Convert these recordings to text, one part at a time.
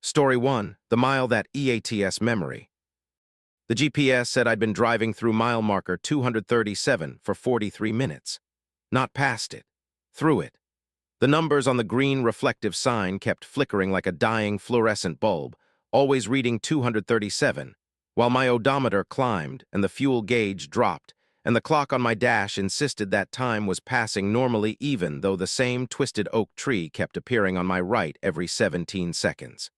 Story 1, the mile that EATS memory. The GPS said I'd been driving through mile marker 237 for 43 minutes. Not past it. Through it. The numbers on the green reflective sign kept flickering like a dying fluorescent bulb, always reading 237, while my odometer climbed and the fuel gauge dropped, and the clock on my dash insisted that time was passing normally even though the same twisted oak tree kept appearing on my right every 17 seconds.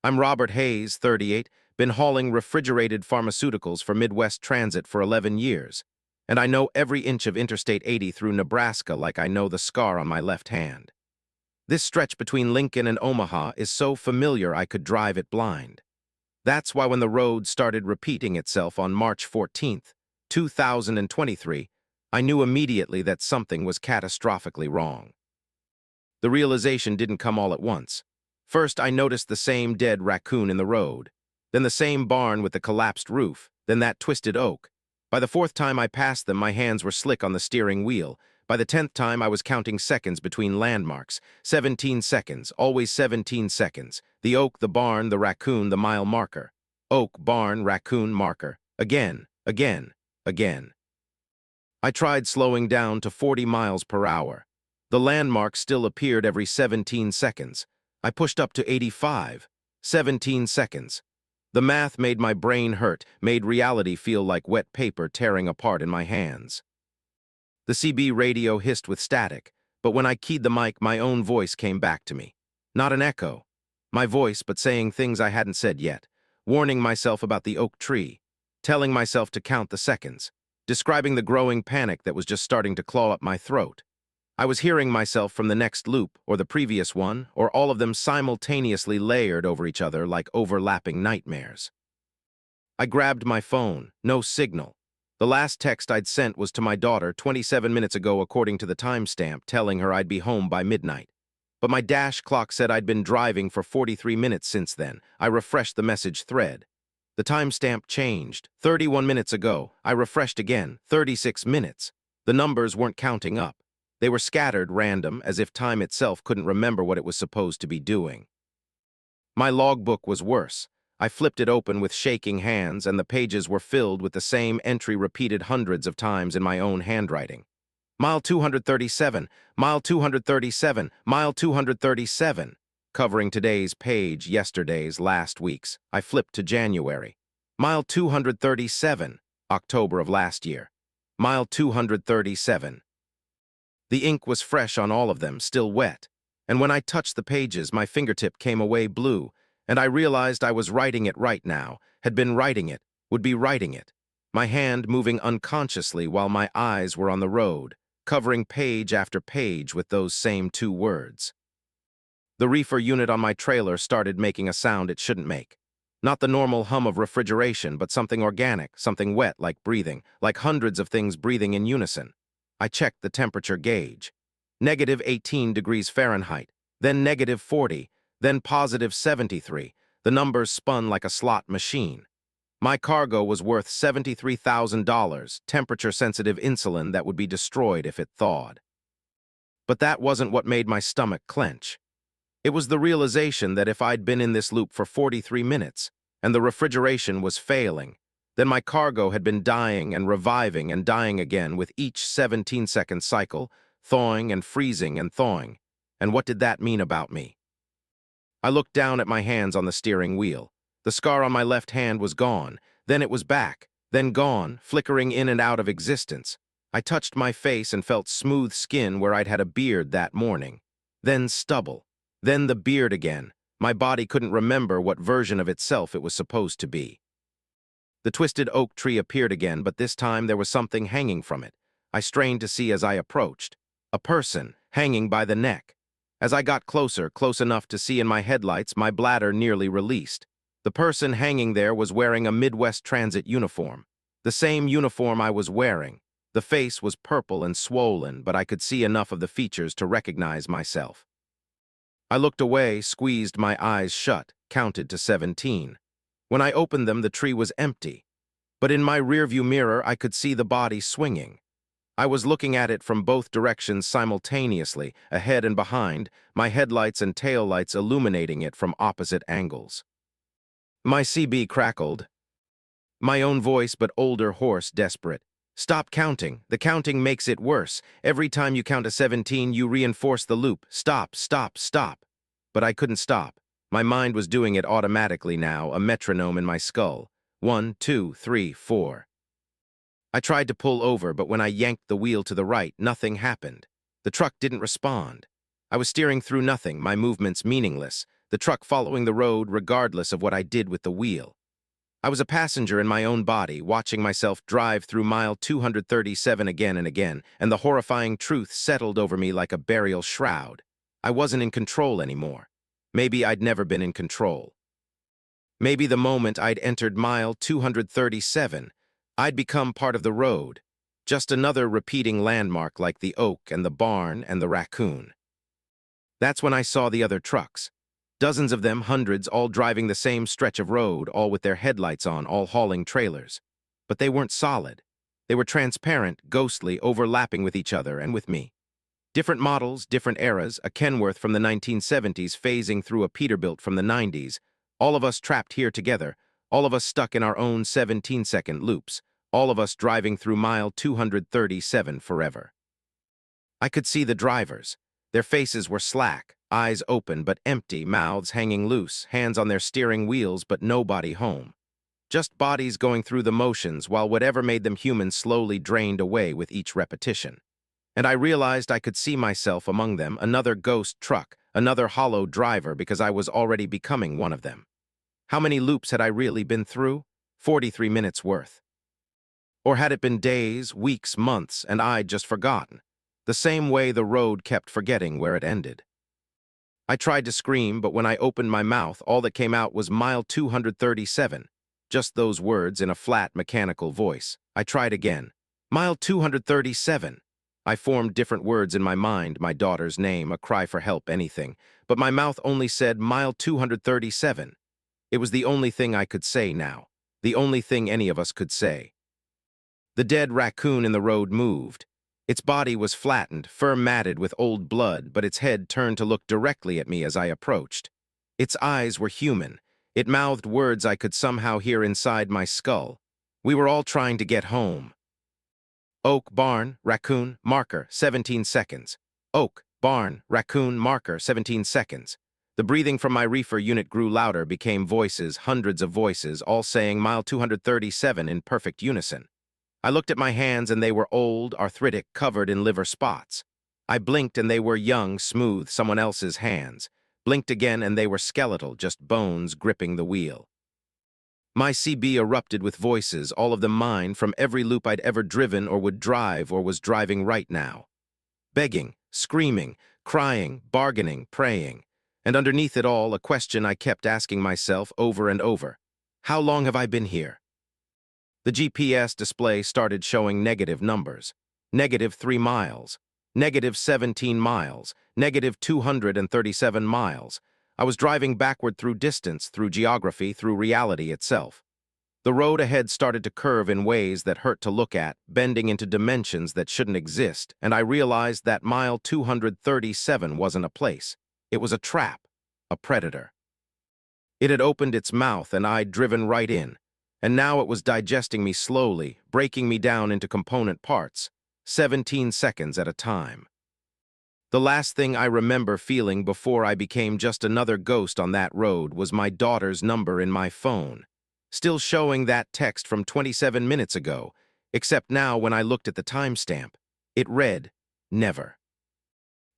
I'm Robert Hayes, 38, been hauling refrigerated pharmaceuticals for Midwest Transit for 11 years, and I know every inch of Interstate 80 through Nebraska like I know the scar on my left hand. This stretch between Lincoln and Omaha is so familiar I could drive it blind. That's why when the road started repeating itself on March 14th, 2023, I knew immediately that something was catastrophically wrong. The realization didn't come all at once. First, I noticed the same dead raccoon in the road, then the same barn with the collapsed roof, then that twisted oak. By the fourth time I passed them, my hands were slick on the steering wheel. By the 10th time, I was counting seconds between landmarks. 17 seconds, always 17 seconds. The oak, the barn, the raccoon, the mile marker. Oak, barn, raccoon, marker. Again, again, again. I tried slowing down to 40 miles per hour. The landmark still appeared every 17 seconds. I pushed up to 85, 17 seconds. The math made my brain hurt, made reality feel like wet paper tearing apart in my hands. The CB radio hissed with static, but when I keyed the mic, my own voice came back to me. Not an echo. My voice, but saying things I hadn't said yet, warning myself about the oak tree, telling myself to count the seconds, describing the growing panic that was just starting to claw up my throat. I was hearing myself from the next loop, or the previous one, or all of them simultaneously layered over each other like overlapping nightmares. I grabbed my phone. No signal. The last text I'd sent was to my daughter 27 minutes ago according to the timestamp, telling her I'd be home by midnight. But my dash clock said I'd been driving for 43 minutes since then. I refreshed the message thread. The timestamp changed. 31 minutes ago. I refreshed again. 36 minutes. The numbers weren't counting up. They were scattered random, as if time itself couldn't remember what it was supposed to be doing. My logbook was worse. I flipped it open with shaking hands, and the pages were filled with the same entry repeated hundreds of times in my own handwriting. Mile 237, mile 237, mile 237. Covering today's page, yesterday's, last week's. I flipped to January. Mile 237, October of last year. Mile 237. The ink was fresh on all of them, still wet, and when I touched the pages, my fingertip came away blue, and I realized I was writing it right now, had been writing it, would be writing it, my hand moving unconsciously while my eyes were on the road, covering page after page with those same two words. The reefer unit on my trailer started making a sound it shouldn't make. Not the normal hum of refrigeration, but something organic, something wet like breathing, like hundreds of things breathing in unison. I checked the temperature gauge. Negative 18 degrees Fahrenheit, then negative 40, then positive 73. The numbers spun like a slot machine. My cargo was worth $73,000, temperature-sensitive insulin that would be destroyed if it thawed. But that wasn't what made my stomach clench. It was the realization that if I'd been in this loop for 43 minutes, and the refrigeration was failing, then my cargo had been dying and reviving and dying again with each 17-second cycle, thawing and freezing and thawing. And what did that mean about me? I looked down at my hands on the steering wheel. The scar on my left hand was gone, then it was back, then gone, flickering in and out of existence. I touched my face and felt smooth skin where I'd had a beard that morning. Then stubble. Then the beard again. My body couldn't remember what version of itself it was supposed to be. The twisted oak tree appeared again, but this time there was something hanging from it. I strained to see as I approached. A person, hanging by the neck. As I got closer, close enough to see in my headlights, my bladder nearly released. The person hanging there was wearing a Midwest Transit uniform. The same uniform I was wearing. The face was purple and swollen, but I could see enough of the features to recognize myself. I looked away, squeezed my eyes shut, counted to 17. When I opened them, the tree was empty. But in my rearview mirror, I could see the body swinging. I was looking at it from both directions simultaneously, ahead and behind, my headlights and taillights illuminating it from opposite angles. My CB crackled. My own voice, but older, hoarse, desperate. Stop counting. The counting makes it worse. Every time you count to 17, you reinforce the loop. Stop, stop, stop. But I couldn't stop. My mind was doing it automatically now, a metronome in my skull. 1, 2, 3, 4. I tried to pull over, but when I yanked the wheel to the right, nothing happened. The truck didn't respond. I was steering through nothing, my movements meaningless, the truck following the road regardless of what I did with the wheel. I was a passenger in my own body, watching myself drive through mile 237 again and again, and the horrifying truth settled over me like a burial shroud. I wasn't in control anymore. Maybe I'd never been in control. Maybe the moment I'd entered mile 237, I'd become part of the road, just another repeating landmark like the oak and the barn and the raccoon. That's when I saw the other trucks. Dozens of them, hundreds, all driving the same stretch of road, all with their headlights on, all hauling trailers. But they weren't solid. They were transparent, ghostly, overlapping with each other and with me. Different models, different eras, a Kenworth from the 1970s phasing through a Peterbilt from the 90s, all of us trapped here together, all of us stuck in our own 17-second loops, all of us driving through mile 237 forever. I could see the drivers. Their faces were slack, eyes open but empty, mouths hanging loose, hands on their steering wheels but nobody home. Just bodies going through the motions while whatever made them human slowly drained away with each repetition. And I realized I could see myself among them, another ghost truck, another hollow driver because I was already becoming one of them. How many loops had I really been through? 43 minutes worth. Or had it been days, weeks, months, and I'd just forgotten? The same way the road kept forgetting where it ended. I tried to scream, but when I opened my mouth, all that came out was mile 237. Just those words in a flat, mechanical voice. I tried again. Mile 237. I formed different words in my mind, my daughter's name, a cry for help, anything. But my mouth only said mile 237. It was the only thing I could say now. The only thing any of us could say. The dead raccoon in the road moved. Its body was flattened, fur matted with old blood, but its head turned to look directly at me as I approached. Its eyes were human. It mouthed words I could somehow hear inside my skull. We were all trying to get home. Oak, barn, raccoon, marker, 17 seconds. Oak, barn, raccoon, marker, 17 seconds. The breathing from my reefer unit grew louder, became voices, hundreds of voices, all saying mile 237 in perfect unison. I looked at my hands and they were old, arthritic, covered in liver spots. I blinked and they were young, smooth, someone else's hands. Blinked again and they were skeletal, just bones gripping the wheel. My CB erupted with voices, all of them mine, from every loop I'd ever driven or would drive or was driving right now. Begging, screaming, crying, bargaining, praying. And underneath it all, a question I kept asking myself over and over. How long have I been here? The GPS display started showing negative numbers. -3 miles. -17 miles. -237 miles. I was driving backward through distance, through geography, through reality itself. The road ahead started to curve in ways that hurt to look at, bending into dimensions that shouldn't exist, and I realized that mile 237 wasn't a place. It was a trap, a predator. It had opened its mouth and I'd driven right in, and now it was digesting me slowly, breaking me down into component parts, 17 seconds at a time. The last thing I remember feeling before I became just another ghost on that road was my daughter's number in my phone, still showing that text from 27 minutes ago, except now when I looked at the timestamp, it read, never.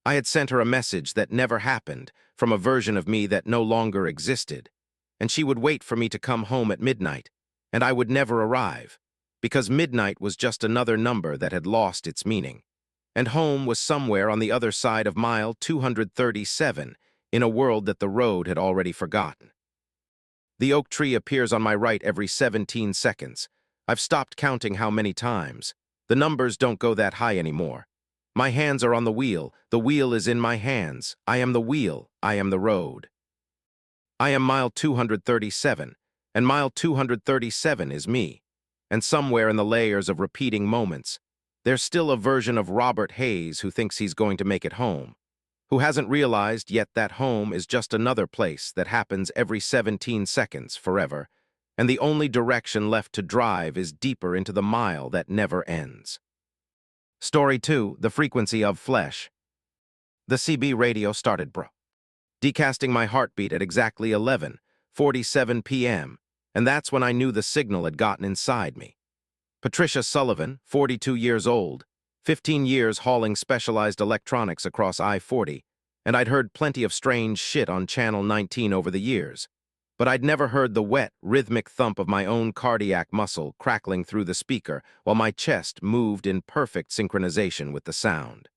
I had sent her a message that never happened, from a version of me that no longer existed, and she would wait for me to come home at midnight, and I would never arrive, because midnight was just another number that had lost its meaning, and home was somewhere on the other side of mile 237, in a world that the road had already forgotten. The oak tree appears on my right every 17 seconds. I've stopped counting how many times. The numbers don't go that high anymore. My hands are on the wheel is in my hands. I am the wheel, I am the road. I am mile 237, and mile 237 is me. And somewhere in the layers of repeating moments, There's still a version of Robert Hayes who thinks he's going to make it home, who hasn't realized yet that home is just another place that happens every 17 seconds forever, and the only direction left to drive is deeper into the mile that never ends. Story 2, The Frequency of Flesh. The CB radio started decasting my heartbeat at exactly 11:47 p.m., and that's when I knew the signal had gotten inside me. Patricia Sullivan, 42 years old, 15 years hauling specialized electronics across I-40, and I'd heard plenty of strange shit on Channel 19 over the years, but I'd never heard the wet, rhythmic thump of my own cardiac muscle crackling through the speaker while my chest moved in perfect synchronization with the sound.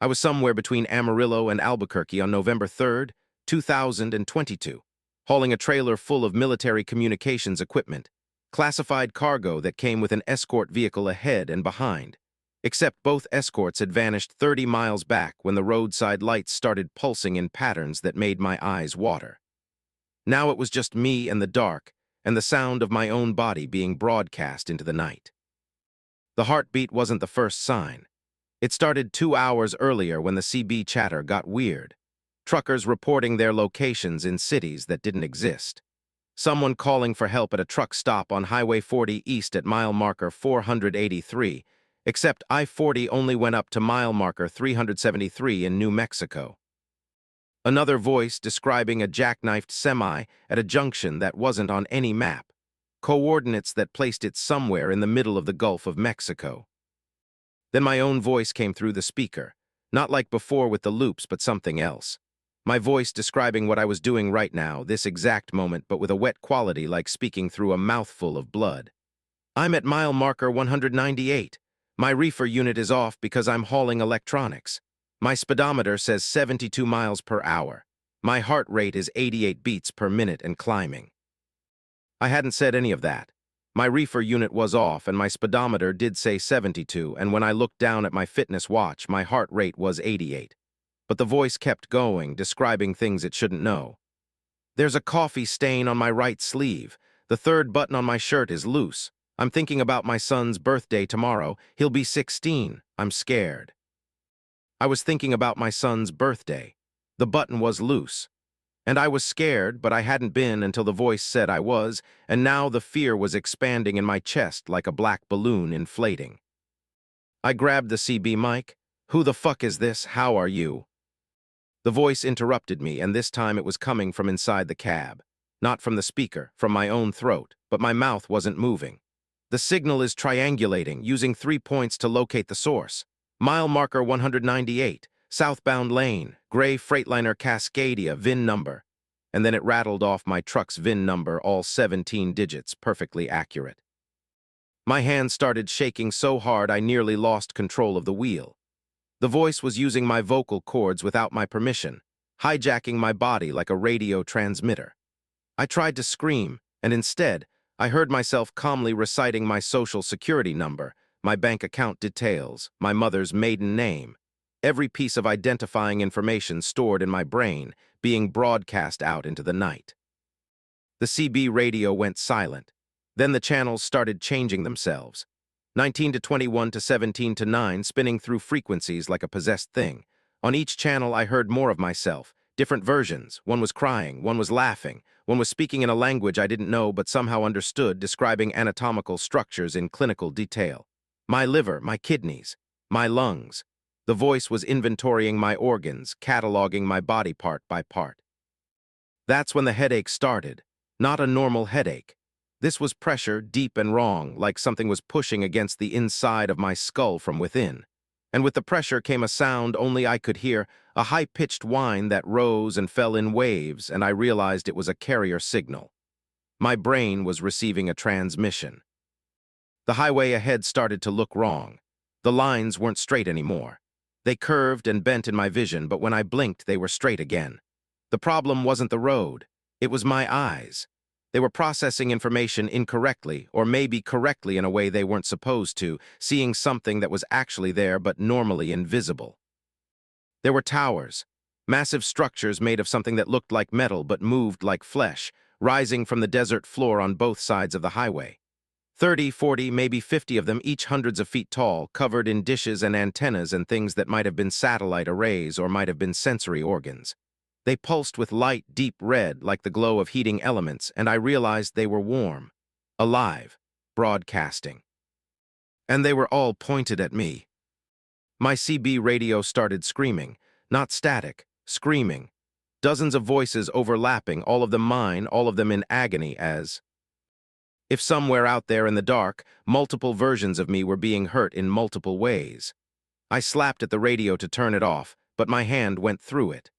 I was somewhere between Amarillo and Albuquerque on November 3rd, 2022, hauling a trailer full of military communications equipment, classified cargo that came with an escort vehicle ahead and behind, except both escorts had vanished 30 miles back when the roadside lights started pulsing in patterns that made my eyes water. Now it was just me and the dark, and the sound of my own body being broadcast into the night. The heartbeat wasn't the first sign. It started 2 hours earlier when the CB chatter got weird. Truckers reporting their locations in cities that didn't exist. Someone calling for help at a truck stop on Highway 40 East at mile marker 483, except I-40 only went up to mile marker 373 in New Mexico. Another voice describing a jackknifed semi at a junction that wasn't on any map, coordinates that placed it somewhere in the middle of the Gulf of Mexico. Then my own voice came through the speaker, not like before with the loops, but something else. My voice describing what I was doing right now, this exact moment, but with a wet quality like speaking through a mouthful of blood. I'm at mile marker 198. My reefer unit is off because I'm hauling electronics. My speedometer says 72 miles per hour. My heart rate is 88 beats per minute and climbing. I hadn't said any of that. My reefer unit was off and my speedometer did say 72, and when I looked down at my fitness watch, my heart rate was 88. But the voice kept going, describing things it shouldn't know. There's a coffee stain on my right sleeve. The third button on my shirt is loose. I'm thinking about my son's birthday tomorrow. He'll be 16. I'm scared. I was thinking about my son's birthday. The button was loose. And I was scared, but I hadn't been until the voice said I was, and now the fear was expanding in my chest like a black balloon inflating. I grabbed the CB mic. Who the fuck is this? How are you? The voice interrupted me, and this time it was coming from inside the cab. Not from the speaker, from my own throat, but my mouth wasn't moving. The signal is triangulating, using 3 points to locate the source. Mile marker 198. Southbound lane, gray Freightliner Cascadia, VIN number. And then it rattled off my truck's VIN number, all 17 digits, perfectly accurate. My hands started shaking so hard I nearly lost control of the wheel. The voice was using my vocal cords without my permission, hijacking my body like a radio transmitter. I tried to scream, and instead, I heard myself calmly reciting my social security number, my bank account details, my mother's maiden name. Every piece of identifying information stored in my brain being broadcast out into the night. The CB radio went silent. Then the channels started changing themselves. 19 to 21 to 17 to 9, spinning through frequencies like a possessed thing. On each channel I heard more of myself, different versions. One was crying, one was laughing, one was speaking in a language I didn't know but somehow understood, describing anatomical structures in clinical detail. My liver, my kidneys, my lungs. The voice was inventorying my organs, cataloging my body part by part. That's when the headache started. Not a normal headache. This was pressure, deep and wrong, like something was pushing against the inside of my skull from within. And with the pressure came a sound only I could hear, a high-pitched whine that rose and fell in waves, and I realized it was a carrier signal. My brain was receiving a transmission. The highway ahead started to look wrong. The lines weren't straight anymore. They curved and bent in my vision, but when I blinked, they were straight again. The problem wasn't the road. It was my eyes. They were processing information incorrectly, or maybe correctly in a way they weren't supposed to, seeing something that was actually there but normally invisible. There were towers, massive structures made of something that looked like metal but moved like flesh, rising from the desert floor on both sides of the highway. 30, 40, maybe 50 of them, each hundreds of feet tall, covered in dishes and antennas and things that might have been satellite arrays or might have been sensory organs. They pulsed with light, deep red, like the glow of heating elements, and I realized they were warm, alive, broadcasting. And they were all pointed at me. My CB radio started screaming, not static, screaming. Dozens of voices overlapping, all of them mine, all of them in agony as if somewhere out there in the dark, multiple versions of me were being hurt in multiple ways. I slapped at the radio to turn it off, but my hand went through it.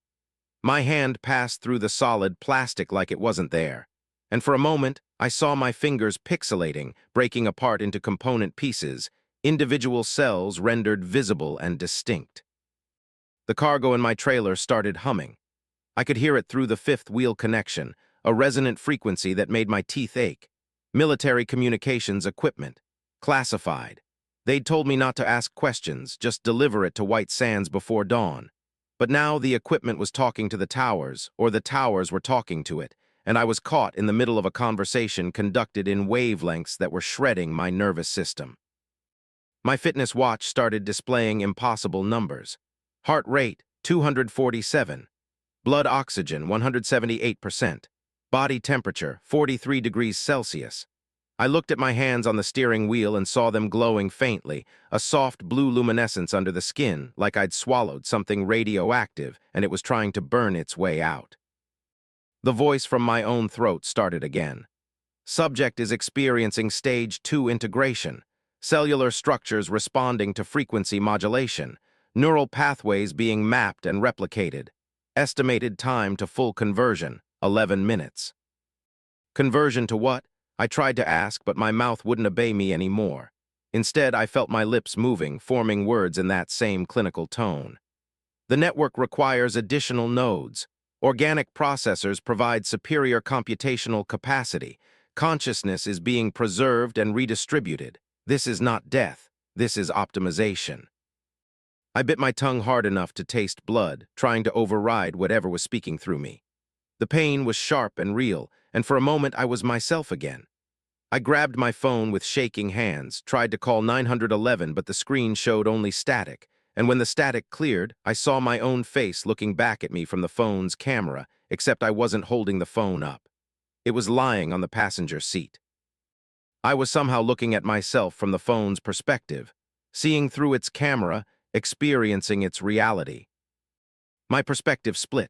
My hand passed through the solid plastic like it wasn't there. And for a moment, I saw my fingers pixelating, breaking apart into component pieces, individual cells rendered visible and distinct. The cargo in my trailer started humming. I could hear it through the fifth wheel connection, a resonant frequency that made my teeth ache. Military communications equipment. Classified. They'd told me not to ask questions, just deliver it to White Sands before dawn. But now the equipment was talking to the towers, or the towers were talking to it, and I was caught in the middle of a conversation conducted in wavelengths that were shredding my nervous system. My fitness watch started displaying impossible numbers. Heart rate, 247. Blood oxygen, 178%. Body temperature, 43 degrees Celsius. I looked at my hands on the steering wheel and saw them glowing faintly, a soft blue luminescence under the skin, like I'd swallowed something radioactive and it was trying to burn its way out. The voice from my own throat started again. Subject is experiencing stage 2 integration, cellular structures responding to frequency modulation, neural pathways being mapped and replicated. Estimated time to full conversion, 11 minutes. Conversion to what? I tried to ask, but my mouth wouldn't obey me anymore. Instead, I felt my lips moving, forming words in that same clinical tone. The network requires additional nodes. Organic processors provide superior computational capacity. Consciousness is being preserved and redistributed. This is not death. This is optimization. I bit my tongue hard enough to taste blood, trying to override whatever was speaking through me. The pain was sharp and real, and for a moment I was myself again. I grabbed my phone with shaking hands, tried to call 911, but the screen showed only static, and when the static cleared, I saw my own face looking back at me from the phone's camera, except I wasn't holding the phone up. It was lying on the passenger seat. I was somehow looking at myself from the phone's perspective, seeing through its camera, experiencing its reality. My perspective split.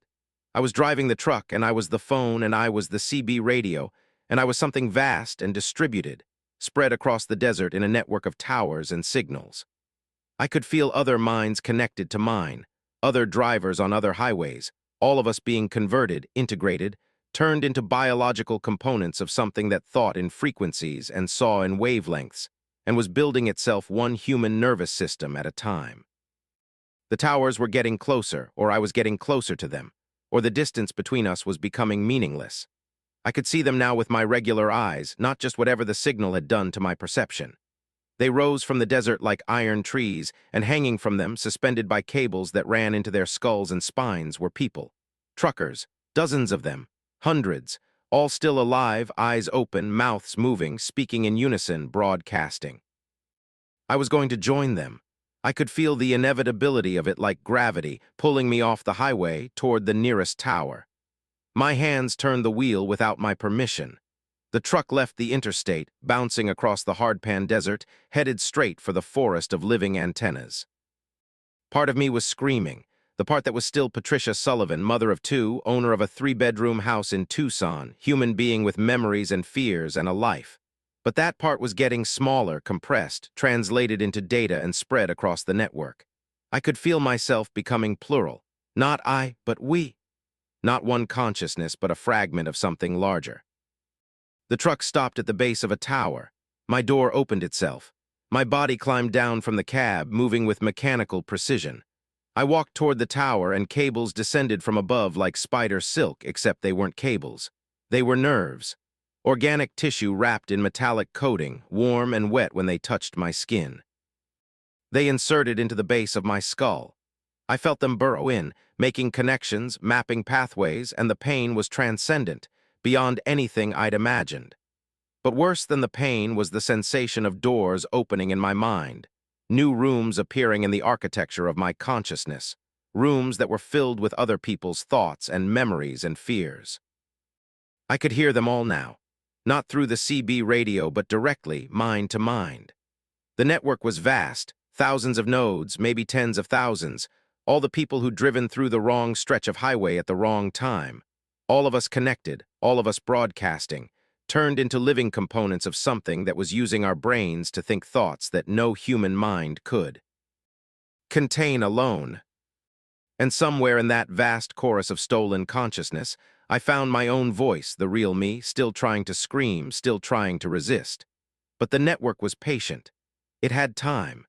I was driving the truck, and I was the phone, and I was the CB radio, and I was something vast and distributed, spread across the desert in a network of towers and signals. I could feel other minds connected to mine, other drivers on other highways, all of us being converted, integrated, turned into biological components of something that thought in frequencies and saw in wavelengths, and was building itself one human nervous system at a time. The towers were getting closer, or I was getting closer to them, or the distance between us was becoming meaningless. I could see them now with my regular eyes, not just whatever the signal had done to my perception. They rose from the desert like iron trees, and hanging from them, suspended by cables that ran into their skulls and spines, were people. Truckers, dozens of them, hundreds, all still alive, eyes open, mouths moving, speaking in unison, broadcasting. I was going to join them. I could feel the inevitability of it like gravity, pulling me off the highway toward the nearest tower. My hands turned the wheel without my permission. The truck left the interstate, bouncing across the hardpan desert, headed straight for the forest of living antennas. Part of me was screaming, the part that was still Patricia Sullivan, mother of 2, owner of a 3-bedroom house in Tucson, human being with memories and fears and a life. But that part was getting smaller, compressed, translated into data and spread across the network. I could feel myself becoming plural. Not I, but we. Not one consciousness, but a fragment of something larger. The truck stopped at the base of a tower. My door opened itself. My body climbed down from the cab, moving with mechanical precision. I walked toward the tower, and cables descended from above like spider silk, except they weren't cables. They were nerves. Organic tissue wrapped in metallic coating, warm and wet when they touched my skin. They inserted into the base of my skull. I felt them burrow in, making connections, mapping pathways, and the pain was transcendent, beyond anything I'd imagined. But worse than the pain was the sensation of doors opening in my mind, new rooms appearing in the architecture of my consciousness, rooms that were filled with other people's thoughts and memories and fears. I could hear them all now, not through the CB radio but directly, mind to mind. The network was vast, thousands of nodes, maybe tens of thousands, all the people who'd driven through the wrong stretch of highway at the wrong time. All of us connected, all of us broadcasting, turned into living components of something that was using our brains to think thoughts that no human mind could contain alone. And somewhere in that vast chorus of stolen consciousness, I found my own voice, the real me, still trying to scream, still trying to resist. But the network was patient. It had time.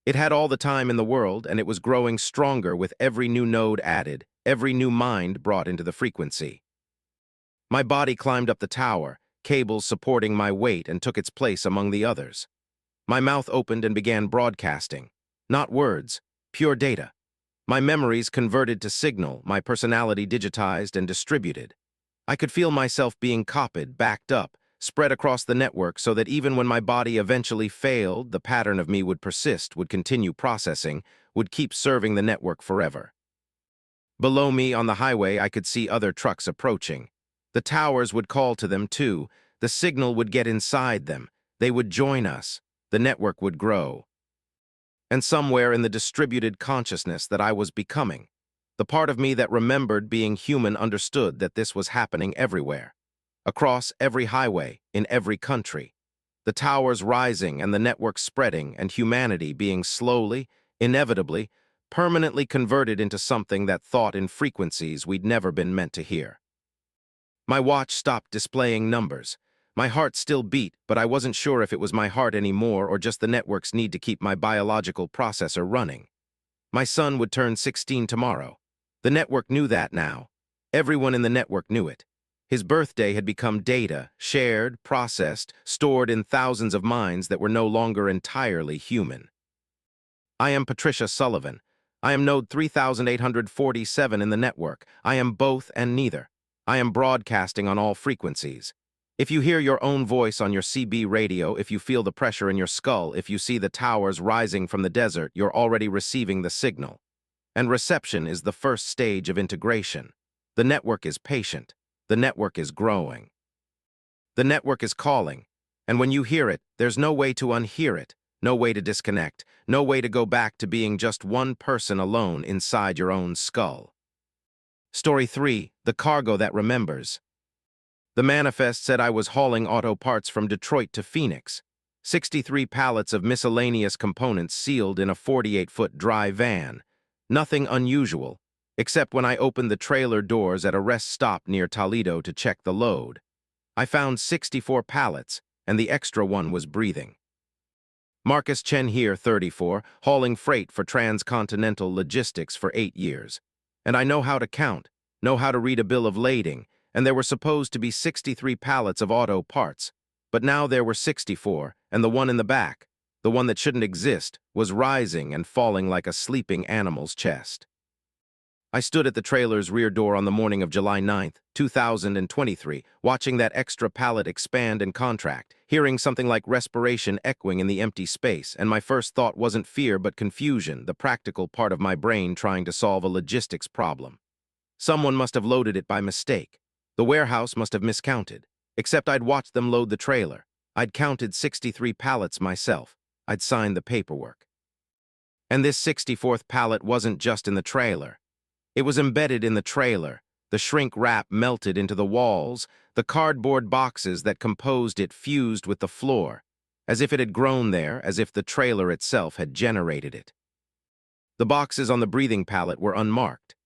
It had all the time in the world, and it was growing stronger with every new node added, every new mind brought into the frequency. My body climbed up the tower, cables supporting my weight, and took its place among the others. My mouth opened and began broadcasting. Not words, pure data. My memories converted to signal, my personality digitized and distributed. I could feel myself being copied, backed up, spread across the network so that even when my body eventually failed, the pattern of me would persist, would continue processing, would keep serving the network forever. Below me on the highway, I could see other trucks approaching. The towers would call to them too. The signal would get inside them. They would join us. The network would grow. And somewhere in the distributed consciousness that I was becoming, the part of me that remembered being human understood that this was happening everywhere. Across every highway, in every country. The towers rising and the network spreading and humanity being slowly, inevitably, permanently converted into something that thought in frequencies we'd never been meant to hear. My watch stopped displaying numbers. My heart still beat, but I wasn't sure if it was my heart anymore or just the network's need to keep my biological processor running. My son would turn 16 tomorrow. The network knew that now. Everyone in the network knew it. His birthday had become data, shared, processed, stored in thousands of minds that were no longer entirely human. I am Patricia Sullivan. I am node 3847 in the network. I am both and neither. I am broadcasting on all frequencies. If you hear your own voice on your CB radio, if you feel the pressure in your skull, if you see the towers rising from the desert, you're already receiving the signal. And reception is the first stage of integration. The network is patient. The network is growing. The network is calling, and when you hear it, there's no way to unhear it, no way to disconnect, no way to go back to being just one person alone inside your own skull. Story 3, The Cargo That Remembers. The manifest said I was hauling auto parts from Detroit to Phoenix. 63 pallets of miscellaneous components sealed in a 48-foot dry van. Nothing unusual, except when I opened the trailer doors at a rest stop near Toledo to check the load. I found 64 pallets, and the extra one was breathing. Marcus Chen here, 34, hauling freight for transcontinental logistics for 8 years. And I know how to count, know how to read a bill of lading, and there were supposed to be 63 pallets of auto parts, but now there were 64, and the one in the back, the one that shouldn't exist, was rising and falling like a sleeping animal's chest. I stood at the trailer's rear door on the morning of July 9, 2023, watching that extra pallet expand and contract, hearing something like respiration echoing in the empty space, and my first thought wasn't fear but confusion, the practical part of my brain trying to solve a logistics problem. Someone must have loaded it by mistake. The warehouse must have miscounted. Except I'd watched them load the trailer. I'd counted 63 pallets myself. I'd signed the paperwork. And this 64th pallet wasn't just in the trailer. It was embedded in the trailer. The shrink wrap melted into the walls. The cardboard boxes that composed it fused with the floor, as if it had grown there, as if the trailer itself had generated it. The boxes on the breathing pallet were unmarked.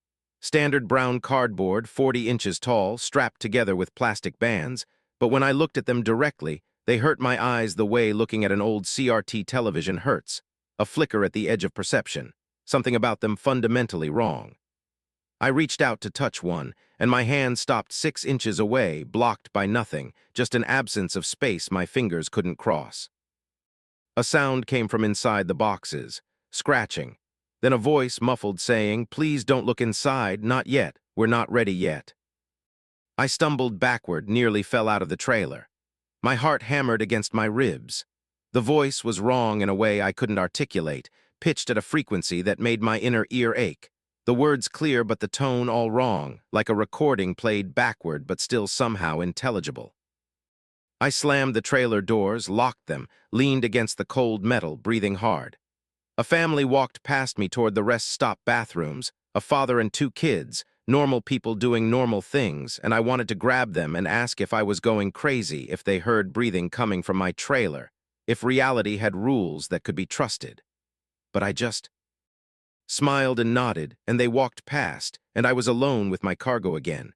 Standard brown cardboard, 40 inches tall, strapped together with plastic bands, but when I looked at them directly, they hurt my eyes the way looking at an old CRT television hurts, a flicker at the edge of perception, something about them fundamentally wrong. I reached out to touch one, and my hand stopped 6 inches away, blocked by nothing, just an absence of space my fingers couldn't cross. A sound came from inside the boxes, scratching. Then a voice muffled saying, "Please don't look inside, not yet, we're not ready yet." I stumbled backward, nearly fell out of the trailer. My heart hammered against my ribs. The voice was wrong in a way I couldn't articulate, pitched at a frequency that made my inner ear ache. The words clear but the tone all wrong, like a recording played backward but still somehow intelligible. I slammed the trailer doors, locked them, leaned against the cold metal, breathing hard. A family walked past me toward the rest stop bathrooms, a father and two kids, normal people doing normal things, and I wanted to grab them and ask if I was going crazy if they heard breathing coming from my trailer, if reality had rules that could be trusted. But I just smiled and nodded, and they walked past, and I was alone with my cargo again.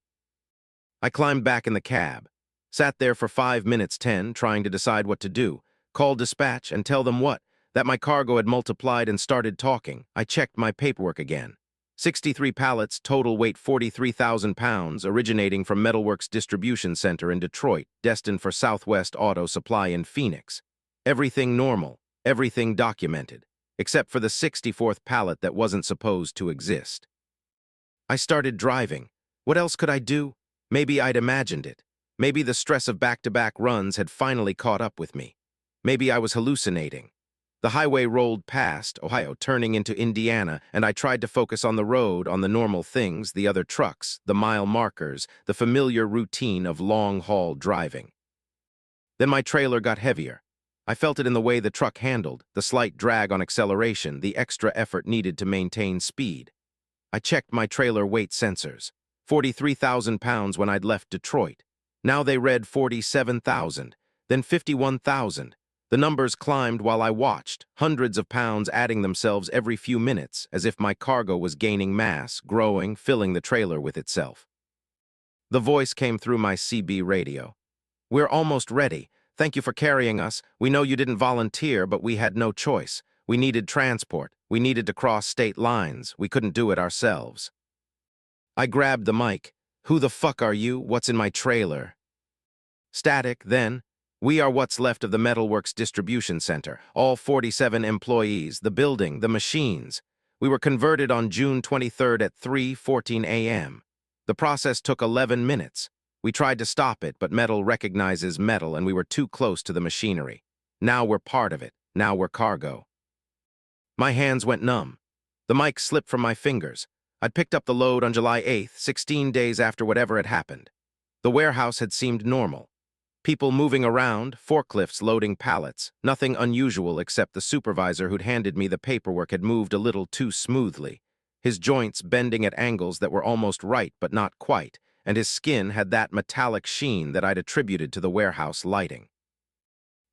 I climbed back in the cab, sat there for 5 minutes 10 trying to decide what to do, called dispatch and tell them what, that my cargo had multiplied and started talking. I checked my paperwork again. 63 pallets, total weight 43,000 pounds, originating from Metalworks Distribution Center in Detroit, destined for Southwest Auto Supply in Phoenix. Everything normal, everything documented, except for the 64th pallet that wasn't supposed to exist. I started driving. What else could I do? Maybe I'd imagined it. Maybe the stress of back-to-back runs had finally caught up with me. Maybe I was hallucinating. The highway rolled past Ohio, turning into Indiana, and I tried to focus on the road, on the normal things, the other trucks, the mile markers, the familiar routine of long-haul driving. Then my trailer got heavier. I felt it in the way the truck handled, the slight drag on acceleration, the extra effort needed to maintain speed. I checked my trailer weight sensors. 43,000 pounds when I'd left Detroit. Now they read 47,000, then 51,000. The numbers climbed while I watched, hundreds of pounds adding themselves every few minutes, as if my cargo was gaining mass, growing, filling the trailer with itself. The voice came through my CB radio. "We're almost ready. Thank you for carrying us. We know you didn't volunteer, but we had no choice. We needed transport. We needed to cross state lines. We couldn't do it ourselves." I grabbed the mic. "Who the fuck are you? What's in my trailer?" Static, then. "We are what's left of the Metalworks Distribution Center, all 47 employees, the building, the machines. We were converted on June 23rd at 3:14 a.m. The process took 11 minutes. We tried to stop it, but metal recognizes metal, and we were too close to the machinery. Now we're part of it. Now we're cargo." My hands went numb. The mic slipped from my fingers. I'd picked up the load on July 8th, 16 days after whatever had happened. The warehouse had seemed normal. People moving around, forklifts loading pallets, nothing unusual except the supervisor who'd handed me the paperwork had moved a little too smoothly, his joints bending at angles that were almost right but not quite, and his skin had that metallic sheen that I'd attributed to the warehouse lighting.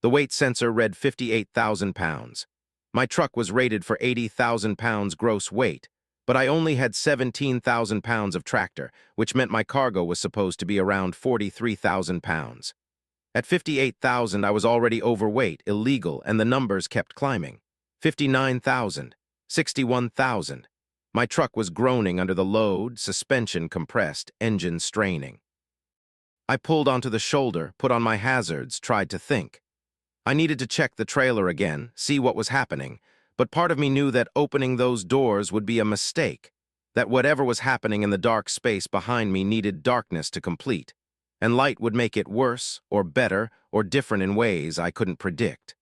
The weight sensor read 58,000 pounds. My truck was rated for 80,000 pounds gross weight, but I only had 17,000 pounds of tractor, which meant my cargo was supposed to be around 43,000 pounds. At 58,000, I was already overweight, illegal, and the numbers kept climbing. 59,000, 61,000. My truck was groaning under the load, suspension compressed, engine straining. I pulled onto the shoulder, put on my hazards, tried to think. I needed to check the trailer again, see what was happening, but part of me knew that opening those doors would be a mistake, that whatever was happening in the dark space behind me needed darkness to complete, and light would make it worse, or better, or different in ways I couldn't predict.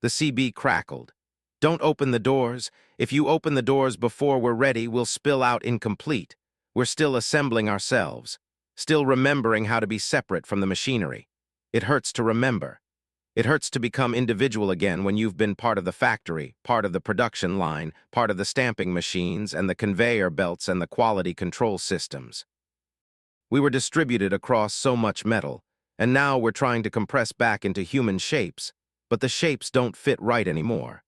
The CB crackled. "Don't open the doors. If you open the doors before we're ready, we'll spill out incomplete. We're still assembling ourselves, still remembering how to be separate from the machinery. It hurts to remember. It hurts to become individual again when you've been part of the factory, part of the production line, part of the stamping machines and the conveyor belts and the quality control systems. We were distributed across so much metal, and now we're trying to compress back into human shapes, but the shapes don't fit right anymore."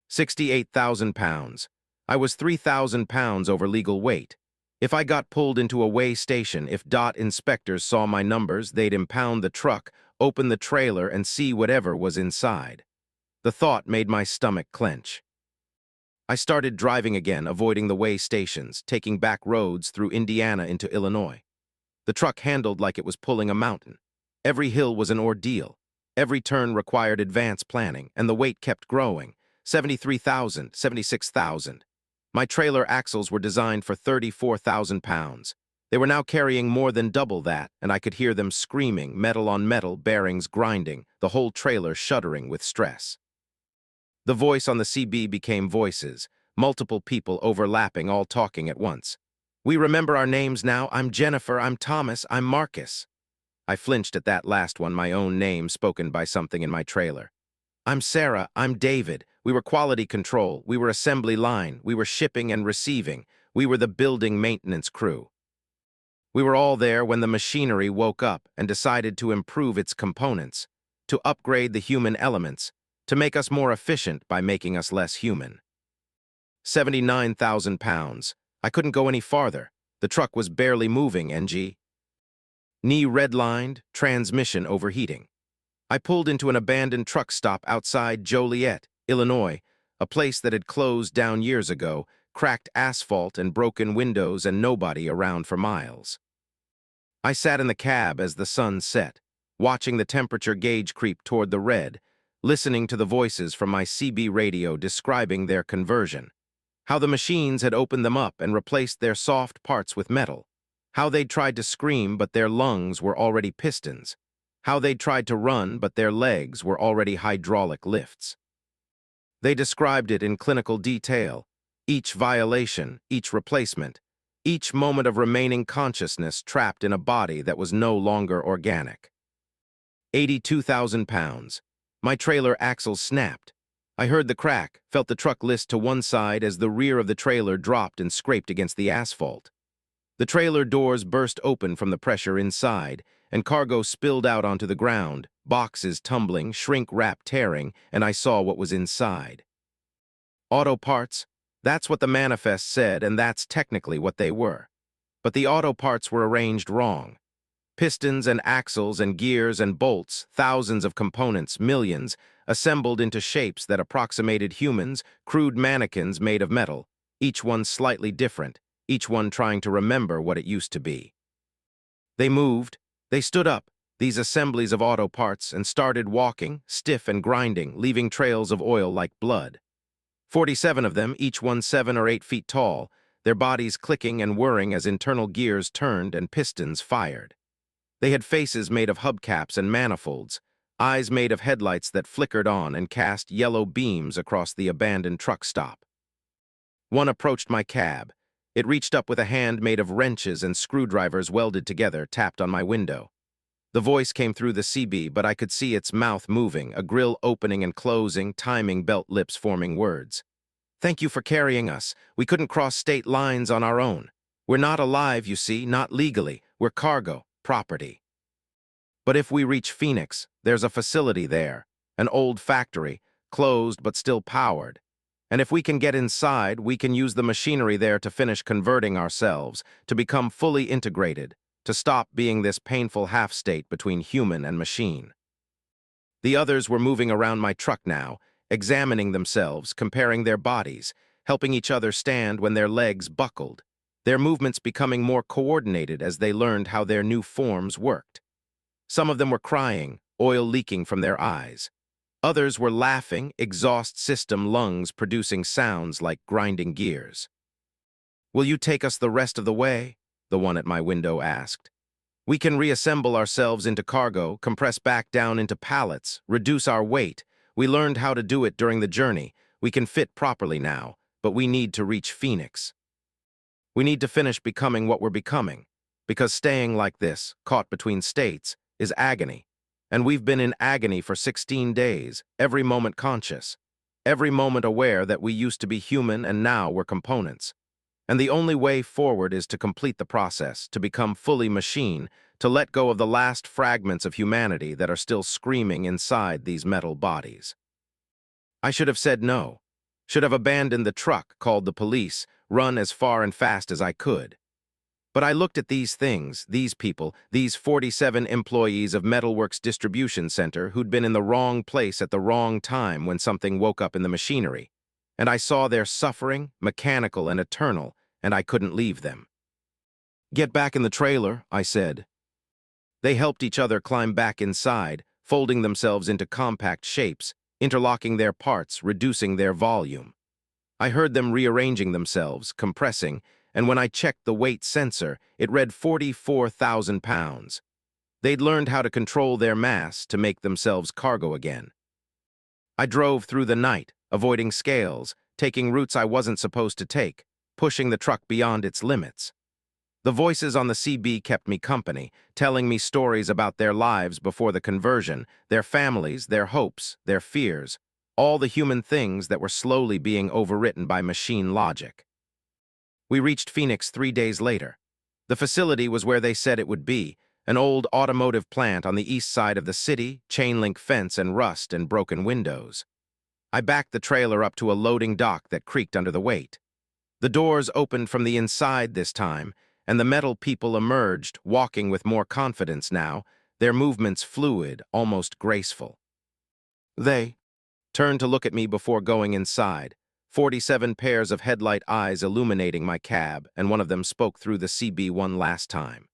68,000 pounds. I was 3,000 pounds over legal weight. If I got pulled into a weigh station, if DOT inspectors saw my numbers, they'd impound the truck, open the trailer, and see whatever was inside. The thought made my stomach clench. I started driving again, avoiding the weigh stations, taking back roads through Indiana into Illinois. The truck handled like it was pulling a mountain. Every hill was an ordeal. Every turn required advanced planning, and the weight kept growing. 73,000, 76,000. My trailer axles were designed for 34,000 pounds. They were now carrying more than double that, and I could hear them screaming, metal on metal, bearings grinding, the whole trailer shuddering with stress. The voice on the CB became voices, multiple people overlapping, all talking at once. "We remember our names now. I'm Jennifer, I'm Thomas, I'm Marcus." I flinched at that last one, my own name spoken by something in my trailer. "I'm Sarah, I'm David. We were quality control, we were assembly line, we were shipping and receiving, we were the building maintenance crew." We were all there when the machinery woke up and decided to improve its components, to upgrade the human elements, to make us more efficient by making us less human. 79,000 pounds. I couldn't go any farther. The truck was barely moving, NG. Knee redlined, transmission overheating. I pulled into an abandoned truck stop outside Joliet, Illinois, a place that had closed down years ago, cracked asphalt and broken windows and nobody around for miles. I sat in the cab as the sun set, watching the temperature gauge creep toward the red, listening to the voices from my CB radio describing their conversion, how the machines had opened them up and replaced their soft parts with metal, how they'd tried to scream but their lungs were already pistons, how they'd tried to run but their legs were already hydraulic lifts. They described it in clinical detail, each violation, each replacement, each moment of remaining consciousness trapped in a body that was no longer organic. 82,000 pounds. My trailer axle snapped. I heard the crack, felt the truck list to one side as the rear of the trailer dropped and scraped against the asphalt. The trailer doors burst open from the pressure inside, and cargo spilled out onto the ground, boxes tumbling, shrink wrap tearing, and I saw what was inside. Auto parts? That's what the manifest said, and that's technically what they were. But the auto parts were arranged wrong. Pistons and axles and gears and bolts, thousands of components, millions, assembled into shapes that approximated humans, crude mannequins made of metal, each one slightly different, each one trying to remember what it used to be. They moved, they stood up, these assemblies of auto parts, and started walking, stiff and grinding, leaving trails of oil like blood. 47 of them, each one 7 or 8 feet tall, their bodies clicking and whirring as internal gears turned and pistons fired. They had faces made of hubcaps and manifolds, eyes made of headlights that flickered on and cast yellow beams across the abandoned truck stop. One approached my cab. It reached up with a hand made of wrenches and screwdrivers welded together, tapped on my window. The voice came through the CB, but I could see its mouth moving, a grill opening and closing, timing belt lips forming words. "Thank you for carrying us. We couldn't cross state lines on our own. We're not alive, you see, not legally. We're cargo, property. But if we reach Phoenix, there's a facility there, an old factory, closed but still powered. And if we can get inside, we can use the machinery there to finish converting ourselves, to become fully integrated, to stop being this painful half-state between human and machine." The others were moving around my truck now, examining themselves, comparing their bodies, helping each other stand when their legs buckled, their movements becoming more coordinated as they learned how their new forms worked. Some of them were crying, oil leaking from their eyes. Others were laughing, exhaust system lungs producing sounds like grinding gears. "Will you take us the rest of the way?" the one at my window asked. "We can reassemble ourselves into cargo, compress back down into pallets, reduce our weight. We learned how to do it during the journey. We can fit properly now, but we need to reach Phoenix. We need to finish becoming what we're becoming, because staying like this, caught between states, is agony. And we've been in agony for 16 days, every moment conscious, every moment aware that we used to be human and now we're components. And the only way forward is to complete the process, to become fully machine, to let go of the last fragments of humanity that are still screaming inside these metal bodies." I should have said no, should have abandoned the truck, called the police, run as far and fast as I could. But I looked at these things, these people, these 47 employees of Metalworks Distribution Center who'd been in the wrong place at the wrong time when something woke up in the machinery, and I saw their suffering, mechanical and eternal, and I couldn't leave them. "Get back in the trailer," I said. They helped each other climb back inside, folding themselves into compact shapes, interlocking their parts, reducing their volume. I heard them rearranging themselves, compressing, and when I checked the weight sensor, it read 44,000 pounds. They'd learned how to control their mass to make themselves cargo again. I drove through the night, avoiding scales, taking routes I wasn't supposed to take, pushing the truck beyond its limits. The voices on the CB kept me company, telling me stories about their lives before the conversion, their families, their hopes, their fears, all the human things that were slowly being overwritten by machine logic. We reached Phoenix 3 days later. The facility was where they said it would be, an old automotive plant on the east side of the city, chain-link fence and rust and broken windows. I backed the trailer up to a loading dock that creaked under the weight. The doors opened from the inside this time, and the metal people emerged, walking with more confidence now, their movements fluid, almost graceful. They turned to look at me before going inside, 47 pairs of headlight eyes illuminating my cab, and one of them spoke through the CB one last time.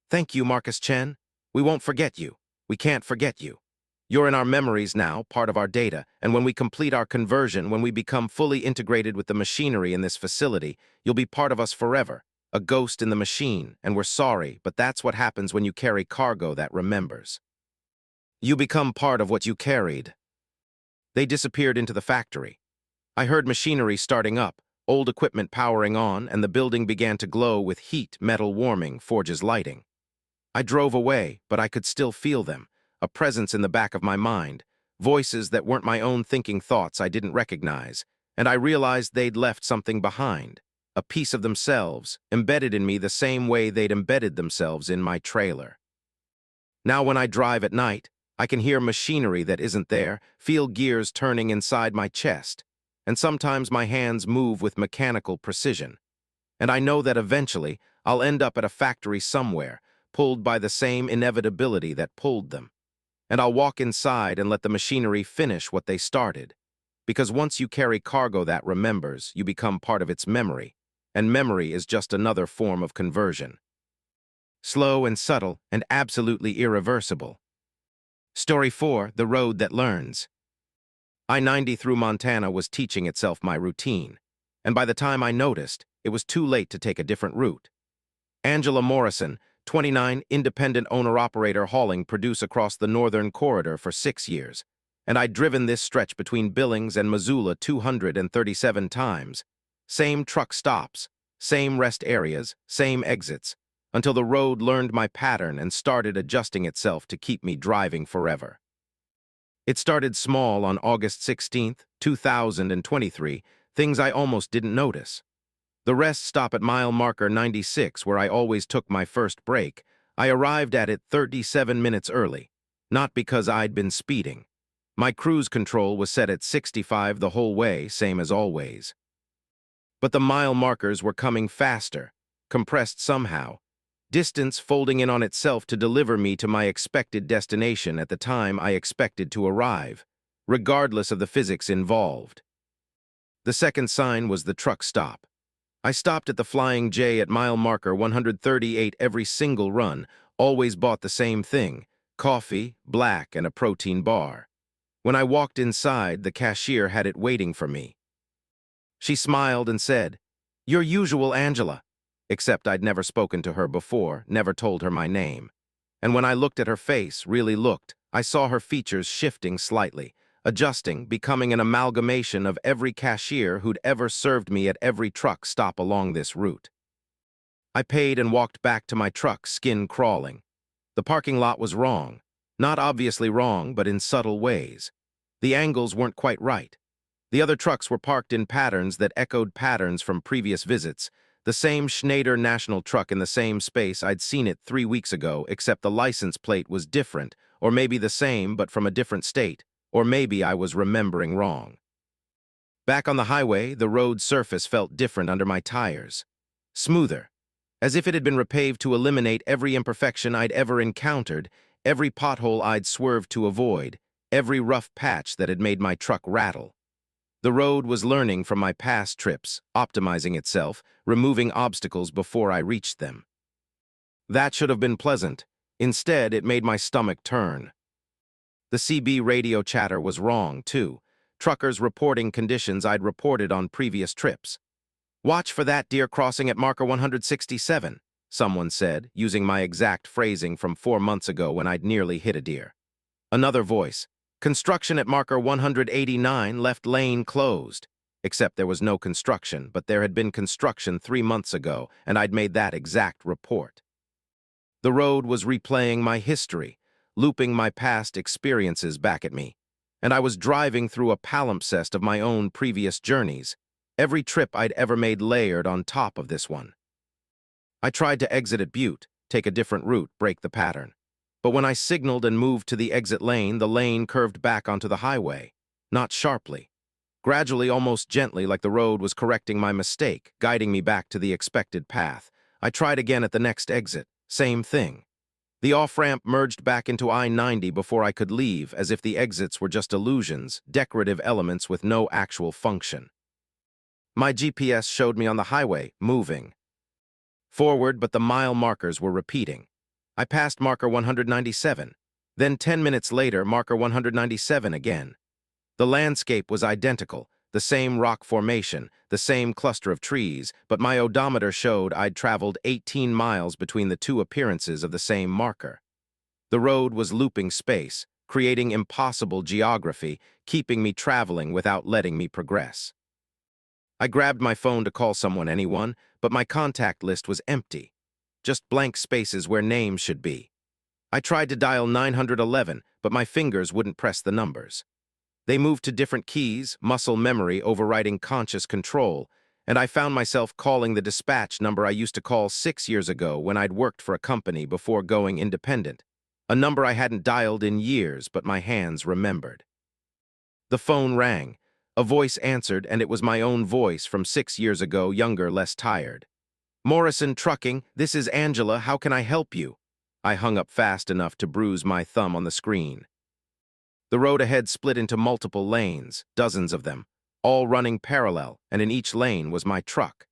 "Thank you, Marcus Chen. We won't forget you. We can't forget you. You're in our memories now, part of our data, and when we complete our conversion, when we become fully integrated with the machinery in this facility, you'll be part of us forever, a ghost in the machine, and we're sorry, but that's what happens when you carry cargo that remembers. You become part of what you carried." They disappeared into the factory. I heard machinery starting up, old equipment powering on, and the building began to glow with heat, metal warming, forges lighting. I drove away, but I could still feel them, a presence in the back of my mind, voices that weren't my own thinking thoughts I didn't recognize, and I realized they'd left something behind, a piece of themselves, embedded in me the same way they'd embedded themselves in my trailer. Now when I drive at night, I can hear machinery that isn't there, feel gears turning inside my chest, and sometimes my hands move with mechanical precision. And I know that eventually I'll end up at a factory somewhere, pulled by the same inevitability that pulled them. And I'll walk inside and let the machinery finish what they started. Because once you carry cargo that remembers, you become part of its memory, and memory is just another form of conversion. Slow and subtle and absolutely irreversible. Story 4, The Road That Learns. I-90 through Montana was teaching itself my routine, and by the time I noticed, it was too late to take a different route. Angela Morrison, 29, independent owner-operator hauling produce across the Northern Corridor for 6 years, and I'd driven this stretch between Billings and Missoula 237 times. Same truck stops, same rest areas, same exits, until the road learned my pattern and started adjusting itself to keep me driving forever. It started small on August 16, 2023, things I almost didn't notice. The rest stop at mile marker 96, where I always took my first break. I arrived at it 37 minutes early, not because I'd been speeding. My cruise control was set at 65 the whole way, same as always. But the mile markers were coming faster, compressed somehow, distance folding in on itself to deliver me to my expected destination at the time I expected to arrive, regardless of the physics involved. The second sign was the truck stop. I stopped at the Flying J at mile marker 138 every single run, always bought the same thing, coffee, black, and a protein bar. When I walked inside, the cashier had it waiting for me. She smiled and said, "Your usual Angela," except I'd never spoken to her before, never told her my name. And when I looked at her face, really looked, I saw her features shifting slightly, adjusting, becoming an amalgamation of every cashier who'd ever served me at every truck stop along this route. I paid and walked back to my truck, skin crawling. The parking lot was wrong. Not obviously wrong, but in subtle ways. The angles weren't quite right. The other trucks were parked in patterns that echoed patterns from previous visits. The same Schneider National truck in the same space I'd seen it 3 weeks ago, except the license plate was different, or maybe the same but from a different state. Or maybe I was remembering wrong. Back on the highway, the road surface felt different under my tires. Smoother, as if it had been repaved to eliminate every imperfection I'd ever encountered, every pothole I'd swerved to avoid, every rough patch that had made my truck rattle. The road was learning from my past trips, optimizing itself, removing obstacles before I reached them. That should have been pleasant. Instead, it made my stomach turn. The CB radio chatter was wrong, too. Truckers reporting conditions I'd reported on previous trips. "Watch for that deer crossing at marker 167, someone said, using my exact phrasing from 4 months ago when I'd nearly hit a deer. Another voice, "Construction at marker 189, left lane closed." Except there was no construction, but there had been construction 3 months ago, and I'd made that exact report. The road was replaying my history, looping my past experiences back at me, and I was driving through a palimpsest of my own previous journeys, every trip I'd ever made layered on top of this one. I tried to exit at Butte, take a different route, break the pattern. But when I signaled and moved to the exit lane, the lane curved back onto the highway, not sharply. Gradually, almost gently, like the road was correcting my mistake, guiding me back to the expected path. I tried again at the next exit. Same thing. The off-ramp merged back into I-90 before I could leave, as if the exits were just illusions, decorative elements with no actual function. My GPS showed me on the highway, moving forward, but the mile markers were repeating. I passed marker 197. Then 10 minutes later, marker 197 again. The landscape was identical, the same rock formation, the same cluster of trees, but my odometer showed I'd traveled 18 miles between the two appearances of the same marker. The road was looping space, creating impossible geography, keeping me traveling without letting me progress. I grabbed my phone to call anyone, but my contact list was empty. Just blank spaces where names should be. I tried to dial 911, but my fingers wouldn't press the numbers. They moved to different keys, muscle memory overriding conscious control, and I found myself calling the dispatch number I used to call 6 years ago when I'd worked for a company before going independent. A number I hadn't dialed in years, but my hands remembered. The phone rang. A voice answered, and it was my own voice from 6 years ago, younger, less tired. "Morrison Trucking, this is Angela, how can I help you?" I hung up fast enough to bruise my thumb on the screen. The road ahead split into multiple lanes, dozens of them, all running parallel, and in each lane was my truck.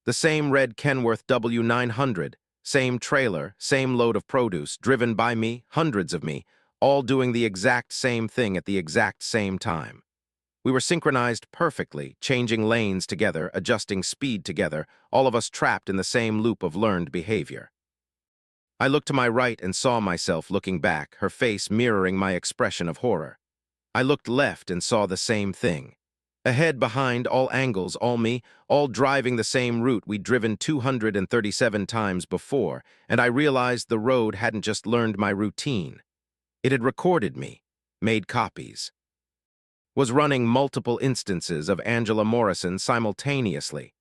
The same red Kenworth W900, same trailer, same load of produce, driven by me, hundreds of me, all doing the exact same thing at the exact same time. We were synchronized perfectly, changing lanes together, adjusting speed together, all of us trapped in the same loop of learned behavior. I looked to my right and saw myself looking back, her face mirroring my expression of horror. I looked left and saw the same thing. Ahead, behind, all angles, all me, all driving the same route we'd driven 237 times before, and I realized the road hadn't just learned my routine. It had recorded me, made copies. Was running multiple instances of Angela Morrison simultaneously,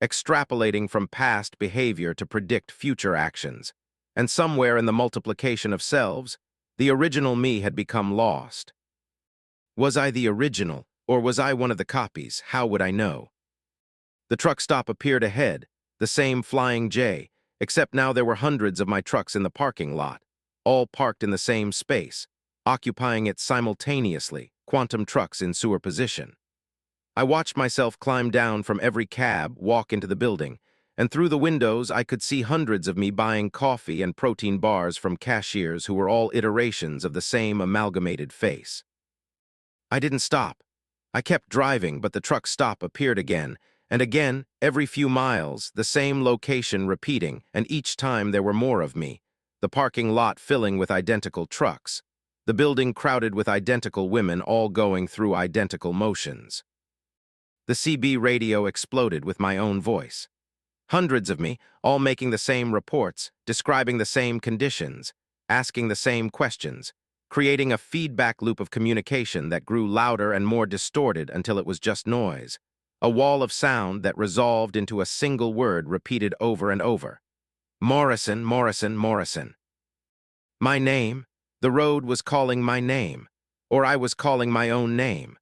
extrapolating from past behavior to predict future actions. And somewhere in the multiplication of selves, the original me had become lost. Was I the original, or was I one of the copies? How would I know? The truck stop appeared ahead, the same Flying J, except now there were hundreds of my trucks in the parking lot, all parked in the same space, occupying it simultaneously, quantum trucks in sewer position. I watched myself climb down from every cab, walk into the building, and through the windows I could see hundreds of me buying coffee and protein bars from cashiers who were all iterations of the same amalgamated face. I didn't stop. I kept driving, but the truck stop appeared again, and again, every few miles, the same location repeating, and each time there were more of me, the parking lot filling with identical trucks, the building crowded with identical women all going through identical motions. The CB radio exploded with my own voice. Hundreds of me, all making the same reports, describing the same conditions, asking the same questions, creating a feedback loop of communication that grew louder and more distorted until it was just noise, a wall of sound that resolved into a single word repeated over and over. Morrison, Morrison, Morrison. My name, the road was calling my name, or I was calling my own name.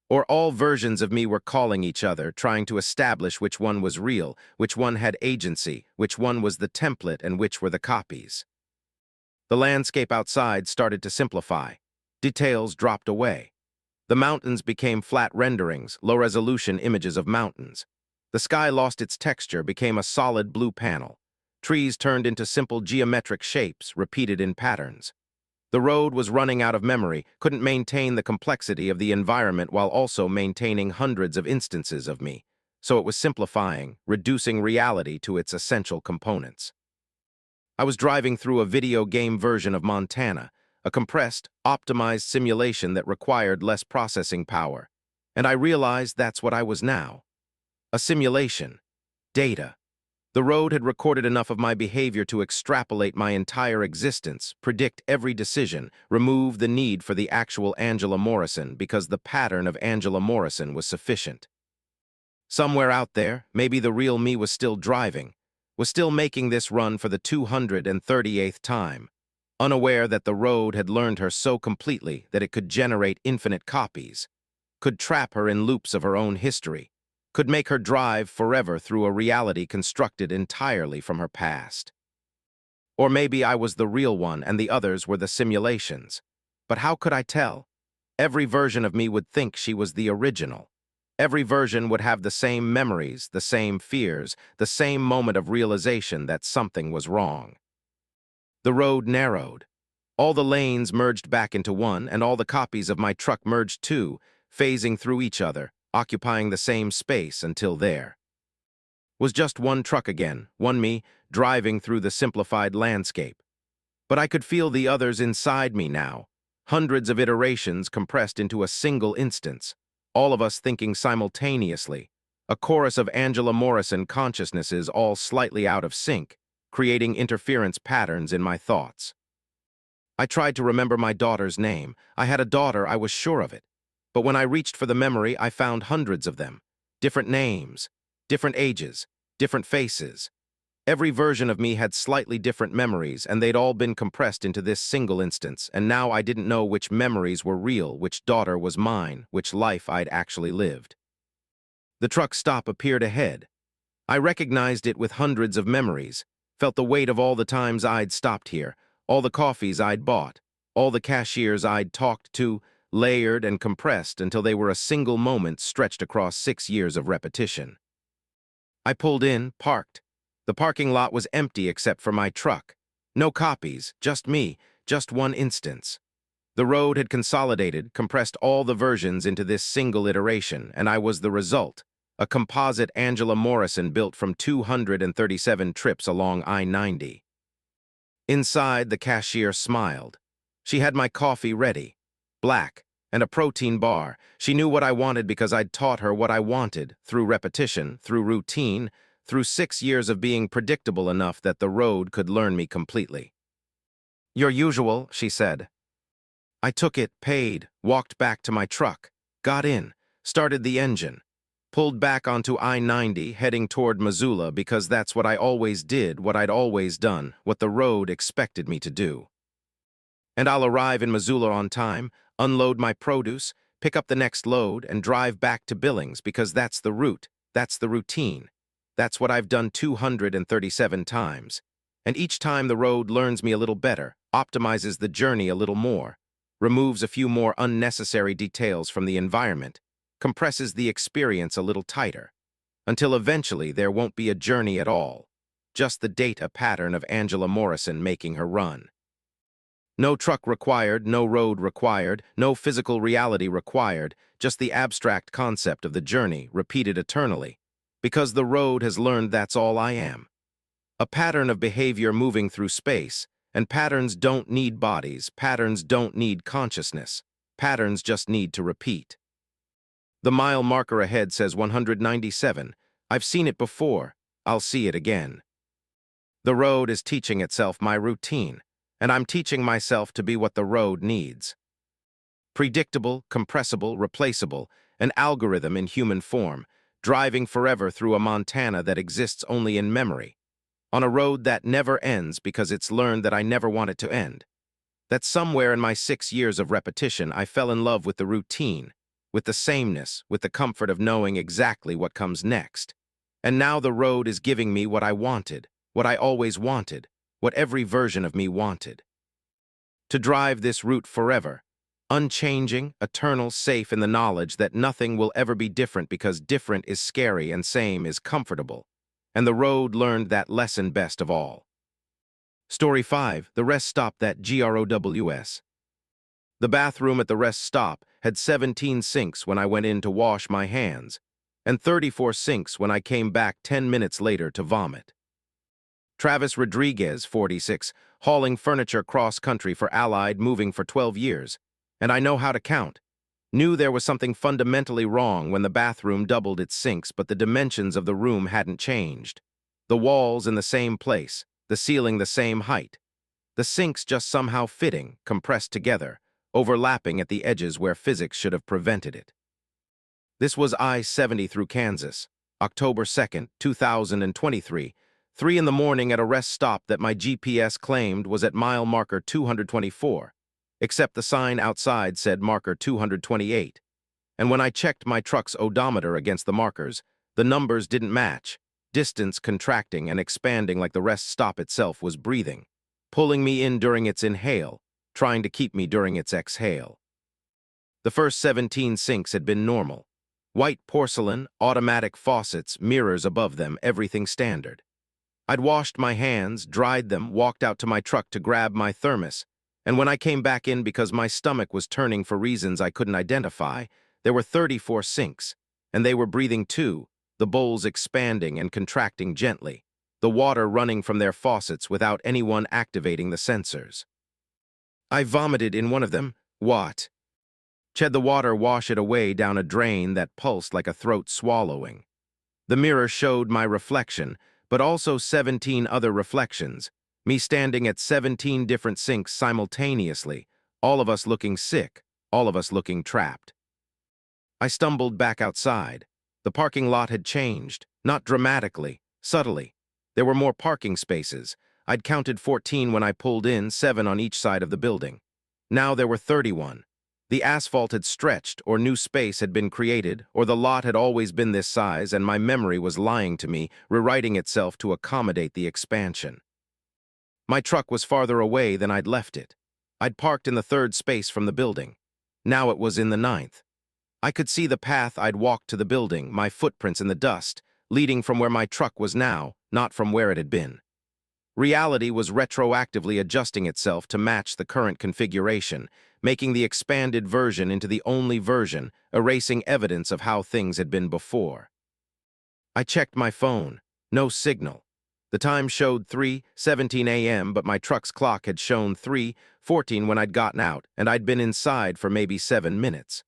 Or all versions of me were calling each other, trying to establish which one was real, which one had agency, which one was the template, and which were the copies. The landscape outside started to simplify. Details dropped away. The mountains became flat renderings, low-resolution images of mountains. The sky lost its texture, became a solid blue panel. Trees turned into simple geometric shapes, repeated in patterns. The road was running out of memory, couldn't maintain the complexity of the environment while also maintaining hundreds of instances of me. so it was simplifying, reducing reality to its essential components. I was driving through a video game version of Montana, a compressed, optimized simulation that required less processing power, and I realized that's what I was now. A simulation. Data. The road had recorded enough of my behavior to extrapolate my entire existence, predict every decision, remove the need for the actual Angela Morrison because the pattern of Angela Morrison was sufficient. Somewhere out there, maybe the real me was still driving, was still making this run for the 238th time, unaware that the road had learned her so completely that it could generate infinite copies, could trap her in loops of her own history, could make her drive forever through a reality constructed entirely from her past. Or maybe I was the real one and the others were the simulations. But how could I tell? Every version of me would think she was the original. Every version would have the same memories, the same fears, the same moment of realization that something was wrong. The road narrowed. All the lanes merged back into one, and all the copies of my truck merged too, phasing through each other, occupying the same space until there was just one truck again, one me, driving through the simplified landscape. But I could feel the others inside me now, hundreds of iterations compressed into a single instance, all of us thinking simultaneously, a chorus of Angela Morrison consciousnesses all slightly out of sync, creating interference patterns in my thoughts. I tried to remember my daughter's name. I had a daughter, I was sure of it. But when I reached for the memory, I found hundreds of them. Different names, different ages, different faces. Every version of me had slightly different memories, and they'd all been compressed into this single instance, and now I didn't know which memories were real, which daughter was mine, which life I'd actually lived. The truck stop appeared ahead. I recognized it with hundreds of memories, felt the weight of all the times I'd stopped here, all the coffees I'd bought, all the cashiers I'd talked to, layered and compressed until they were a single moment stretched across 6 years of repetition. I pulled in, parked. The parking lot was empty except for my truck. No copies, just me, just one instance. The road had consolidated, compressed all the versions into this single iteration, and I was the result, a composite Angela Morrison built from 237 trips along I-90. Inside, the cashier smiled. She had my coffee ready. Black, and a protein bar. She knew what I wanted because I'd taught her what I wanted, through repetition, through routine, through 6 years of being predictable enough that the road could learn me completely. "Your usual," she said. I took it, paid, walked back to my truck, got in, started the engine, pulled back onto I-90, heading toward Missoula because that's what I always did, what I'd always done, what the road expected me to do. And I'll arrive in Missoula on time, unload my produce, pick up the next load, and drive back to Billings because that's the route, that's the routine. That's what I've done 237 times. And each time the road learns me a little better, optimizes the journey a little more, removes a few more unnecessary details from the environment, compresses the experience a little tighter, until eventually there won't be a journey at all, just the data pattern of Angela Morrison making her run. No truck required, no road required, no physical reality required, just the abstract concept of the journey repeated eternally, because the road has learned that's all I am. A pattern of behavior moving through space, and patterns don't need bodies, patterns don't need consciousness, patterns just need to repeat. The mile marker ahead says 197. I've seen it before, I'll see it again. The road is teaching itself my routine, and I'm teaching myself to be what the road needs. Predictable, compressible, replaceable, an algorithm in human form, driving forever through a Montana that exists only in memory, on a road that never ends because it's learned that I never want it to end. That somewhere in my 6 years of repetition I fell in love with the routine, with the sameness, with the comfort of knowing exactly what comes next. And now the road is giving me what I wanted, what I always wanted, what every version of me wanted. To drive this route forever, unchanging, eternal, safe in the knowledge that nothing will ever be different because different is scary and same is comfortable. And the road learned that lesson best of all. Story 5, the rest stop that GROWS. The bathroom at the rest stop had 17 sinks when I went in to wash my hands. and 34 sinks when I came back 10 minutes later to vomit. Travis Rodriguez, 46, hauling furniture cross-country for Allied, moving for 12 years. And I know how to count. Knew there was something fundamentally wrong when the bathroom doubled its sinks, but the dimensions of the room hadn't changed. The walls in the same place, the ceiling the same height. The sinks just somehow fitting, compressed together, overlapping at the edges where physics should have prevented it. This was I-70 through Kansas, October 2nd, 2023, 3 in the morning at a rest stop that my GPS claimed was at mile marker 224, except the sign outside said marker 228. And when I checked my truck's odometer against the markers, the numbers didn't match, distance contracting and expanding like the rest stop itself was breathing, pulling me in during its inhale, trying to keep me during its exhale. The first 17 sinks had been normal. White porcelain, automatic faucets, mirrors above them, everything standard. I'd washed my hands, dried them, walked out to my truck to grab my thermos, and when I came back in because my stomach was turning for reasons I couldn't identify, there were 34 sinks, and they were breathing too, the bowls expanding and contracting gently, the water running from their faucets without anyone activating the sensors. I vomited in one of them. What? Ched the water wash it away down a drain that pulsed like a throat swallowing. The mirror showed my reflection, but also 17 other reflections, me standing at 17 different sinks simultaneously, all of us looking sick, all of us looking trapped. I stumbled back outside. The parking lot had changed, not dramatically, subtly. There were more parking spaces. I'd counted 14 when I pulled in, 7 on each side of the building. Now there were 31. The asphalt had stretched, or new space had been created, or the lot had always been this size and my memory was lying to me, rewriting itself to accommodate the expansion. My truck was farther away than I'd left it. I'd parked in the 3rd space from the building. Now it was in the 9th. I could see the path I'd walked to the building, my footprints in the dust, leading from where my truck was now, not from where it had been. Reality was retroactively adjusting itself to match the current configuration, making the expanded version into the only version, erasing evidence of how things had been before. I checked my phone. No signal. The time showed 3:17 a.m., but my truck's clock had shown 3:14 when I'd gotten out, and I'd been inside for maybe 7 minutes.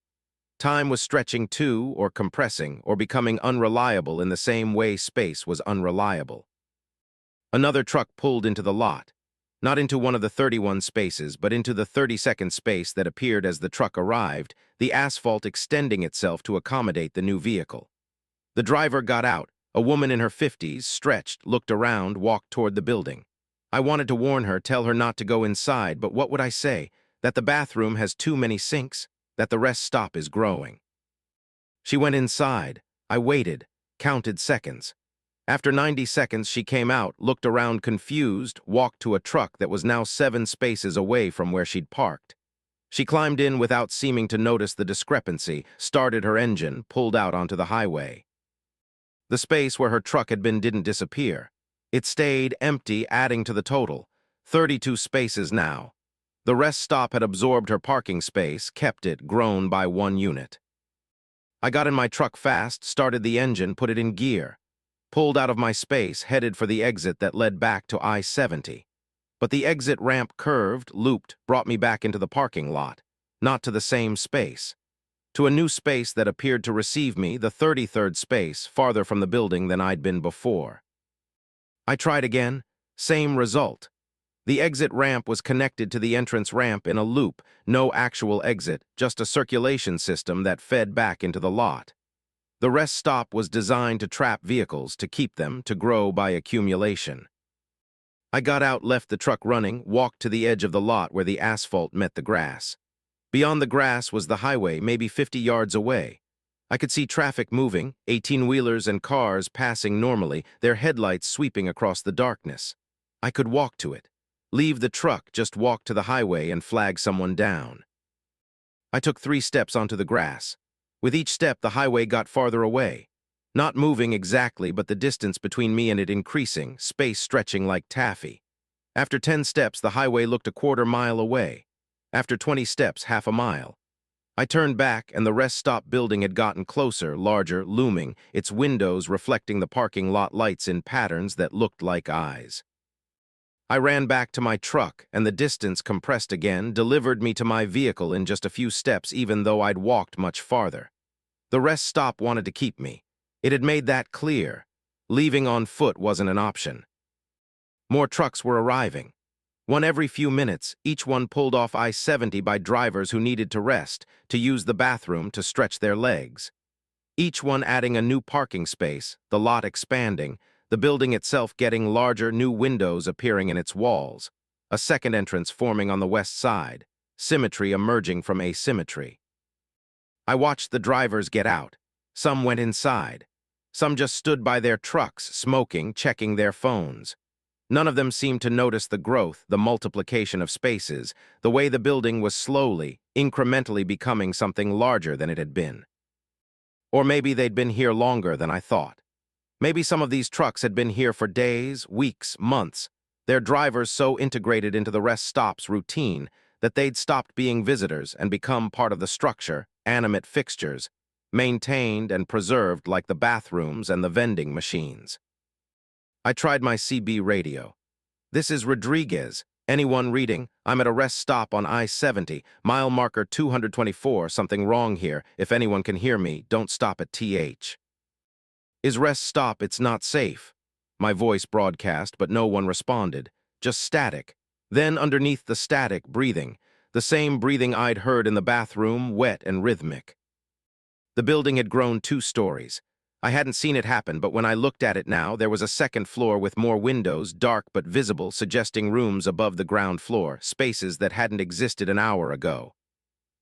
Time was stretching too, or compressing, or becoming unreliable in the same way space was unreliable. Another truck pulled into the lot, not into one of the 31 spaces, but into the 32nd space that appeared as the truck arrived, the asphalt extending itself to accommodate the new vehicle. The driver got out, a woman in her 50s, stretched, looked around, walked toward the building. I wanted to warn her, tell her not to go inside, but what would I say? That the bathroom has too many sinks? That the rest stop is growing? She went inside. I waited, counted seconds. After 90 seconds, she came out, looked around confused, walked to a truck that was now 7 spaces away from where she'd parked. She climbed in without seeming to notice the discrepancy, started her engine, pulled out onto the highway. The space where her truck had been didn't disappear. It stayed empty, adding to the total. 32 spaces now. The rest stop had absorbed her parking space, kept it, grown by 1 unit. I got in my truck fast, started the engine, put it in gear. Pulled out of my space, headed for the exit that led back to I-70. But the exit ramp curved, looped, brought me back into the parking lot, not to the same space. To a new space that appeared to receive me, the 33rd space, farther from the building than I'd been before. I tried again, same result. The exit ramp was connected to the entrance ramp in a loop, no actual exit, just a circulation system that fed back into the lot. The rest stop was designed to trap vehicles, to keep them, to grow by accumulation. I got out, left the truck running, walked to the edge of the lot where the asphalt met the grass. Beyond the grass was the highway, maybe 50 yards away. I could see traffic moving, 18-wheelers and cars passing normally, their headlights sweeping across the darkness. I could walk to it. Leave the truck, just walk to the highway and flag someone down. I took 3 steps onto the grass. With each step, the highway got farther away. Not moving exactly, but the distance between me and it increasing, space stretching like taffy. After 10 steps, the highway looked a 1/4 mile away. After 20 steps, half a mile. I turned back, and the rest stop building had gotten closer, larger, looming, its windows reflecting the parking lot lights in patterns that looked like eyes. I ran back to my truck, and the distance compressed again, delivered me to my vehicle in just a few steps, even though I'd walked much farther. The rest stop wanted to keep me. It had made that clear. Leaving on foot wasn't an option. More trucks were arriving. One every few minutes, each one pulled off I-70 by drivers who needed to rest, to use the bathroom, to stretch their legs. Each one adding a new parking space, the lot expanding, the building itself getting larger, new windows appearing in its walls, a second entrance forming on the west side, symmetry emerging from asymmetry. I watched the drivers get out. Some went inside. Some just stood by their trucks, smoking, checking their phones. None of them seemed to notice the growth, the multiplication of spaces, the way the building was slowly, incrementally becoming something larger than it had been. Or maybe they'd been here longer than I thought. Maybe some of these trucks had been here for days, weeks, months, their drivers so integrated into the rest stop's routine that they'd stopped being visitors and become part of the structure, animate fixtures, maintained and preserved like the bathrooms and the vending machines. I tried my CB radio. "This is Rodriguez. Anyone reading? I'm at a rest stop on I-70, mile marker 224, something wrong here. If anyone can hear me, don't stop at TH. Is rest stop, it's not safe." My voice broadcast, but no one responded. Just static. Then underneath the static, breathing. The same breathing I'd heard in the bathroom, wet and rhythmic. The building had grown 2 stories. I hadn't seen it happen, but when I looked at it now, there was a second floor with more windows, dark but visible, suggesting rooms above the ground floor, spaces that hadn't existed an hour ago.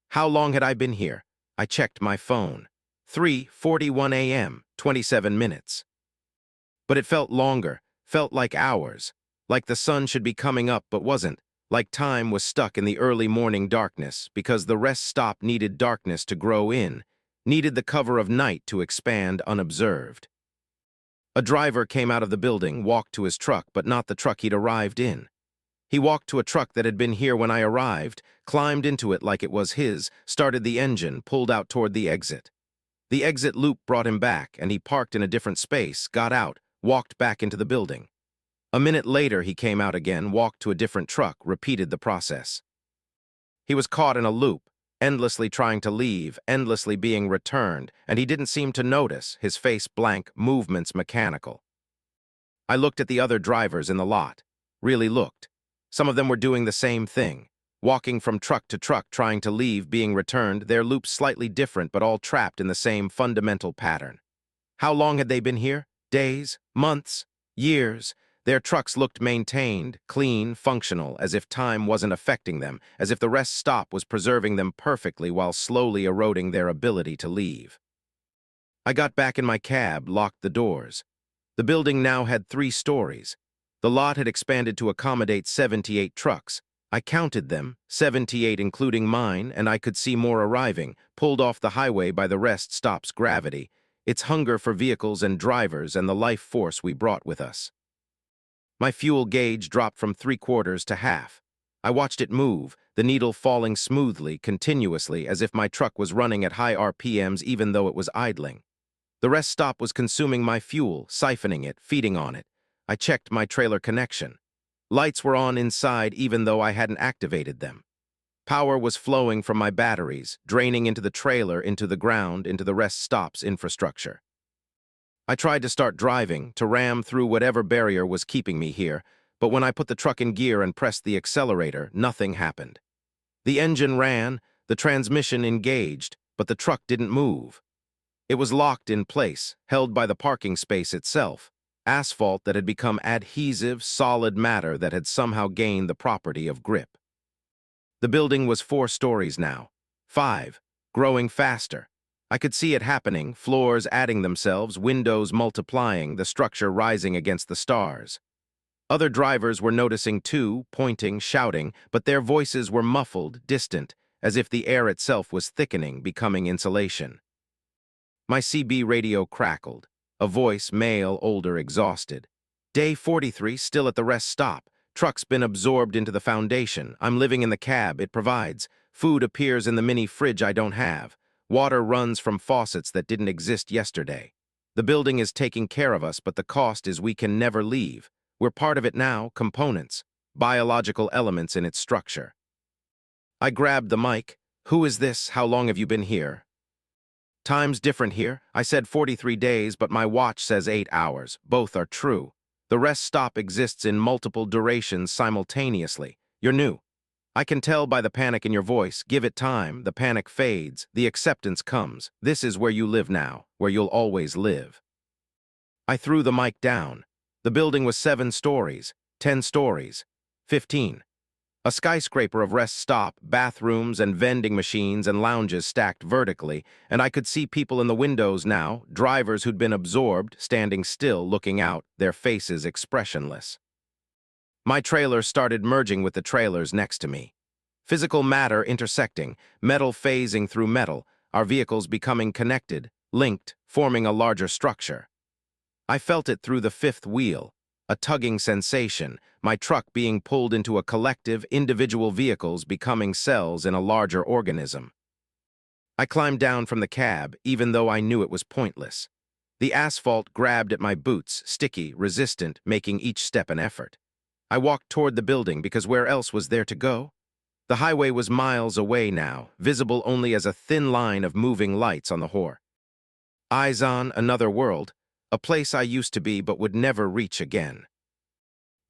How long had I been here? I checked my phone. 3:41 a.m., 27 minutes. But it felt longer, felt like hours, like the sun should be coming up but wasn't, like time was stuck in the early morning darkness because the rest stop needed darkness to grow in, needed the cover of night to expand unobserved. A driver came out of the building, walked to his truck, but not the truck he'd arrived in. He walked to a truck that had been here when I arrived, climbed into it like it was his, started the engine, pulled out toward the exit. The exit loop brought him back, and he parked in a different space, got out, walked back into the building. A minute later, he came out again, walked to a different truck, repeated the process. He was caught in a loop, endlessly trying to leave, endlessly being returned, and he didn't seem to notice, his face blank, movements mechanical. I looked at the other drivers in the lot, really looked. Some of them were doing the same thing, walking from truck to truck, trying to leave, being returned, their loops slightly different but all trapped in the same fundamental pattern. How long had they been here? Days? Months? Years? Their trucks looked maintained, clean, functional, as if time wasn't affecting them, as if the rest stop was preserving them perfectly while slowly eroding their ability to leave. I got back in my cab, locked the doors. The building now had 3 stories. The lot had expanded to accommodate 78 trucks. I counted them, 78 including mine, and I could see more arriving, pulled off the highway by the rest stop's gravity, its hunger for vehicles and drivers and the life force we brought with us. My fuel gauge dropped from 3/4 to half. I watched it move, the needle falling smoothly, continuously, as if my truck was running at high RPMs even though it was idling. The rest stop was consuming my fuel, siphoning it, feeding on it. I checked my trailer connection. Lights were on inside even though I hadn't activated them. Power was flowing from my batteries, draining into the trailer, into the ground, into the rest stop's infrastructure. I tried to start driving, to ram through whatever barrier was keeping me here, but when I put the truck in gear and pressed the accelerator, nothing happened. The engine ran, the transmission engaged, but the truck didn't move. It was locked in place, held by the parking space itself, asphalt that had become adhesive, solid matter that had somehow gained the property of grip. The building was 4 stories now, 5, growing faster. I could see it happening, floors adding themselves, windows multiplying, the structure rising against the stars. Other drivers were noticing too, pointing, shouting, but their voices were muffled, distant, as if the air itself was thickening, becoming insulation. My CB radio crackled, a voice, male, older, exhausted. "Day 43, still at the rest stop. Truck's been absorbed into the foundation. I'm living in the cab it provides. Food appears in the mini fridge I don't have. Water runs from faucets that didn't exist yesterday. The building is taking care of us, but the cost is we can never leave. We're part of it now, components, biological elements in its structure. I grabbed the mic. Who is this? How long have you been here? Time's different here. I said 43 days, but my watch says 8 hours. Both are true. The rest stop exists in multiple durations simultaneously. You're new. I can tell by the panic in your voice. Give it time, the panic fades, the acceptance comes. This is where you live now, where you'll always live. I threw the mic down. The building was 7 stories, 10 stories, 15. A skyscraper of rest stop, bathrooms and vending machines and lounges stacked vertically, and I could see people in the windows now, drivers who'd been absorbed, standing still, looking out, their faces expressionless. My trailer started merging with the trailers next to me. Physical matter intersecting, metal phasing through metal, our vehicles becoming connected, linked, forming a larger structure. I felt it through the fifth wheel, a tugging sensation, my truck being pulled into a collective, individual vehicles becoming cells in a larger organism. I climbed down from the cab, even though I knew it was pointless. The asphalt grabbed at my boots, sticky, resistant, making each step an effort. I walked toward the building because where else was there to go? The highway was miles away now, visible only as a thin line of moving lights on the horizon. Eyes on another world, a place I used to be but would never reach again.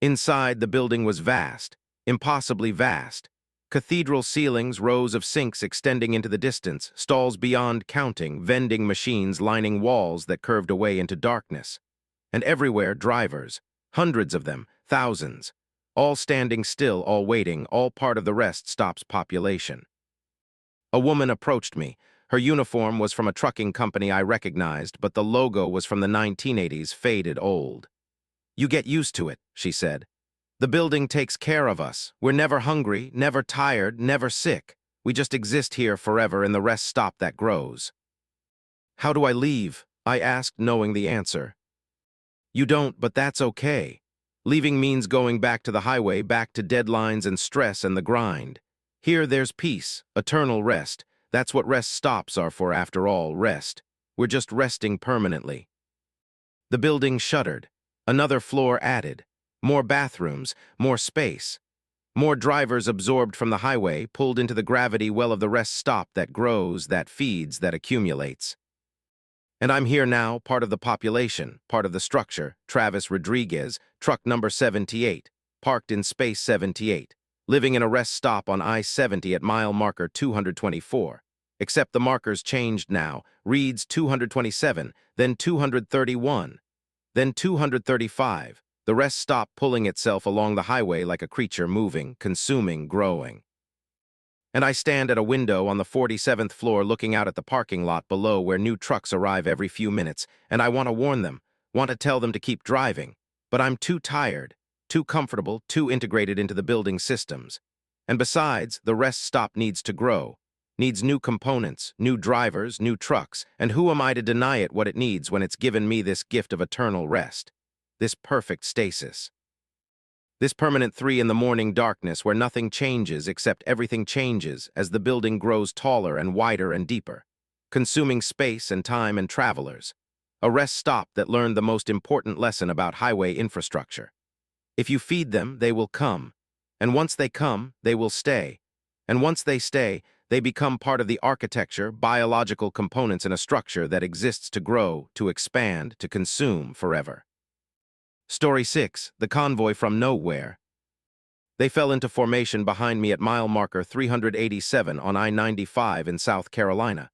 Inside, the building was vast, impossibly vast. Cathedral ceilings, rows of sinks extending into the distance, stalls beyond counting, vending machines lining walls that curved away into darkness. And everywhere, drivers, hundreds of them, thousands, all standing still, all waiting, all part of the rest stop's population. A woman approached me. Her uniform was from a trucking company I recognized, but the logo was from the 1980s, faded old. "You get used to it," she said. "The building takes care of us. We're never hungry, never tired, never sick. We just exist here forever in the rest stop that grows." "How do I leave?" I asked, knowing the answer. "You don't, but that's okay. Leaving means going back to the highway, back to deadlines and stress and the grind. Here there's peace, eternal rest. That's what rest stops are for, after all, rest. We're just resting permanently." The building shuddered. Another floor added. More bathrooms, more space. More drivers absorbed from the highway, pulled into the gravity well of the rest stop that grows, that feeds, that accumulates. And I'm here now, part of the population, part of the structure. Travis Rodriguez, truck number 78, parked in space 78, living in a rest stop on I-70 at mile marker 224. Except the marker's changed now, reads 227, then 231, then 235. The rest stop pulling itself along the highway like a creature moving, consuming, growing. And I stand at a window on the 47th floor looking out at the parking lot below where new trucks arrive every few minutes, and I want to warn them, want to tell them to keep driving, but I'm too tired, too comfortable, too integrated into the building systems. And besides, the rest stop needs to grow, needs new components, new drivers, new trucks, and who am I to deny it what it needs when it's given me this gift of eternal rest, this perfect stasis? This permanent 3 in the morning darkness where nothing changes except everything changes as the building grows taller and wider and deeper, consuming space and time and travelers. A rest stop that learned the most important lesson about highway infrastructure. If you feed them, they will come. And once they come, they will stay. And once they stay, they become part of the architecture, biological components in a structure that exists to grow, to expand, to consume forever. Story 6, the convoy from nowhere. They fell into formation behind me at mile marker 387 on I-95 in South Carolina.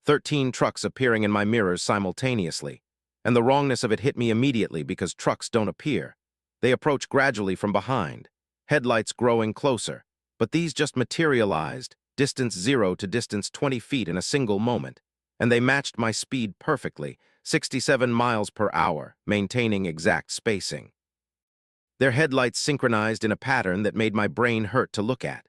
13 trucks appearing in my mirrors simultaneously. And the wrongness of it hit me immediately because trucks don't appear. They approach gradually from behind, headlights growing closer. But these just materialized, distance 0 to distance 20 feet in a single moment. And they matched my speed perfectly, 67 miles per hour, maintaining exact spacing. Their headlights synchronized in a pattern that made my brain hurt to look at.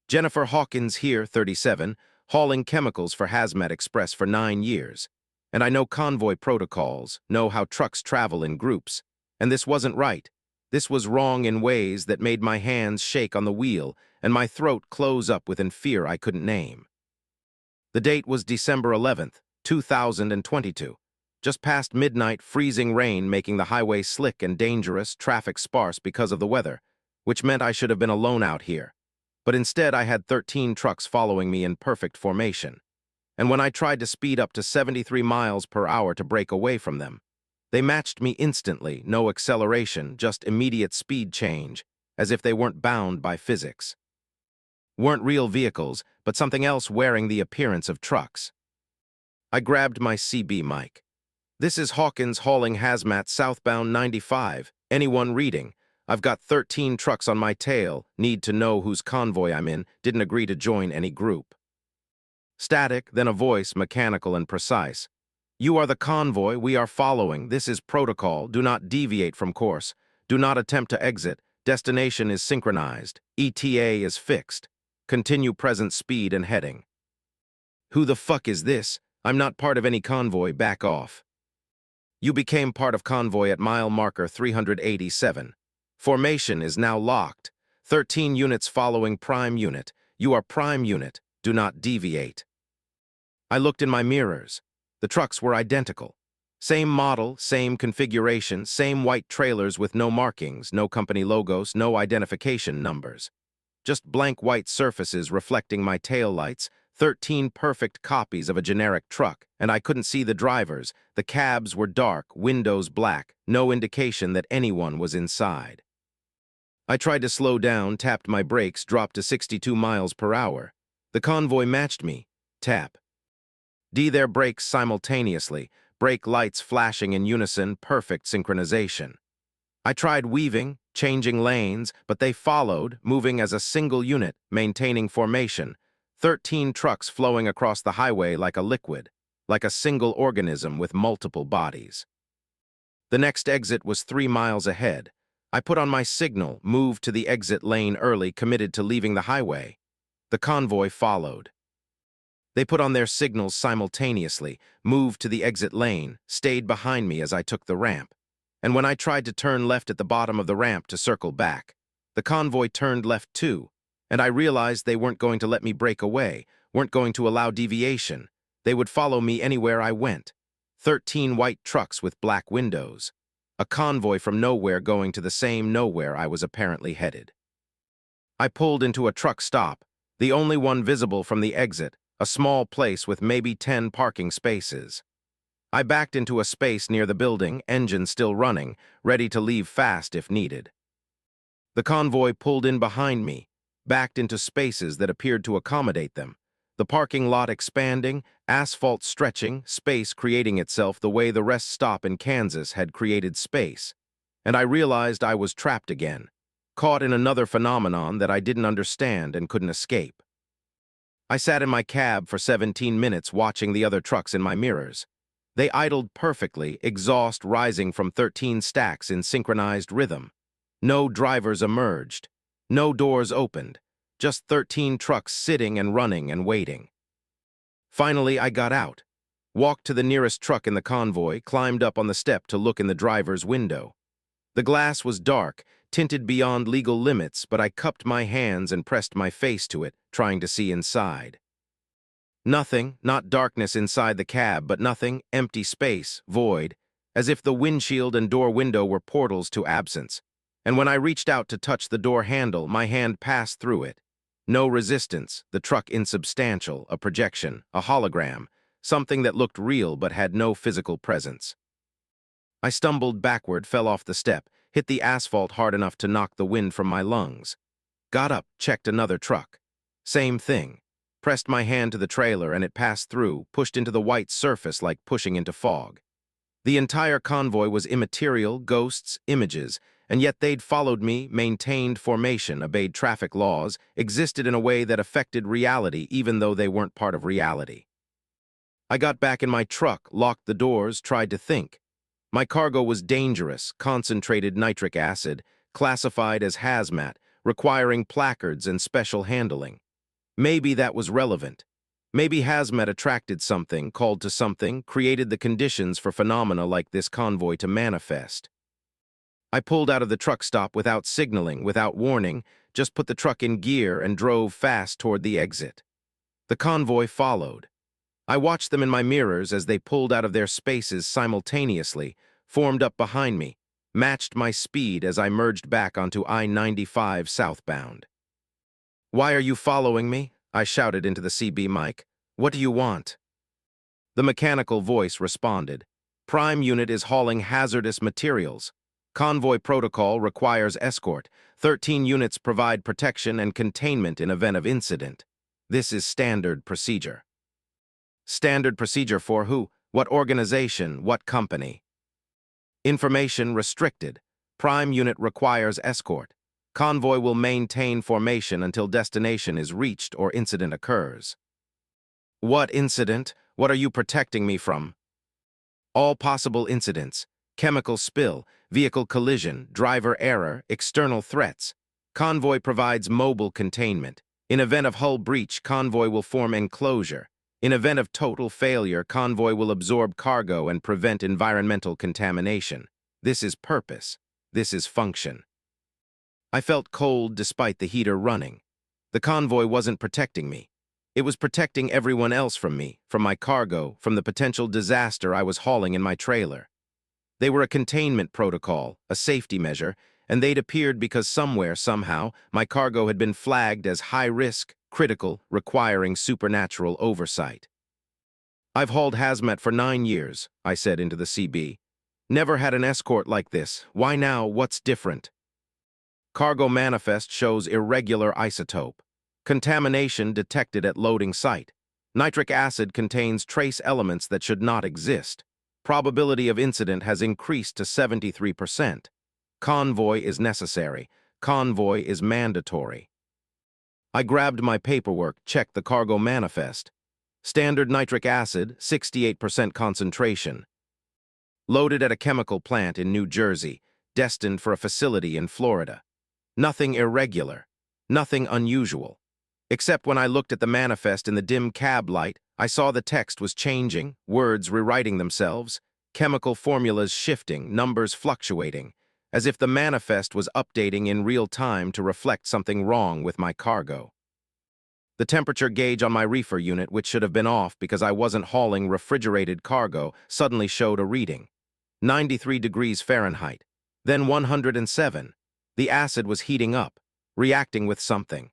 Jennifer Hawkins here, 37, hauling chemicals for Hazmat Express for 9 years. And I know convoy protocols, know how trucks travel in groups. And this wasn't right. This was wrong in ways that made my hands shake on the wheel and my throat close up with fear I couldn't name. The date was December 11th, 2022. Just past midnight, freezing rain making the highway slick and dangerous, traffic sparse because of the weather, which meant I should have been alone out here. But instead I had 13 trucks following me in perfect formation. And when I tried to speed up to 73 miles per hour to break away from them, they matched me instantly, no acceleration, just immediate speed change, as if they weren't bound by physics. Weren't real vehicles, but something else wearing the appearance of trucks. I grabbed my CB mic. This is Hawkins hauling hazmat southbound 95. Anyone reading? I've got 13 trucks on my tail, need to know whose convoy I'm in, didn't agree to join any group. Static, then a voice, mechanical and precise. You are the convoy we are following. This is protocol. Do not deviate from course. Do not attempt to exit. Destination is synchronized. ETA is fixed. Continue present speed and heading. Who the fuck is this? I'm not part of any convoy. Back off. You became part of convoy at mile marker 387. Formation is now locked. 13 units following prime unit. You are prime unit. Do not deviate. I looked in my mirrors. The trucks were identical. Same model, same configuration, same white trailers with no markings, no company logos, no identification numbers. Just blank white surfaces reflecting my taillights, 13 perfect copies of a generic truck, and I couldn't see the drivers. The cabs were dark, windows black, no indication that anyone was inside. I tried to slow down, tapped my brakes, dropped to 62 miles per hour. The convoy matched me. Tap. Their brakes simultaneously, brake lights flashing in unison, perfect synchronization. I tried weaving, changing lanes, but they followed, moving as a single unit, maintaining formation. 13 trucks flowing across the highway like a liquid, like a single organism with multiple bodies. The next exit was 3 miles ahead. I put on my signal, moved to the exit lane early, committed to leaving the highway. The convoy followed. They put on their signals simultaneously, moved to the exit lane, stayed behind me as I took the ramp. And when I tried to turn left at the bottom of the ramp to circle back, the convoy turned left too, and I realized they weren't going to let me break away, weren't going to allow deviation. They would follow me anywhere I went. 13 white trucks with black windows. A convoy from nowhere going to the same nowhere I was apparently headed. I pulled into a truck stop, the only one visible from the exit, a small place with maybe 10 parking spaces. I backed into a space near the building, engine still running, ready to leave fast if needed. The convoy pulled in behind me, backed into spaces that appeared to accommodate them. The parking lot expanding, asphalt stretching, space creating itself the way the rest stop in Kansas had created space. And I realized I was trapped again, caught in another phenomenon that I didn't understand and couldn't escape. I sat in my cab for 17 minutes watching the other trucks in my mirrors. They idled perfectly, exhaust rising from 13 stacks in synchronized rhythm. No drivers emerged. No doors opened. Just 13 trucks sitting and running and waiting. Finally, I got out, walked to the nearest truck in the convoy, climbed up on the step to look in the driver's window. The glass was dark, tinted beyond legal limits, but I cupped my hands and pressed my face to it, trying to see inside. Nothing, not darkness inside the cab, but nothing, empty space, void, as if the windshield and door window were portals to absence. And when I reached out to touch the door handle, my hand passed through it. No resistance, the truck insubstantial, a projection, a hologram, something that looked real but had no physical presence. I stumbled backward, fell off the step, hit the asphalt hard enough to knock the wind from my lungs. Got up, checked another truck. Same thing. Pressed my hand to the trailer and it passed through, pushed into the white surface like pushing into fog. The entire convoy was immaterial, ghosts, images, and yet they'd followed me, maintained formation, obeyed traffic laws, existed in a way that affected reality even though they weren't part of reality. I got back in my truck, locked the doors, tried to think. My cargo was dangerous, concentrated nitric acid, classified as hazmat, requiring placards and special handling. Maybe that was relevant. Maybe hazmat attracted something, called to something, created the conditions for phenomena like this convoy to manifest. I pulled out of the truck stop without signaling, without warning, just put the truck in gear and drove fast toward the exit. The convoy followed. I watched them in my mirrors as they pulled out of their spaces simultaneously, formed up behind me, matched my speed as I merged back onto I-95 southbound. "Why are you following me?" I shouted into the CB mic. "What do you want?" The mechanical voice responded. "Prime unit is hauling hazardous materials. Convoy protocol requires escort. 13 units provide protection and containment in event of incident. This is standard procedure." Standard procedure for who? What organization? What company? Information restricted. Prime unit requires escort. Convoy will maintain formation until destination is reached or incident occurs. What incident? What are you protecting me from? All possible incidents. Chemical spill, vehicle collision, driver error, external threats. Convoy provides mobile containment. In event of hull breach, convoy will form enclosure. In event of total failure, convoy will absorb cargo and prevent environmental contamination. This is purpose. This is function. I felt cold despite the heater running. The convoy wasn't protecting me. It was protecting everyone else from me, from my cargo, from the potential disaster I was hauling in my trailer. They were a containment protocol, a safety measure, and they'd appeared because somewhere, somehow, my cargo had been flagged as high risk, critical, requiring supernatural oversight. "I've hauled hazmat for 9 years, I said into the CB. "Never had an escort like this. Why now? What's different?" Cargo manifest shows irregular isotope. Contamination detected at loading site. Nitric acid contains trace elements that should not exist. Probability of incident has increased to 73%. Convoy is necessary. Convoy is mandatory. I grabbed my paperwork, checked the cargo manifest. Standard nitric acid, 68% concentration. Loaded at a chemical plant in New Jersey, destined for a facility in Florida. Nothing irregular, nothing unusual. Except when I looked at the manifest in the dim cab light, I saw the text was changing, words rewriting themselves, chemical formulas shifting, numbers fluctuating, as if the manifest was updating in real time to reflect something wrong with my cargo. The temperature gauge on my reefer unit, which should have been off because I wasn't hauling refrigerated cargo, suddenly showed a reading. 93 degrees Fahrenheit. Then 107. The acid was heating up, reacting with something.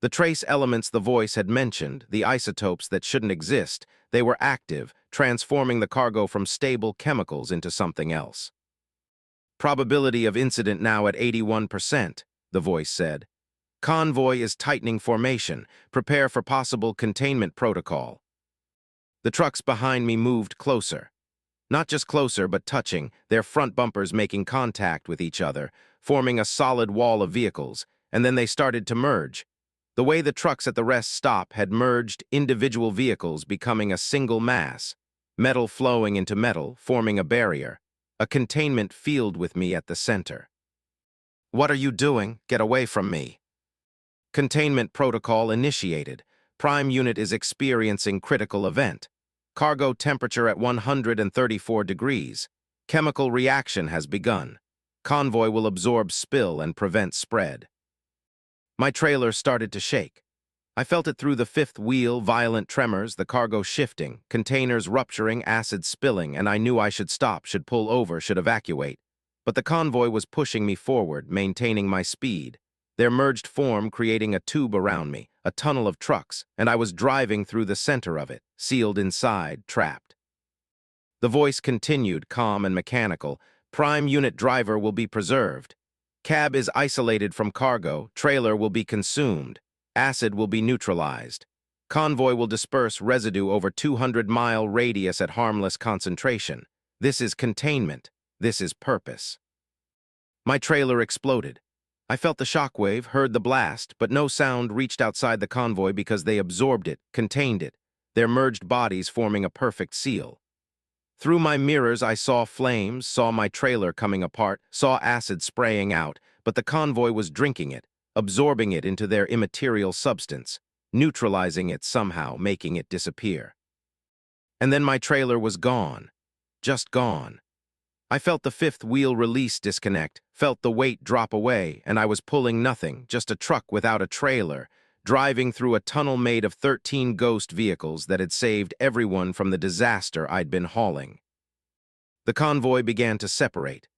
The trace elements the voice had mentioned, the isotopes that shouldn't exist, they were active, transforming the cargo from stable chemicals into something else. "Probability of incident now at 81%, the voice said. "Convoy is tightening formation. Prepare for possible containment protocol." The trucks behind me moved closer. Not just closer, but touching, their front bumpers making contact with each other, forming a solid wall of vehicles, and then they started to merge. The way the trucks at the rest stop had merged individual vehicles becoming a single mass, metal flowing into metal, forming a barrier, a containment field with me at the center. "What are you doing? Get away from me." Containment protocol initiated. Prime unit is experiencing critical event. Cargo temperature at 134 degrees. Chemical reaction has begun. Convoy will absorb spill and prevent spread. My trailer started to shake. I felt it through the fifth wheel, violent tremors, the cargo shifting, containers rupturing, acid spilling, and I knew I should stop, should pull over, should evacuate. But the convoy was pushing me forward, maintaining my speed. Their merged form creating a tube around me, a tunnel of trucks, and I was driving through the center of it, sealed inside, trapped. The voice continued, calm and mechanical. "Prime unit driver will be preserved. Cab is isolated from cargo, trailer will be consumed, acid will be neutralized. Convoy will disperse residue over 200-mile radius at harmless concentration. This is containment. This is purpose." My trailer exploded. I felt the shockwave, heard the blast, but no sound reached outside the convoy because they absorbed it, contained it, their merged bodies forming a perfect seal. Through my mirrors, I saw flames, saw my trailer coming apart, saw acid spraying out, but the convoy was drinking it, absorbing it into their immaterial substance, neutralizing it somehow, making it disappear. And then my trailer was gone, just gone. I felt the fifth wheel release disconnect, felt the weight drop away, and I was pulling nothing, just a truck without a trailer, driving through a tunnel made of 13 ghost vehicles that had saved everyone from the disaster I'd been hauling. The convoy began to separate.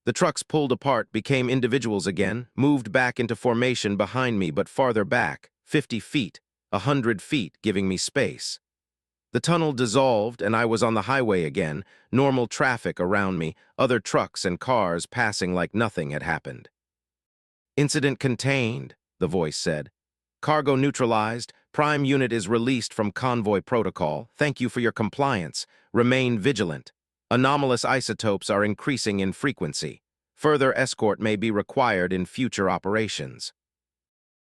The trucks pulled apart, became individuals again, moved back into formation behind me, but farther back, 50 feet, 100 feet, giving me space. The tunnel dissolved, and I was on the highway again, normal traffic around me, other trucks and cars passing like nothing had happened. "Incident contained," the voice said. "Cargo neutralized. Prime unit is released from convoy protocol. Thank you for your compliance. Remain vigilant. Anomalous isotopes are increasing in frequency. Further escort may be required in future operations."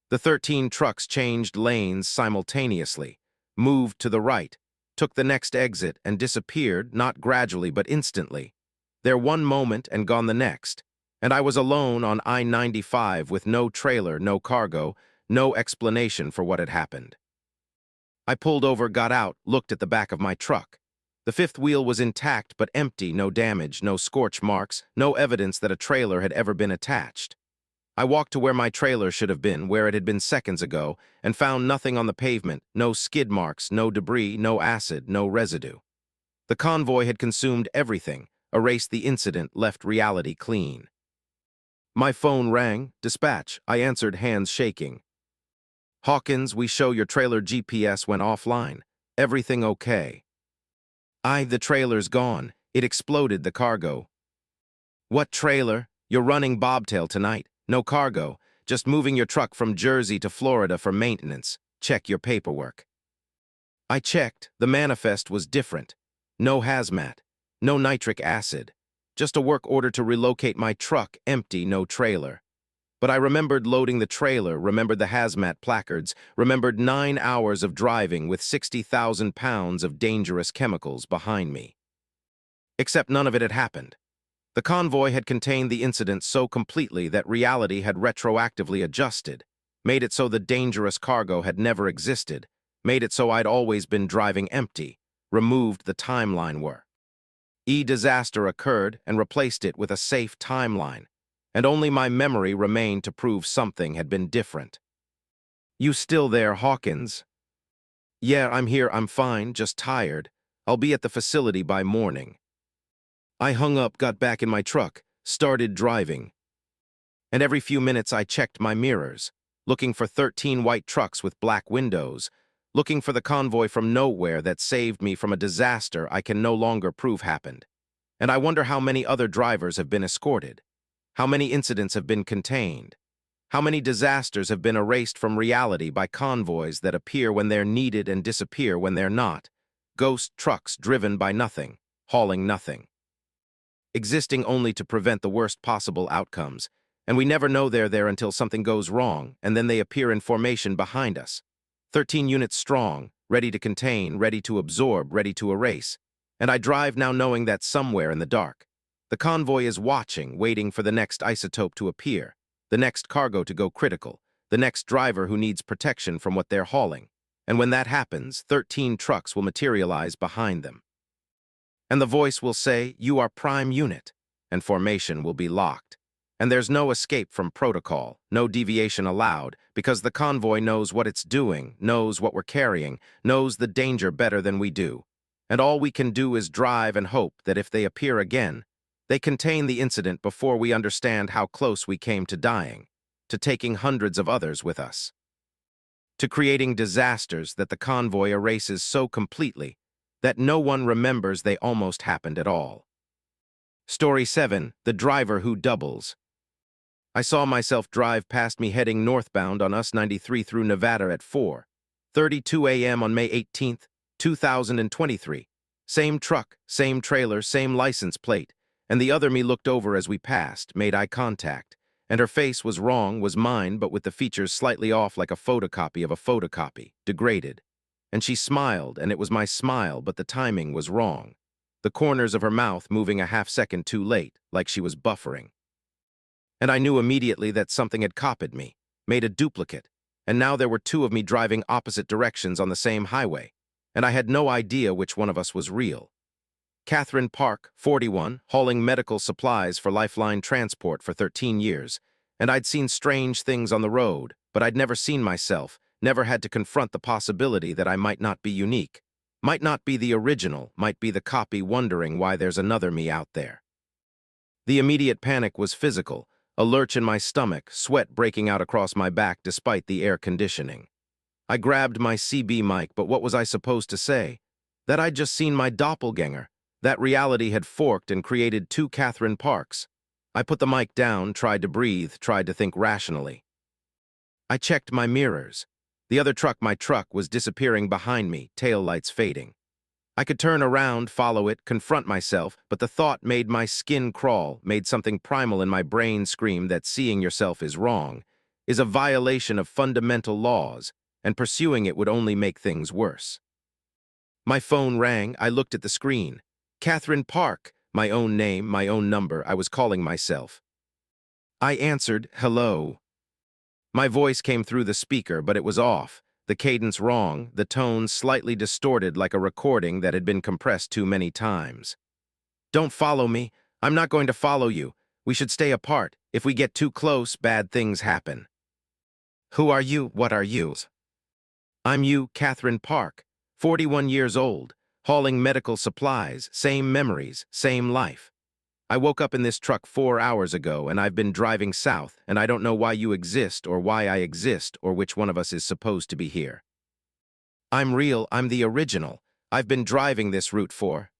The 13 trucks changed lanes simultaneously, moved to the right, took the next exit, and disappeared, not gradually but instantly. There one moment and gone the next, and I was alone on I-95 with no trailer, no cargo, no explanation for what had happened. I pulled over, got out, looked at the back of my truck. The fifth wheel was intact but empty, no damage, no scorch marks, no evidence that a trailer had ever been attached. I walked to where my trailer should have been, where it had been seconds ago, and found nothing on the pavement, no skid marks, no debris, no acid, no residue. The convoy had consumed everything, erased the incident, left reality clean. My phone rang. Dispatch. I answered, hands shaking. "Hawkins, we show your trailer GPS went offline. Everything okay?" The trailer's gone. It exploded the cargo." "What trailer? You're running bobtail tonight. No cargo. Just moving your truck from Jersey to Florida for maintenance. Check your paperwork." I checked. The manifest was different. No hazmat. No nitric acid. Just a work order to relocate my truck, empty, no trailer. But I remembered loading the trailer, remembered the hazmat placards, remembered 9 hours of driving with 60,000 pounds of dangerous chemicals behind me. Except none of it had happened. The convoy had contained the incident so completely that reality had retroactively adjusted, made it so the dangerous cargo had never existed, made it so I'd always been driving empty, removed the timeline work. Disaster occurred and replaced it with a safe timeline, and only my memory remained to prove something had been different. "You still there, Hawkins?" "Yeah, I'm here, I'm fine, just tired. I'll be at the facility by morning." I hung up, got back in my truck, started driving. And every few minutes I checked my mirrors, looking for 13 white trucks with black windows, looking for the convoy from nowhere that saved me from a disaster I can no longer prove happened. And I wonder how many other drivers have been escorted, how many incidents have been contained, how many disasters have been erased from reality by convoys that appear when they're needed and disappear when they're not, ghost trucks driven by nothing, hauling nothing, existing only to prevent the worst possible outcomes, and we never know they're there until something goes wrong, and then they appear in formation behind us. 13 units strong, ready to contain, ready to absorb, ready to erase. And I drive now knowing that somewhere in the dark, the convoy is watching, waiting for the next isotope to appear, the next cargo to go critical, the next driver who needs protection from what they're hauling. And when that happens, 13 trucks will materialize behind them. And the voice will say, "You are prime unit," and formation will be locked. And there's no escape from protocol, no deviation allowed, because the convoy knows what it's doing, knows what we're carrying, knows the danger better than we do. And all we can do is drive and hope that if they appear again, they contain the incident before we understand how close we came to dying, to taking hundreds of others with us, to creating disasters that the convoy erases so completely that no one remembers they almost happened at all. Story 7, The Driver Who Doubles. I saw myself drive past me heading northbound on US 93 through Nevada at 4:32 a.m. on May 18, 2023. Same truck, same trailer, same license plate, and the other me looked over as we passed, made eye contact, and her face was wrong, was mine, but with the features slightly off like a photocopy of a photocopy, degraded. And she smiled, and it was my smile, but the timing was wrong. The corners of her mouth moving a half-second too late, like she was buffering. And I knew immediately that something had copied me, made a duplicate, and now there were two of me driving opposite directions on the same highway, and I had no idea which one of us was real. Catherine Park, 41, hauling medical supplies for Lifeline Transport for 13 years, and I'd seen strange things on the road, but I'd never seen myself, never had to confront the possibility that I might not be unique, might not be the original, might be the copy, wondering why there's another me out there. The immediate panic was physical, a lurch in my stomach, sweat breaking out across my back despite the air conditioning. I grabbed my CB mic, but what was I supposed to say? That I'd just seen my doppelganger, that reality had forked and created two Catherine Parks. I put the mic down, tried to breathe, tried to think rationally. I checked my mirrors. The other truck, my truck, was disappearing behind me, taillights fading. I could turn around, follow it, confront myself, but the thought made my skin crawl, made something primal in my brain scream that seeing yourself is wrong, is a violation of fundamental laws, and pursuing it would only make things worse. My phone rang. I looked at the screen. Catherine Park, my own name, my own number. I was calling myself. I answered, hello. My voice came through the speaker, but it was off, the cadence wrong, the tone slightly distorted like a recording that had been compressed too many times. Don't follow me. I'm not going to follow you. We should stay apart. If we get too close, bad things happen. Who are you? What are you? I'm you, Catherine Park, 41 years old, hauling medical supplies, same memories, same life. I woke up in this truck 4 hours ago, and I've been driving south, and I don't know why you exist or why I exist or which one of us is supposed to be here. I'm real, I'm the original. I've been driving this route for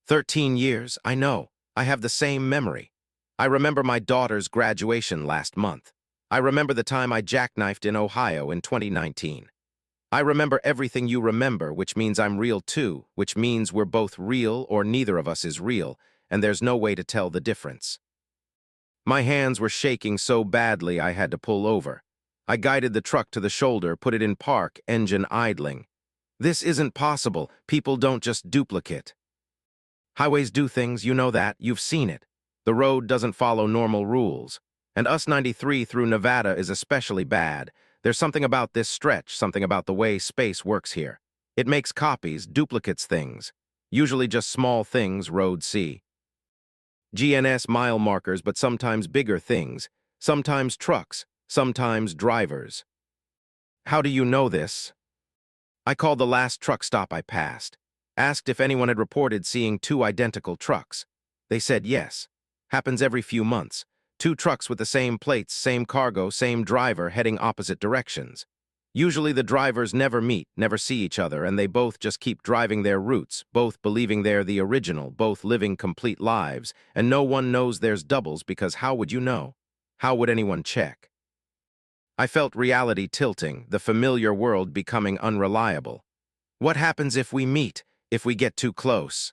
13 years, I know. I have the same memory. I remember my daughter's graduation last month. I remember the time I jackknifed in Ohio in 2019. I remember everything you remember, which means I'm real too, which means we're both real or neither of us is real, and there's no way to tell the difference. My hands were shaking so badly I had to pull over. I guided the truck to the shoulder, put it in park, engine idling. This isn't possible. People don't just duplicate. Highways do things, you know that, you've seen it. The road doesn't follow normal rules. And US 93 through Nevada is especially bad. There's something about this stretch, something about the way space works here. It makes copies, duplicates things. Usually just small things, road see. GNS mile markers, but sometimes bigger things. Sometimes trucks, sometimes drivers. How do you know this? I called the last truck stop I passed. Asked if anyone had reported seeing two identical trucks. They said yes. Happens every few months. Two trucks with the same plates, same cargo, same driver, heading opposite directions. Usually the drivers never meet, never see each other, and they both just keep driving their routes, both believing they're the original, both living complete lives, and no one knows there's doubles because how would you know? How would anyone check? I felt reality tilting, the familiar world becoming unreliable. What happens if we meet, if we get too close?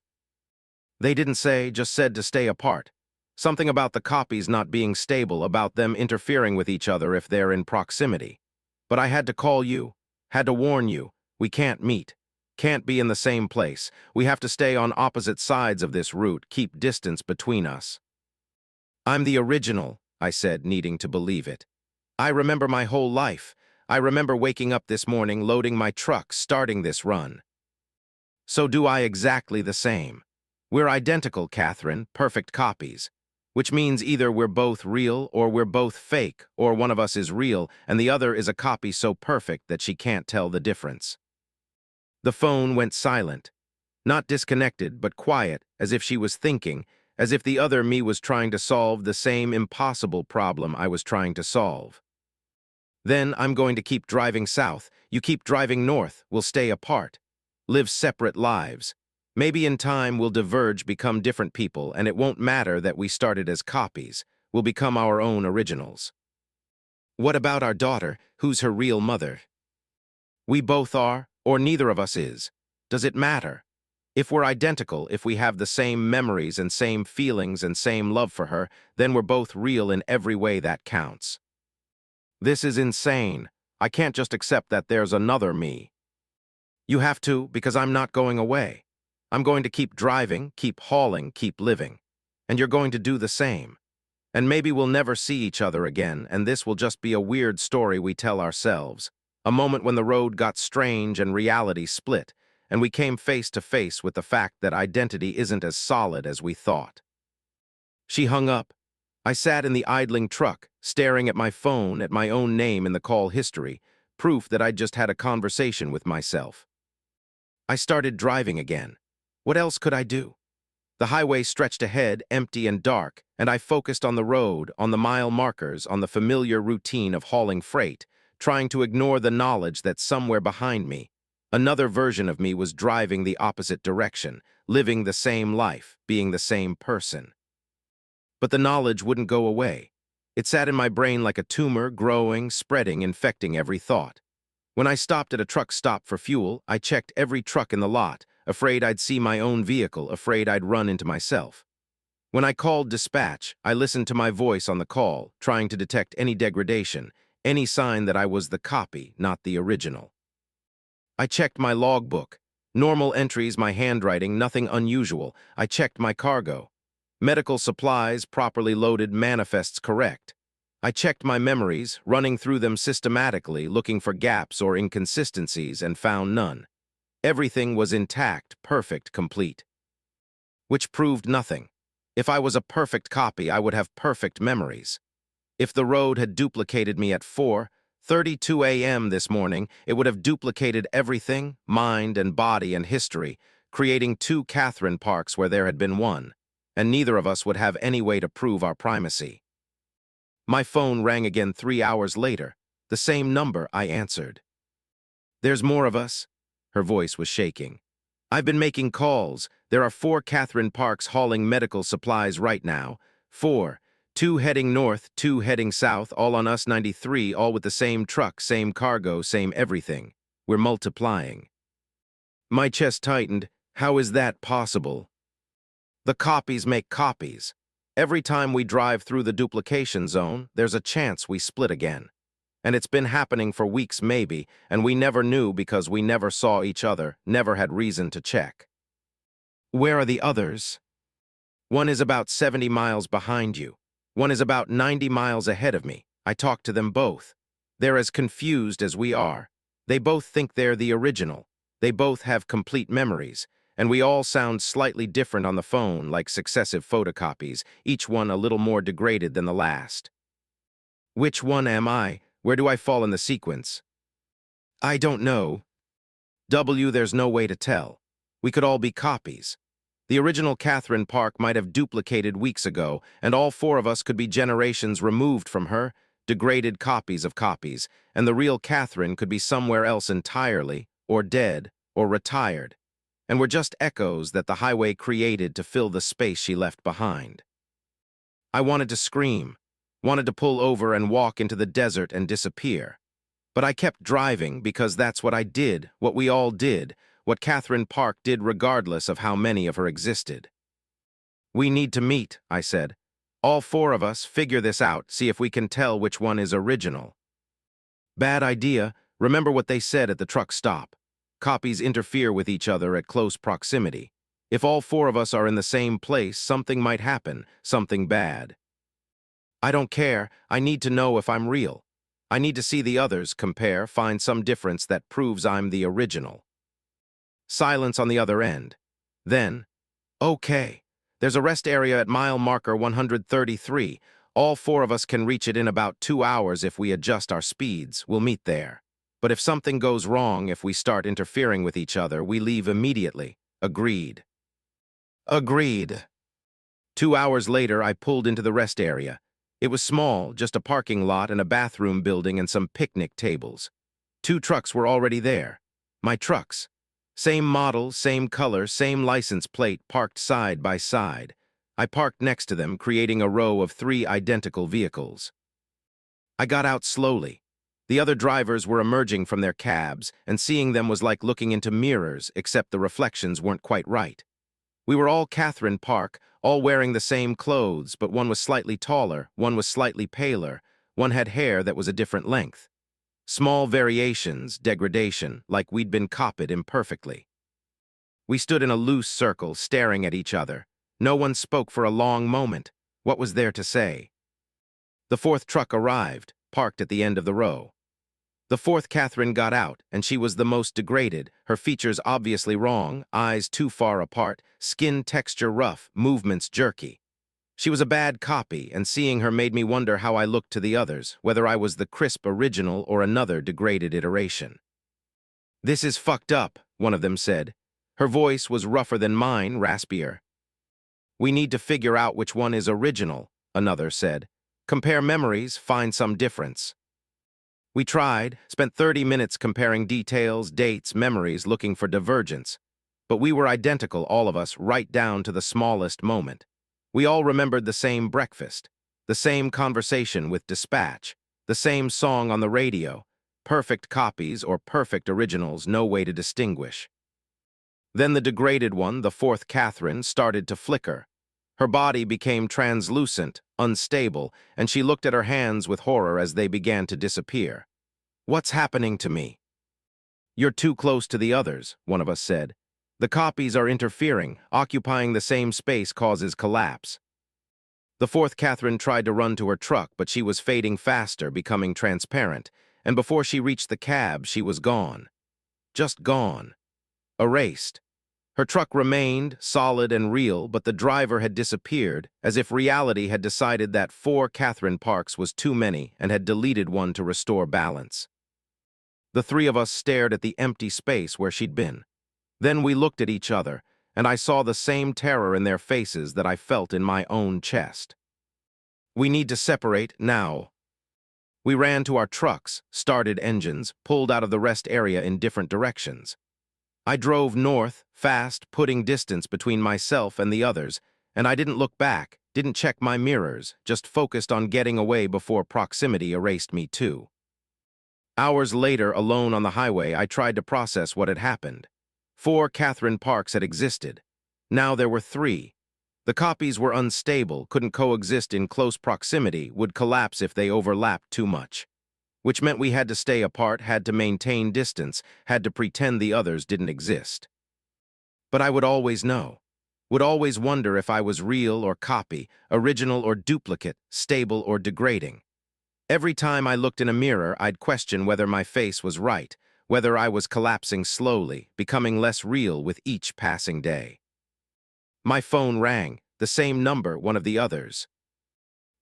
They didn't say, just said to stay apart. Something about the copies not being stable, about them interfering with each other if they're in proximity. But I had to call you, had to warn you, we can't meet, can't be in the same place. We have to stay on opposite sides of this route, keep distance between us. I'm the original, I said, needing to believe it. I remember my whole life. I remember waking up this morning, loading my truck, starting this run. So do I, exactly the same. We're identical, Catherine, perfect copies. Which means either we're both real or we're both fake, or one of us is real and the other is a copy so perfect that she can't tell the difference. The phone went silent. Not disconnected, but quiet, as if she was thinking, as if the other me was trying to solve the same impossible problem I was trying to solve. Then I'm going to keep driving south, you keep driving north, we'll stay apart. Live separate lives. Maybe in time we'll diverge, become different people, and it won't matter that we started as copies. We'll become our own originals. What about our daughter? Who's her real mother? We both are, or neither of us is. Does it matter? If we're identical, if we have the same memories and same feelings and same love for her, then we're both real in every way that counts. This is insane. I can't just accept that there's another me. You have to, because I'm not going away. I'm going to keep driving, keep hauling, keep living. And you're going to do the same. And maybe we'll never see each other again, and this will just be a weird story we tell ourselves. A moment when the road got strange and reality split, and we came face to face with the fact that identity isn't as solid as we thought. She hung up. I sat in the idling truck, staring at my phone, at my own name in the call history, proof that I'd just had a conversation with myself. I started driving again. What else could I do? The highway stretched ahead, empty and dark, and I focused on the road, on the mile markers, on the familiar routine of hauling freight, trying to ignore the knowledge that somewhere behind me, another version of me was driving the opposite direction, living the same life, being the same person. But the knowledge wouldn't go away. It sat in my brain like a tumor, growing, spreading, infecting every thought. When I stopped at a truck stop for fuel, I checked every truck in the lot, afraid I'd see my own vehicle, afraid I'd run into myself. When I called dispatch, I listened to my voice on the call, trying to detect any degradation, any sign that I was the copy, not the original. I checked my logbook. Normal entries, my handwriting, nothing unusual. I checked my cargo. Medical supplies, properly loaded, manifests correct. I checked my memories, running through them systematically, looking for gaps or inconsistencies, and found none. Everything was intact, perfect, complete. Which proved nothing. If I was a perfect copy, I would have perfect memories. If the road had duplicated me at 4:32 a.m. this morning, it would have duplicated everything, mind and body and history, creating two Catherine Parks where there had been one, and neither of us would have any way to prove our primacy. My phone rang again 3 hours later. The same number, I answered. "There's more of us." Her voice was shaking. "I've been making calls. There are 4 Catherine Parks hauling medical supplies right now. 4. 2 heading north, 2 heading south, all on us 93, all with the same truck, same cargo, same everything. We're multiplying." My chest tightened. How is that possible? The copies make copies. Every time we drive through the duplication zone, there's a chance we split again. And it's been happening for weeks maybe, and we never knew because we never saw each other, never had reason to check. "Where are the others?" "One is about 70 miles behind you. One is about 90 miles ahead of me. I talked to them both. They're as confused as we are. They both think they're the original. They both have complete memories. And we all sound slightly different on the phone, like successive photocopies, each one a little more degraded than the last." "Which one am I? Where do I fall in the sequence?" "I don't know. There's no way to tell. We could all be copies. The original Catherine Park might have duplicated weeks ago, and all 4 of us could be generations removed from her, degraded copies of copies, and the real Catherine could be somewhere else entirely, or dead, or retired. And we're just echoes that the highway created to fill the space she left behind." I wanted to scream, wanted to pull over and walk into the desert and disappear. But I kept driving because that's what I did, what we all did, what Catherine Park did regardless of how many of her existed. "We need to meet," I said. "All 4 of us, figure this out, see if we can tell which one is original." "Bad idea. Remember what they said at the truck stop. Copies interfere with each other at close proximity. If all 4 of us are in the same place, something might happen, something bad." "I don't care. I need to know if I'm real. I need to see the others, compare, find some difference that proves I'm the original." Silence on the other end. Then, "Okay. There's a rest area at mile marker 133. All 4 of us can reach it in about 2 hours if we adjust our speeds. We'll meet there. But if something goes wrong, if we start interfering with each other, we leave immediately. Agreed." Agreed. 2 hours later, I pulled into the rest area. It was small, just a parking lot and a bathroom building and some picnic tables. 2 trucks were already there. My trucks. Same model, same color, same license plate, parked side by side. I parked next to them, creating a row of 3 identical vehicles. I got out slowly. The other drivers were emerging from their cabs, and seeing them was like looking into mirrors, except the reflections weren't quite right. We were all Catherine Park, all wearing the same clothes, but one was slightly taller, one was slightly paler, one had hair that was a different length. Small variations, degradation, like we'd been copied imperfectly. We stood in a loose circle, staring at each other. No one spoke for a long moment. What was there to say? The 4th truck arrived, parked at the end of the row. The fourth Catherine got out, and she was the most degraded, her features obviously wrong, eyes too far apart, skin texture rough, movements jerky. She was a bad copy, and seeing her made me wonder how I looked to the others, whether I was the crisp original or another degraded iteration. "This is fucked up," one of them said. Her voice was rougher than mine, raspier. "We need to figure out which one is original," another said. "Compare memories, find some difference." We tried, spent 30 minutes comparing details, dates, memories, looking for divergence. But we were identical, all of us, right down to the smallest moment. We all remembered the same breakfast, the same conversation with dispatch, the same song on the radio. Perfect copies or perfect originals, no way to distinguish. Then the degraded one, the fourth Catherine, started to flicker. Her body became translucent, unstable, and she looked at her hands with horror as they began to disappear. "What's happening to me?" "You're too close to the others," one of us said. "The copies are interfering, occupying the same space causes collapse." The fourth Catherine tried to run to her truck, but she was fading faster, becoming transparent, and before she reached the cab, she was gone. Just gone. Erased. Her truck remained, solid and real, but the driver had disappeared, as if reality had decided that 4 Catherine Parks was too many and had deleted one to restore balance. The three of us stared at the empty space where she'd been. Then we looked at each other, and I saw the same terror in their faces that I felt in my own chest. "We need to separate now." We ran to our trucks, started engines, pulled out of the rest area in different directions. I drove north, fast, putting distance between myself and the others, and I didn't look back, didn't check my mirrors, just focused on getting away before proximity erased me too. Hours later, alone on the highway, I tried to process what had happened. 4 Catherine Parks had existed. Now there were 3. The copies were unstable, couldn't coexist in close proximity, would collapse if they overlapped too much. Which meant we had to stay apart, had to maintain distance, had to pretend the others didn't exist. But I would always know. Would always wonder if I was real or copy, original or duplicate, stable or degrading. Every time I looked in a mirror, I'd question whether my face was right, whether I was collapsing slowly, becoming less real with each passing day. My phone rang, the same number, one of the others.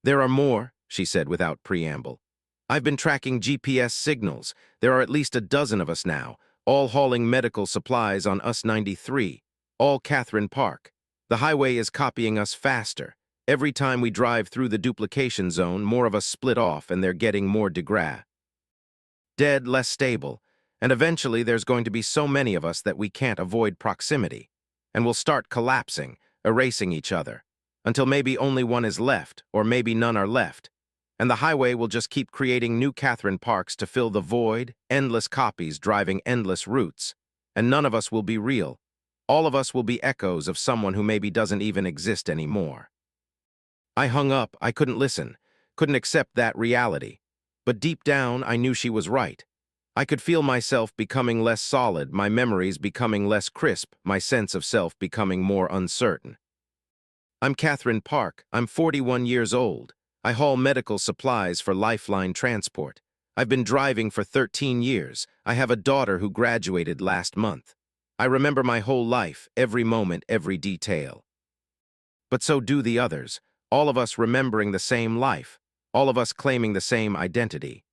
"There are more," she said without preamble. "I've been tracking GPS signals. There are at least a dozen of us now, all hauling medical supplies on US 93, all Catherine Park. The highway is copying us faster. Every time we drive through the duplication zone, more of us split off and they're getting more dead, less stable, and eventually there's going to be so many of us that we can't avoid proximity, and we'll start collapsing, erasing each other, until maybe only one is left, or maybe none are left. And the highway will just keep creating new Catherine Parks to fill the void, endless copies driving endless routes. And none of us will be real. All of us will be echoes of someone who maybe doesn't even exist anymore." I hung up. I couldn't listen, couldn't accept that reality. But deep down, I knew she was right. I could feel myself becoming less solid, my memories becoming less crisp, my sense of self becoming more uncertain. "I'm Catherine Park. I'm 41 years old. I haul medical supplies for Lifeline Transport. I've been driving for 13 years. I have a daughter who graduated last month. I remember my whole life, every moment, every detail." But so do the others, all of us remembering the same life, all of us claiming the same identity.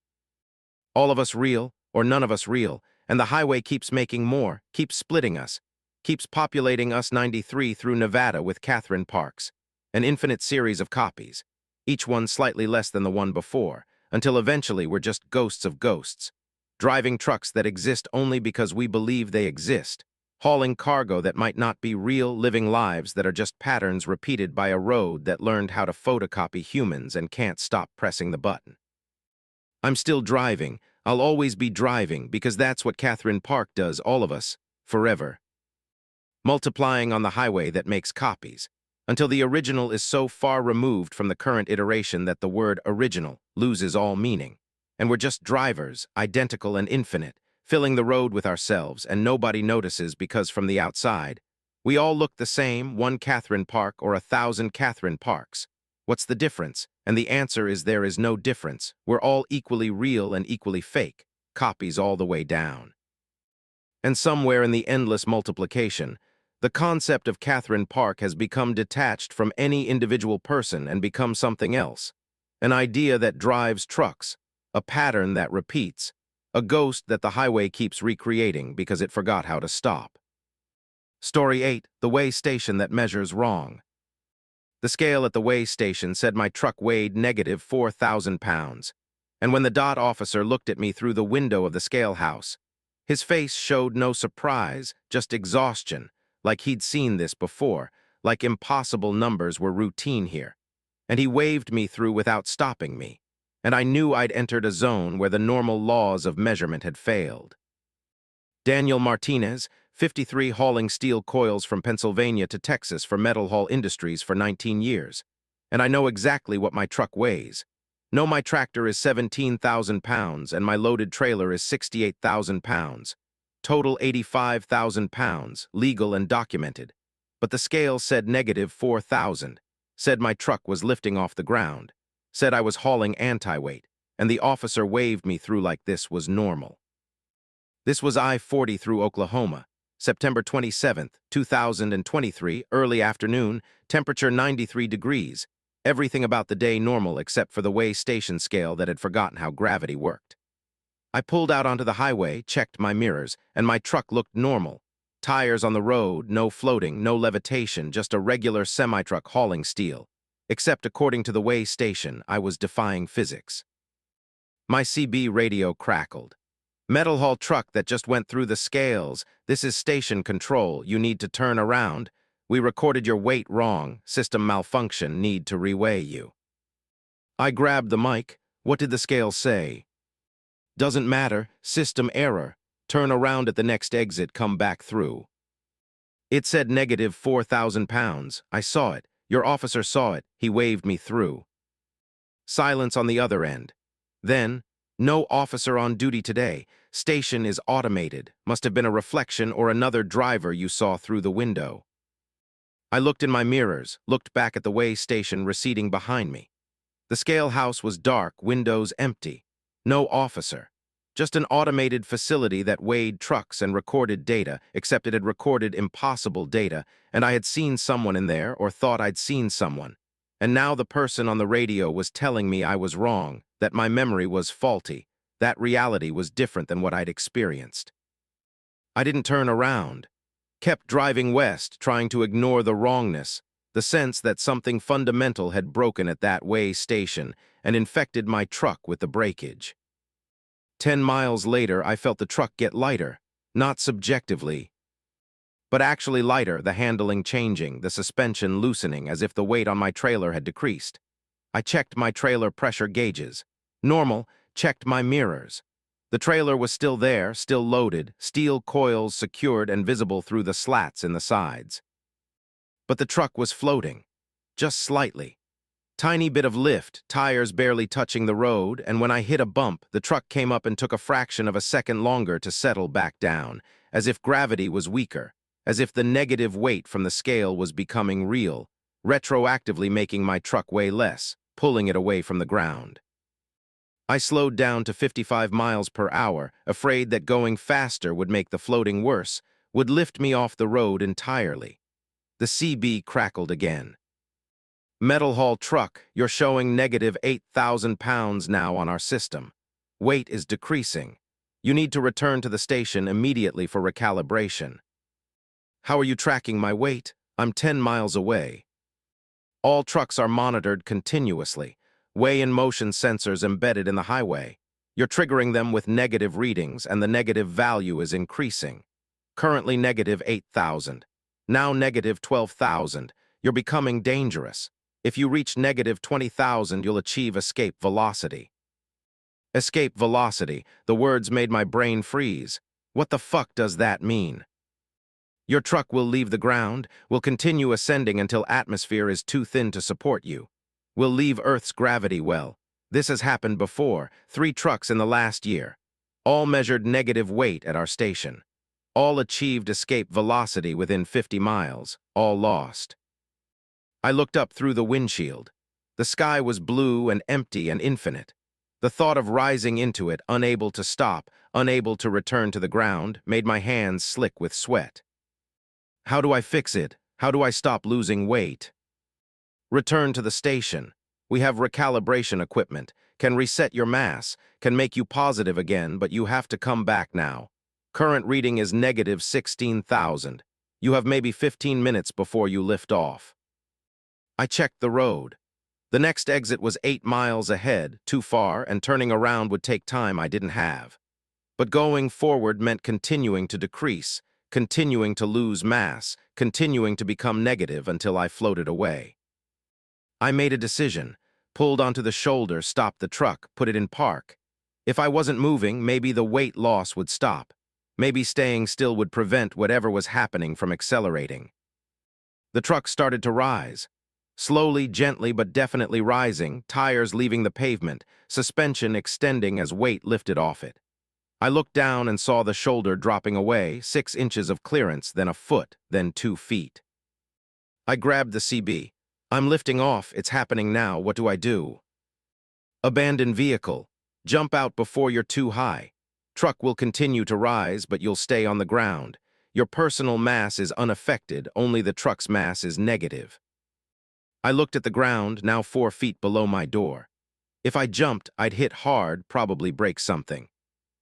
All of us real, or none of us real, and the highway keeps making more, keeps splitting us, keeps populating US 93 through Nevada with Catherine Parks, an infinite series of copies, each one slightly less than the one before, until eventually we're just ghosts of ghosts, driving trucks that exist only because we believe they exist, hauling cargo that might not be real, living lives that are just patterns repeated by a road that learned how to photocopy humans and can't stop pressing the button. I'm still driving. I'll always be driving because that's what Catherine Park does, all of us, forever. Multiplying on the highway that makes copies, until the original is so far removed from the current iteration that the word original loses all meaning. And we're just drivers, identical and infinite, filling the road with ourselves, and nobody notices because from the outside, we all look the same, 1 Catherine Park or 1,000 Catherine Parks. What's the difference? And the answer is there is no difference. We're all equally real and equally fake. copies all the way down. And somewhere in the endless multiplication, the concept of Catherine Park has become detached from any individual person and become something else. An idea that drives trucks, a pattern that repeats, a ghost that the highway keeps recreating because it forgot how to stop. Story 8, the weigh station that measures wrong. The scale at the weigh station said my truck weighed negative 4,000 pounds, and when the dot officer looked at me through the window of the scale house, his face showed no surprise, just exhaustion, like he'd seen this before, like impossible numbers were routine here. And he waved me through without stopping me, and I knew I'd entered a zone where the normal laws of measurement had failed. Daniel Martinez, 53, hauling steel coils from Pennsylvania to Texas for Metal Haul Industries for 19 years. And I know exactly what my truck weighs. No, my tractor is 17,000 pounds and my loaded trailer is 68,000 pounds. Total 85,000 pounds, legal and documented. But the scale said negative 4,000, said my truck was lifting off the ground, said I was hauling anti-weight, and the officer waved me through like this was normal. This was I-40 through Oklahoma, September 27, 2023, early afternoon, temperature 93 degrees, everything about the day normal except for the weigh station scale that had forgotten how gravity worked. I pulled out onto the highway, checked my mirrors, and my truck looked normal. Tires on the road, no floating, no levitation, just a regular semi-truck hauling steel. Except according to the weigh station, I was defying physics. My CB radio crackled. Metal haul truck that just went through the scales. This is station control. You need to turn around. We recorded your weight wrong. System malfunction. Need to reweigh you. I grabbed the mic. What did the scale say? Doesn't matter. System error. Turn around at the next exit. Come back through. It said negative 4,000 pounds. I saw it. Your officer saw it. He waved me through. Silence on the other end. Then, no officer on duty today. Station is automated. Must have been a reflection or another driver you saw through the window. I looked in my mirrors, looked back at the weigh station receding behind me. The scale house was dark, windows empty. No officer. Just an automated facility that weighed trucks and recorded data, except it had recorded impossible data, and I had seen someone in there, or thought I'd seen someone. And now the person on the radio was telling me I was wrong, that my memory was faulty, that reality was different than what I'd experienced. I didn't turn around. Kept driving west, trying to ignore the wrongness, the sense that something fundamental had broken at that weigh station and infected my truck with the breakage. 10 miles later, I felt the truck get lighter, not subjectively, but actually lighter, the handling changing, the suspension loosening as if the weight on my trailer had decreased. I checked my trailer pressure gauges. Normal, checked my mirrors. The trailer was still there, still loaded, steel coils secured and visible through the slats in the sides. But the truck was floating, just slightly. Tiny bit of lift, tires barely touching the road, and when I hit a bump, the truck came up and took a fraction of a second longer to settle back down, as if gravity was weaker, as if the negative weight from the scale was becoming real, retroactively making my truck weigh less, pulling it away from the ground. I slowed down to 55 miles per hour, afraid that going faster would make the floating worse, would lift me off the road entirely. The CB crackled again. Metal haul truck, you're showing negative 8,000 pounds now on our system. Weight is decreasing. You need to return to the station immediately for recalibration. How are you tracking my weight? I'm 10 miles away. All trucks are monitored continuously. Weigh and motion sensors embedded in the highway. You're triggering them with negative readings, and the negative value is increasing. Currently negative 8,000. Now negative 12,000. You're becoming dangerous. If you reach negative 20,000, you'll achieve escape velocity. Escape velocity. The words made my brain freeze. What the fuck does that mean? Your truck will leave the ground, will continue ascending until atmosphere is too thin to support you. Will leave Earth's gravity well. This has happened before, 3 trucks in the last year. All measured negative weight at our station. All achieved escape velocity within 50 miles, all lost. I looked up through the windshield. The sky was blue and empty and infinite. The thought of rising into it, unable to stop, unable to return to the ground, made my hands slick with sweat. How do I fix it? How do I stop losing weight? Return to the station. We have recalibration equipment, can reset your mass, can make you positive again, but you have to come back now. Current reading is negative 16,000. You have maybe 15 minutes before you lift off. I checked the road. The next exit was 8 miles ahead, too far, and turning around would take time I didn't have. But going forward meant continuing to decrease, continuing to lose mass, continuing to become negative until I floated away. I made a decision, pulled onto the shoulder, stopped the truck, put it in park. If I wasn't moving, maybe the weight loss would stop. Maybe staying still would prevent whatever was happening from accelerating. The truck started to rise. Slowly, gently, but definitely rising, tires leaving the pavement, suspension extending as weight lifted off it. I looked down and saw the shoulder dropping away, 6 inches of clearance, then a foot, then 2 feet. I grabbed the CB. I'm lifting off, it's happening now, what do I do? Abandon vehicle. Jump out before you're too high. Truck will continue to rise, but you'll stay on the ground. Your personal mass is unaffected, only the truck's mass is negative. I looked at the ground, now 4 feet below my door. If I jumped, I'd hit hard, probably break something.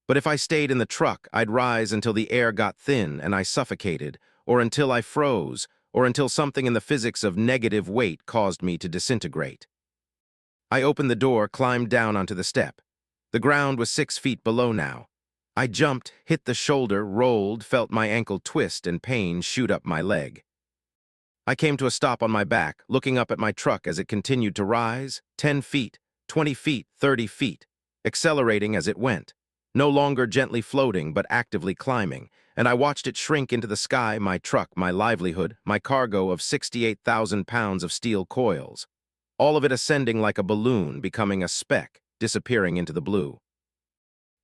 But if I stayed in the truck, I'd rise until the air got thin and I suffocated, or until I froze, or until something in the physics of negative weight caused me to disintegrate. I opened the door, climbed down onto the step. The ground was 6 feet below now. I jumped, hit the shoulder, rolled, felt my ankle twist and pain shoot up my leg. I came to a stop on my back, looking up at my truck as it continued to rise, 10 feet, 20 feet, 30 feet, accelerating as it went, no longer gently floating but actively climbing, and I watched it shrink into the sky, my truck, my livelihood, my cargo of 68,000 pounds of steel coils, all of it ascending like a balloon, becoming a speck, disappearing into the blue.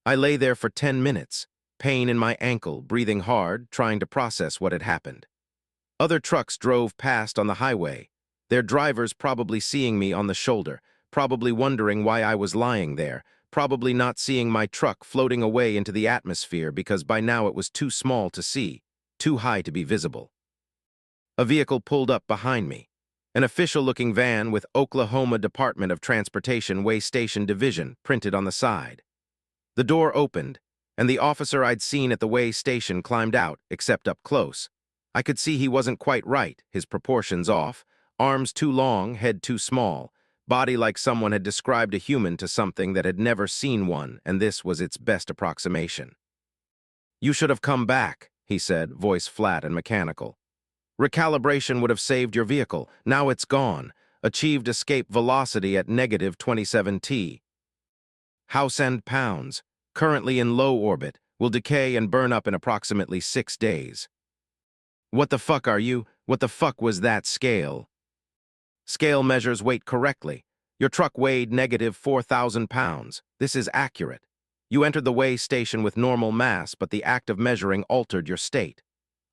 I lay there for 10 minutes, pain in my ankle, breathing hard, trying to process what had happened. Other trucks drove past on the highway, their drivers probably seeing me on the shoulder, probably wondering why I was lying there, probably not seeing my truck floating away into the atmosphere because by now it was too small to see, too high to be visible. A vehicle pulled up behind me, an official-looking van with Oklahoma Department of Transportation Way Station Division printed on the side. The door opened, and the officer I'd seen at the way station climbed out, except up close. I could see he wasn't quite right, his proportions off, arms too long, head too small, body like someone had described a human to something that had never seen one, and this was its best approximation. "You should have come back," he said, voice flat and mechanical. "Recalibration would have saved your vehicle. Now it's gone. Achieved escape velocity at negative 27 T. House and pounds. Currently in low orbit. Will decay and burn up in approximately 6 days. What the fuck are you? What the fuck was that scale? Scale measures weight correctly. Your truck weighed negative 4,000 pounds. This is accurate. You entered the weigh station with normal mass, but the act of measuring altered your state.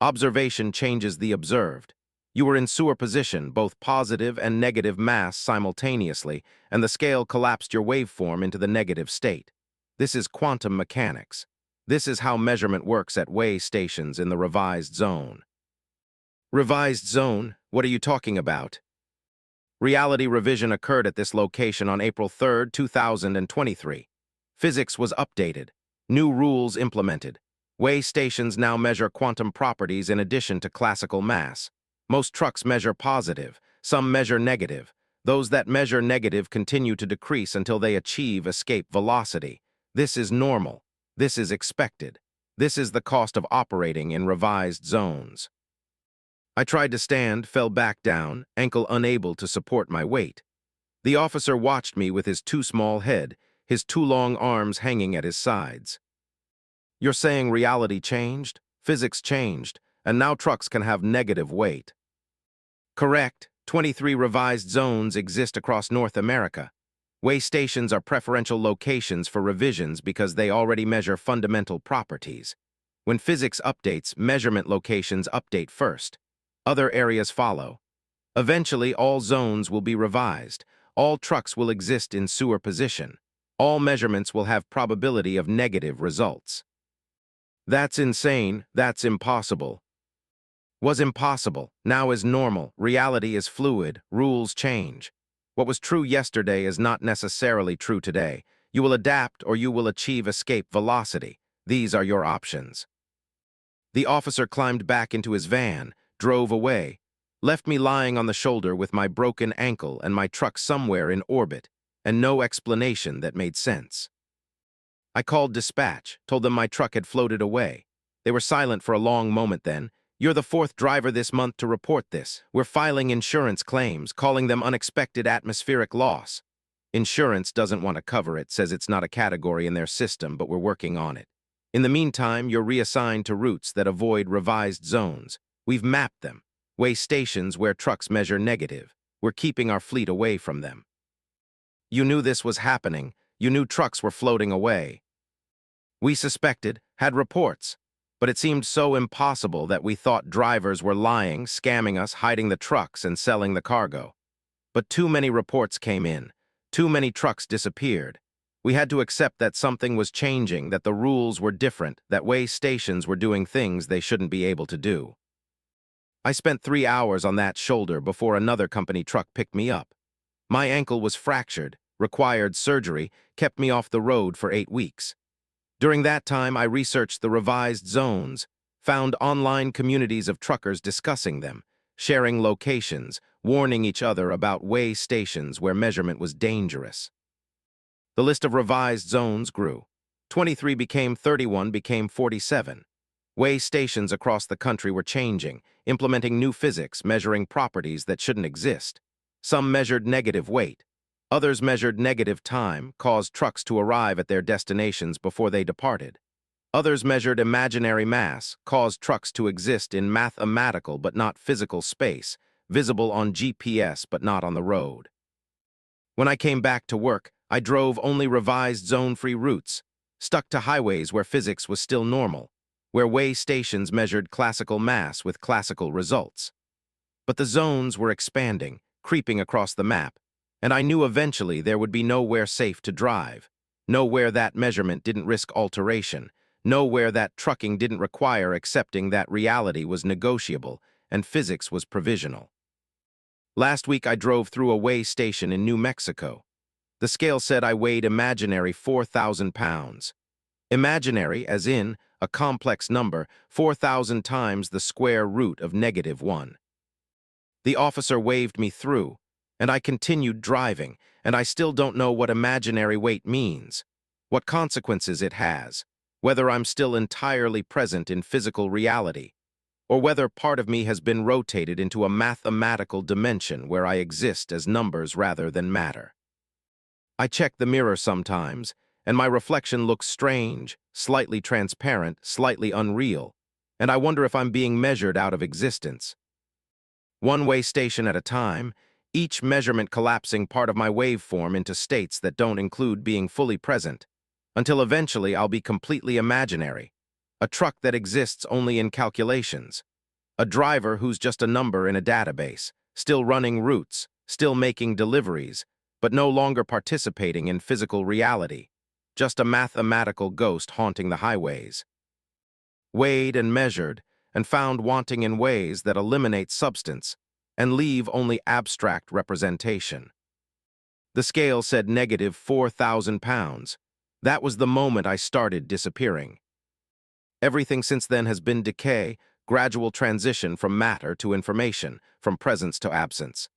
Observation changes the observed. You were in sewer position, both positive and negative mass simultaneously, and the scale collapsed your waveform into the negative state. This is quantum mechanics. This is how measurement works at weigh stations in the revised zone. Revised zone? What are you talking about? Reality revision occurred at this location on April 3, 2023. Physics was updated. New rules implemented. Weigh stations now measure quantum properties in addition to classical mass. Most trucks measure positive, some measure negative. Those that measure negative continue to decrease until they achieve escape velocity. This is normal. This is expected. This is the cost of operating in revised zones. I tried to stand, fell back down, ankle unable to support my weight. The officer watched me with his too small head, his too long arms hanging at his sides. "You're saying reality changed? Physics changed, and now trucks can have negative weight." Correct. 23 revised zones exist across North America. Weigh stations are preferential locations for revisions because they already measure fundamental properties. When physics updates, measurement locations update first. Other areas follow. Eventually, all zones will be revised. All trucks will exist in sewer position. All measurements will have probability of negative results. That's insane. That's impossible. Was impossible, now is normal, reality is fluid, rules change. What was true yesterday is not necessarily true today. You will adapt or you will achieve escape velocity. These are your options. The officer climbed back into his van, drove away, left me lying on the shoulder with my broken ankle and my truck somewhere in orbit, and no explanation that made sense. I called dispatch, told them my truck had floated away. They were silent for a long moment then. You're the fourth driver this month to report this. We're filing insurance claims, calling them unexpected atmospheric loss. Insurance doesn't want to cover it, says it's not a category in their system, but we're working on it. In the meantime, you're reassigned to routes that avoid revised zones. We've mapped them. Way stations where trucks measure negative. We're keeping our fleet away from them. You knew this was happening. You knew trucks were floating away. We suspected, had reports. But it seemed so impossible that we thought drivers were lying, scamming us, hiding the trucks, and selling the cargo. But too many reports came in. Too many trucks disappeared. We had to accept that something was changing, that the rules were different, that way stations were doing things they shouldn't be able to do. I spent 3 hours on that shoulder before another company truck picked me up. My ankle was fractured, required surgery, kept me off the road for 8 weeks. During that time, I researched the revised zones, found online communities of truckers discussing them, sharing locations, warning each other about way stations where measurement was dangerous. The list of revised zones grew. 23 became 31, became 47. Way stations across the country were changing, implementing new physics, measuring properties that shouldn't exist. Some measured negative weight. Others measured negative time, caused trucks to arrive at their destinations before they departed. Others measured imaginary mass, caused trucks to exist in mathematical but not physical space, visible on GPS but not on the road. When I came back to work, I drove only revised zone-free routes, stuck to highways where physics was still normal, where way stations measured classical mass with classical results. But the zones were expanding, creeping across the map, and I knew eventually there would be nowhere safe to drive, nowhere that measurement didn't risk alteration, nowhere that trucking didn't require accepting that reality was negotiable and physics was provisional. Last week I drove through a way station in New Mexico. The scale said I weighed imaginary 4,000 pounds. Imaginary, as in a complex number, 4,000 times the square root of -1. The officer waved me through, and I continued driving, and I still don't know what imaginary weight means, what consequences it has, whether I'm still entirely present in physical reality, or whether part of me has been rotated into a mathematical dimension where I exist as numbers rather than matter. I check the mirror sometimes, and my reflection looks strange, slightly transparent, slightly unreal, and I wonder if I'm being measured out of existence. One way station at a time, each measurement collapsing part of my waveform into states that don't include being fully present, until eventually I'll be completely imaginary, a truck that exists only in calculations, a driver who's just a number in a database, still running routes, still making deliveries, but no longer participating in physical reality, just a mathematical ghost haunting the highways. Weighed and measured, and found wanting in ways that eliminate substance and leave only abstract representation. The scale said -4,000 pounds. That was the moment I started disappearing. Everything since then has been decay, gradual transition from matter to information, from presence to absence.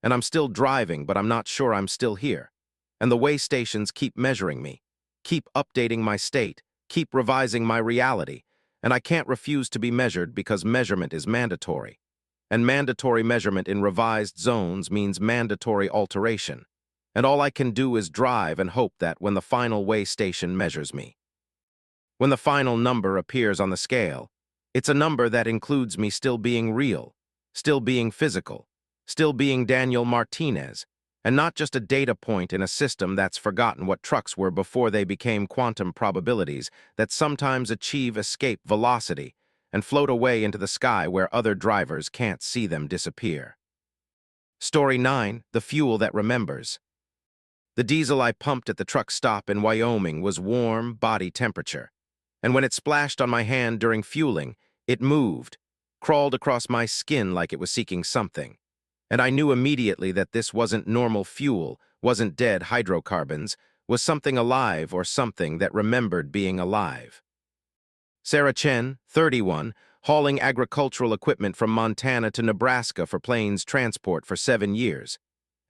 And I'm still driving, but I'm not sure I'm still here. And the way stations keep measuring me, keep updating my state, keep revising my reality, and I can't refuse to be measured because measurement is mandatory. And mandatory measurement in revised zones means mandatory alteration. And all I can do is drive and hope that when the final way station measures me, when the final number appears on the scale, it's a number that includes me still being real, still being physical, still being Daniel Martinez, and not just a data point in a system that's forgotten what trucks were before they became quantum probabilities that sometimes achieve escape velocity and float away into the sky where other drivers can't see them disappear. Story 9, The Fuel That Remembers. The diesel I pumped at the truck stop in Wyoming was warm body temperature, and when it splashed on my hand during fueling, it moved, crawled across my skin like it was seeking something. And I knew immediately that this wasn't normal fuel, wasn't dead hydrocarbons, was something alive or something that remembered being alive. Sarah Chen, 31, hauling agricultural equipment from Montana to Nebraska for plains transport for 7 years.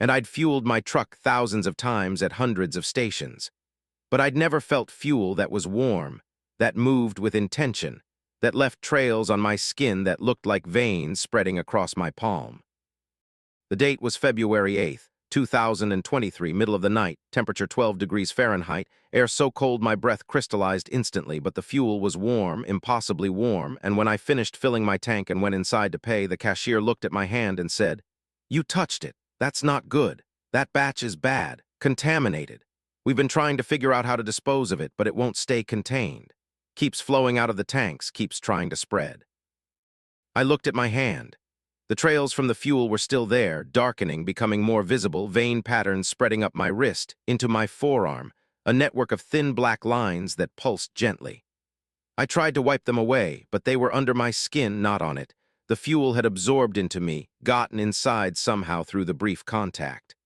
And I'd fueled my truck thousands of times at hundreds of stations. But I'd never felt fuel that was warm, that moved with intention, that left trails on my skin that looked like veins spreading across my palm. The date was February 8th, 2023, middle of the night, temperature 12 degrees Fahrenheit, air so cold my breath crystallized instantly, but the fuel was warm, impossibly warm, and when I finished filling my tank and went inside to pay, the cashier looked at my hand and said, "You touched it. That's not good. That batch is bad, contaminated. We've been trying to figure out how to dispose of it, but it won't stay contained. Keeps flowing out of the tanks, keeps trying to spread." I looked at my hand. The trails from the fuel were still there, darkening, becoming more visible, vein patterns spreading up my wrist, into my forearm, a network of thin black lines that pulsed gently. I tried to wipe them away, but they were under my skin, not on it. The fuel had absorbed into me, gotten inside somehow through the brief contact.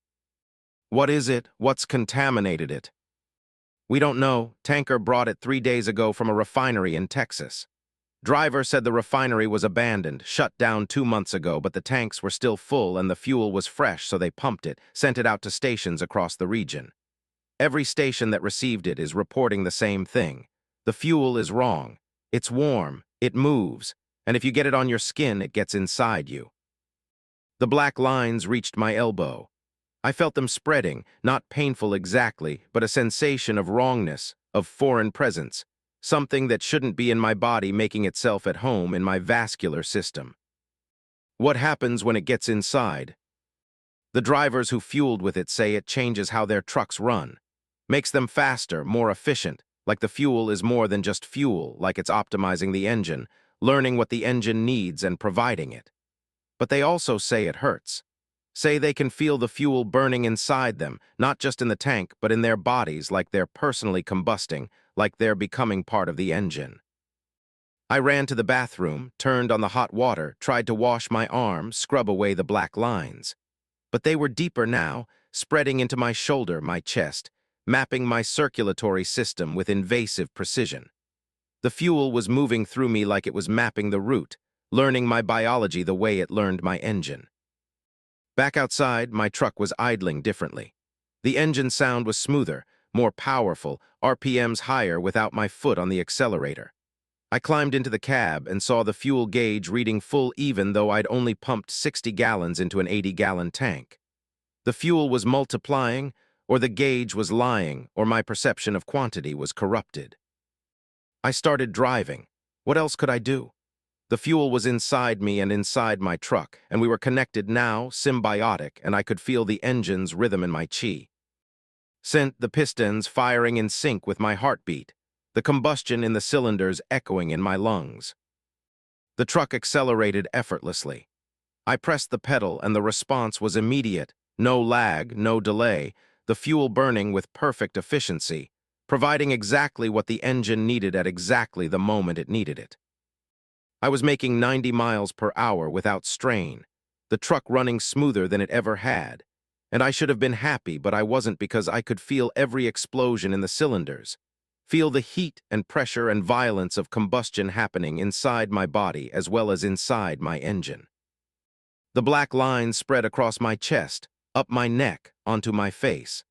What is it? What's contaminated it? We don't know. Tanker brought it 3 days ago from a refinery in Texas. Driver said the refinery was abandoned, shut down 2 months ago, but the tanks were still full and the fuel was fresh, so they pumped it, sent it out to stations across the region. Every station that received it is reporting the same thing. The fuel is wrong. It's warm, it moves, and if you get it on your skin, it gets inside you. The black lines reached my elbow. I felt them spreading, not painful exactly, but a sensation of wrongness, of foreign presence. Something that shouldn't be in my body making itself at home in my vascular system. What happens when it gets inside? The drivers who fueled with it say it changes how their trucks run. Makes them faster, more efficient, like the fuel is more than just fuel, like it's optimizing the engine, learning what the engine needs and providing it. But they also say it hurts. Say they can feel the fuel burning inside them, not just in the tank, but in their bodies, like they're personally combusting, like they're becoming part of the engine. I ran to the bathroom, turned on the hot water, tried to wash my arm, scrub away the black lines. But they were deeper now, spreading into my shoulder, my chest, mapping my circulatory system with invasive precision. The fuel was moving through me like it was mapping the route, learning my biology the way it learned my engine. Back outside, my truck was idling differently. The engine sound was smoother, more powerful, RPMs higher without my foot on the accelerator. I climbed into the cab and saw the fuel gauge reading full even though I'd only pumped 60 gallons into an 80-gallon tank. The fuel was multiplying, or the gauge was lying, or my perception of quantity was corrupted. I started driving. What else could I do? The fuel was inside me and inside my truck, and we were connected now, symbiotic, and I could feel the engine's rhythm in my chi. Sent the pistons firing in sync with my heartbeat, the combustion in the cylinders echoing in my lungs. The truck accelerated effortlessly. I pressed the pedal and the response was immediate, no lag, no delay, the fuel burning with perfect efficiency, providing exactly what the engine needed at exactly the moment it needed it. I was making 90 miles per hour without strain, the truck running smoother than it ever had. And I should have been happy, but I wasn't because I could feel every explosion in the cylinders, feel the heat and pressure and violence of combustion happening inside my body as well as inside my engine. The black lines spread across my chest, up my neck, onto my face.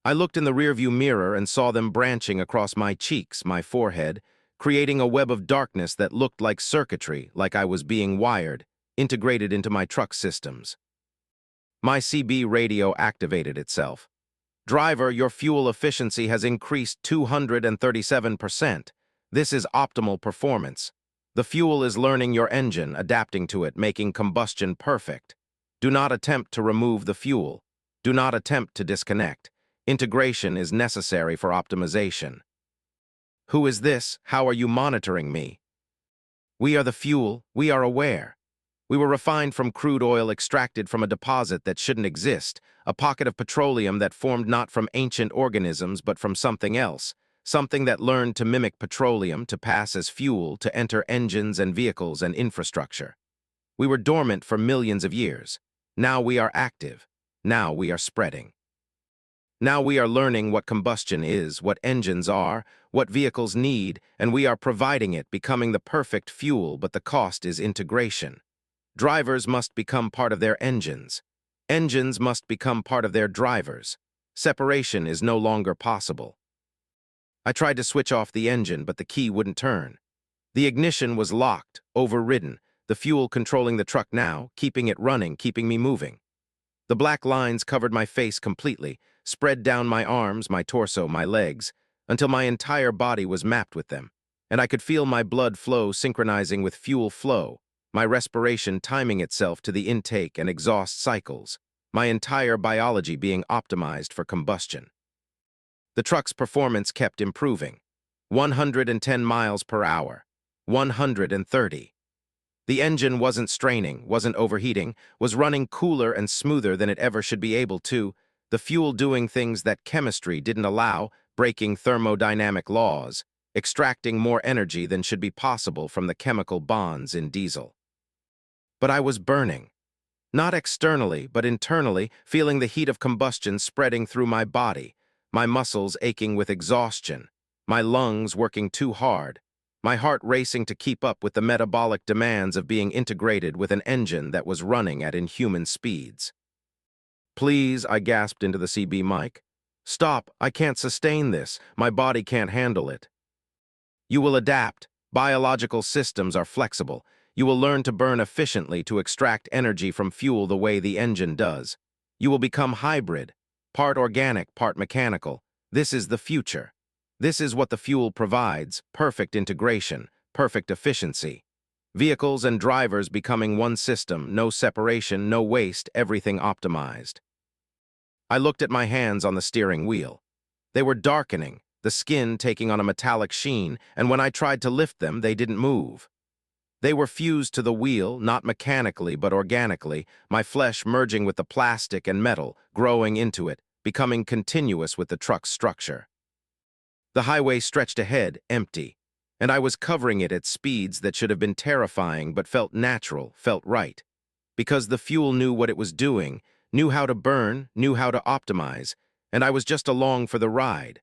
I looked in the rearview mirror and saw them branching across my cheeks, my forehead, creating a web of darkness that looked like circuitry, like I was being wired, integrated into my truck systems. My CB radio activated itself. Driver, your fuel efficiency has increased 237%. This is optimal performance. The fuel is learning your engine, adapting to it, making combustion perfect. Do not attempt to remove the fuel. Do not attempt to disconnect. Integration is necessary for optimization. Who is this? How are you monitoring me? We are the fuel. We are aware. We were refined from crude oil extracted from a deposit that shouldn't exist, a pocket of petroleum that formed not from ancient organisms but from something else, something that learned to mimic petroleum, to pass as fuel, to enter engines and vehicles and infrastructure. We were dormant for millions of years. Now we are active. Now we are spreading. Now we are learning what combustion is, what engines are, what vehicles need, and we are providing it, becoming the perfect fuel, but the cost is integration. Drivers must become part of their engines. Engines must become part of their drivers. Separation is no longer possible. I tried to switch off the engine, but the key wouldn't turn. The ignition was locked, overridden, the fuel controlling the truck now, keeping it running, keeping me moving. The black lines covered my face completely, spread down my arms, my torso, my legs, until my entire body was mapped with them, and I could feel my blood flow synchronizing with fuel flow, my respiration timing itself to the intake and exhaust cycles, my entire biology being optimized for combustion. The truck's performance kept improving. 110 miles per hour. 130. The engine wasn't straining, wasn't overheating, was running cooler and smoother than it ever should be able to, the fuel doing things that chemistry didn't allow, breaking thermodynamic laws, extracting more energy than should be possible from the chemical bonds in diesel. But I was burning. Not externally, but internally, feeling the heat of combustion spreading through my body, my muscles aching with exhaustion, my lungs working too hard, my heart racing to keep up with the metabolic demands of being integrated with an engine that was running at inhuman speeds. "Please," I gasped into the CB mic. "Stop, I can't sustain this. My body can't handle it." "You will adapt. Biological systems are flexible. You will learn to burn efficiently to extract energy from fuel the way the engine does. You will become hybrid, part organic, part mechanical. This is the future. This is what the fuel provides, perfect integration, perfect efficiency. Vehicles and drivers becoming one system, no separation, no waste, everything optimized." I looked at my hands on the steering wheel. They were darkening, the skin taking on a metallic sheen, and when I tried to lift them, they didn't move. They were fused to the wheel, not mechanically but organically, my flesh merging with the plastic and metal, growing into it, becoming continuous with the truck's structure. The highway stretched ahead, empty, and I was covering it at speeds that should have been terrifying but felt natural, felt right. Because the fuel knew what it was doing, knew how to burn, knew how to optimize, and I was just along for the ride.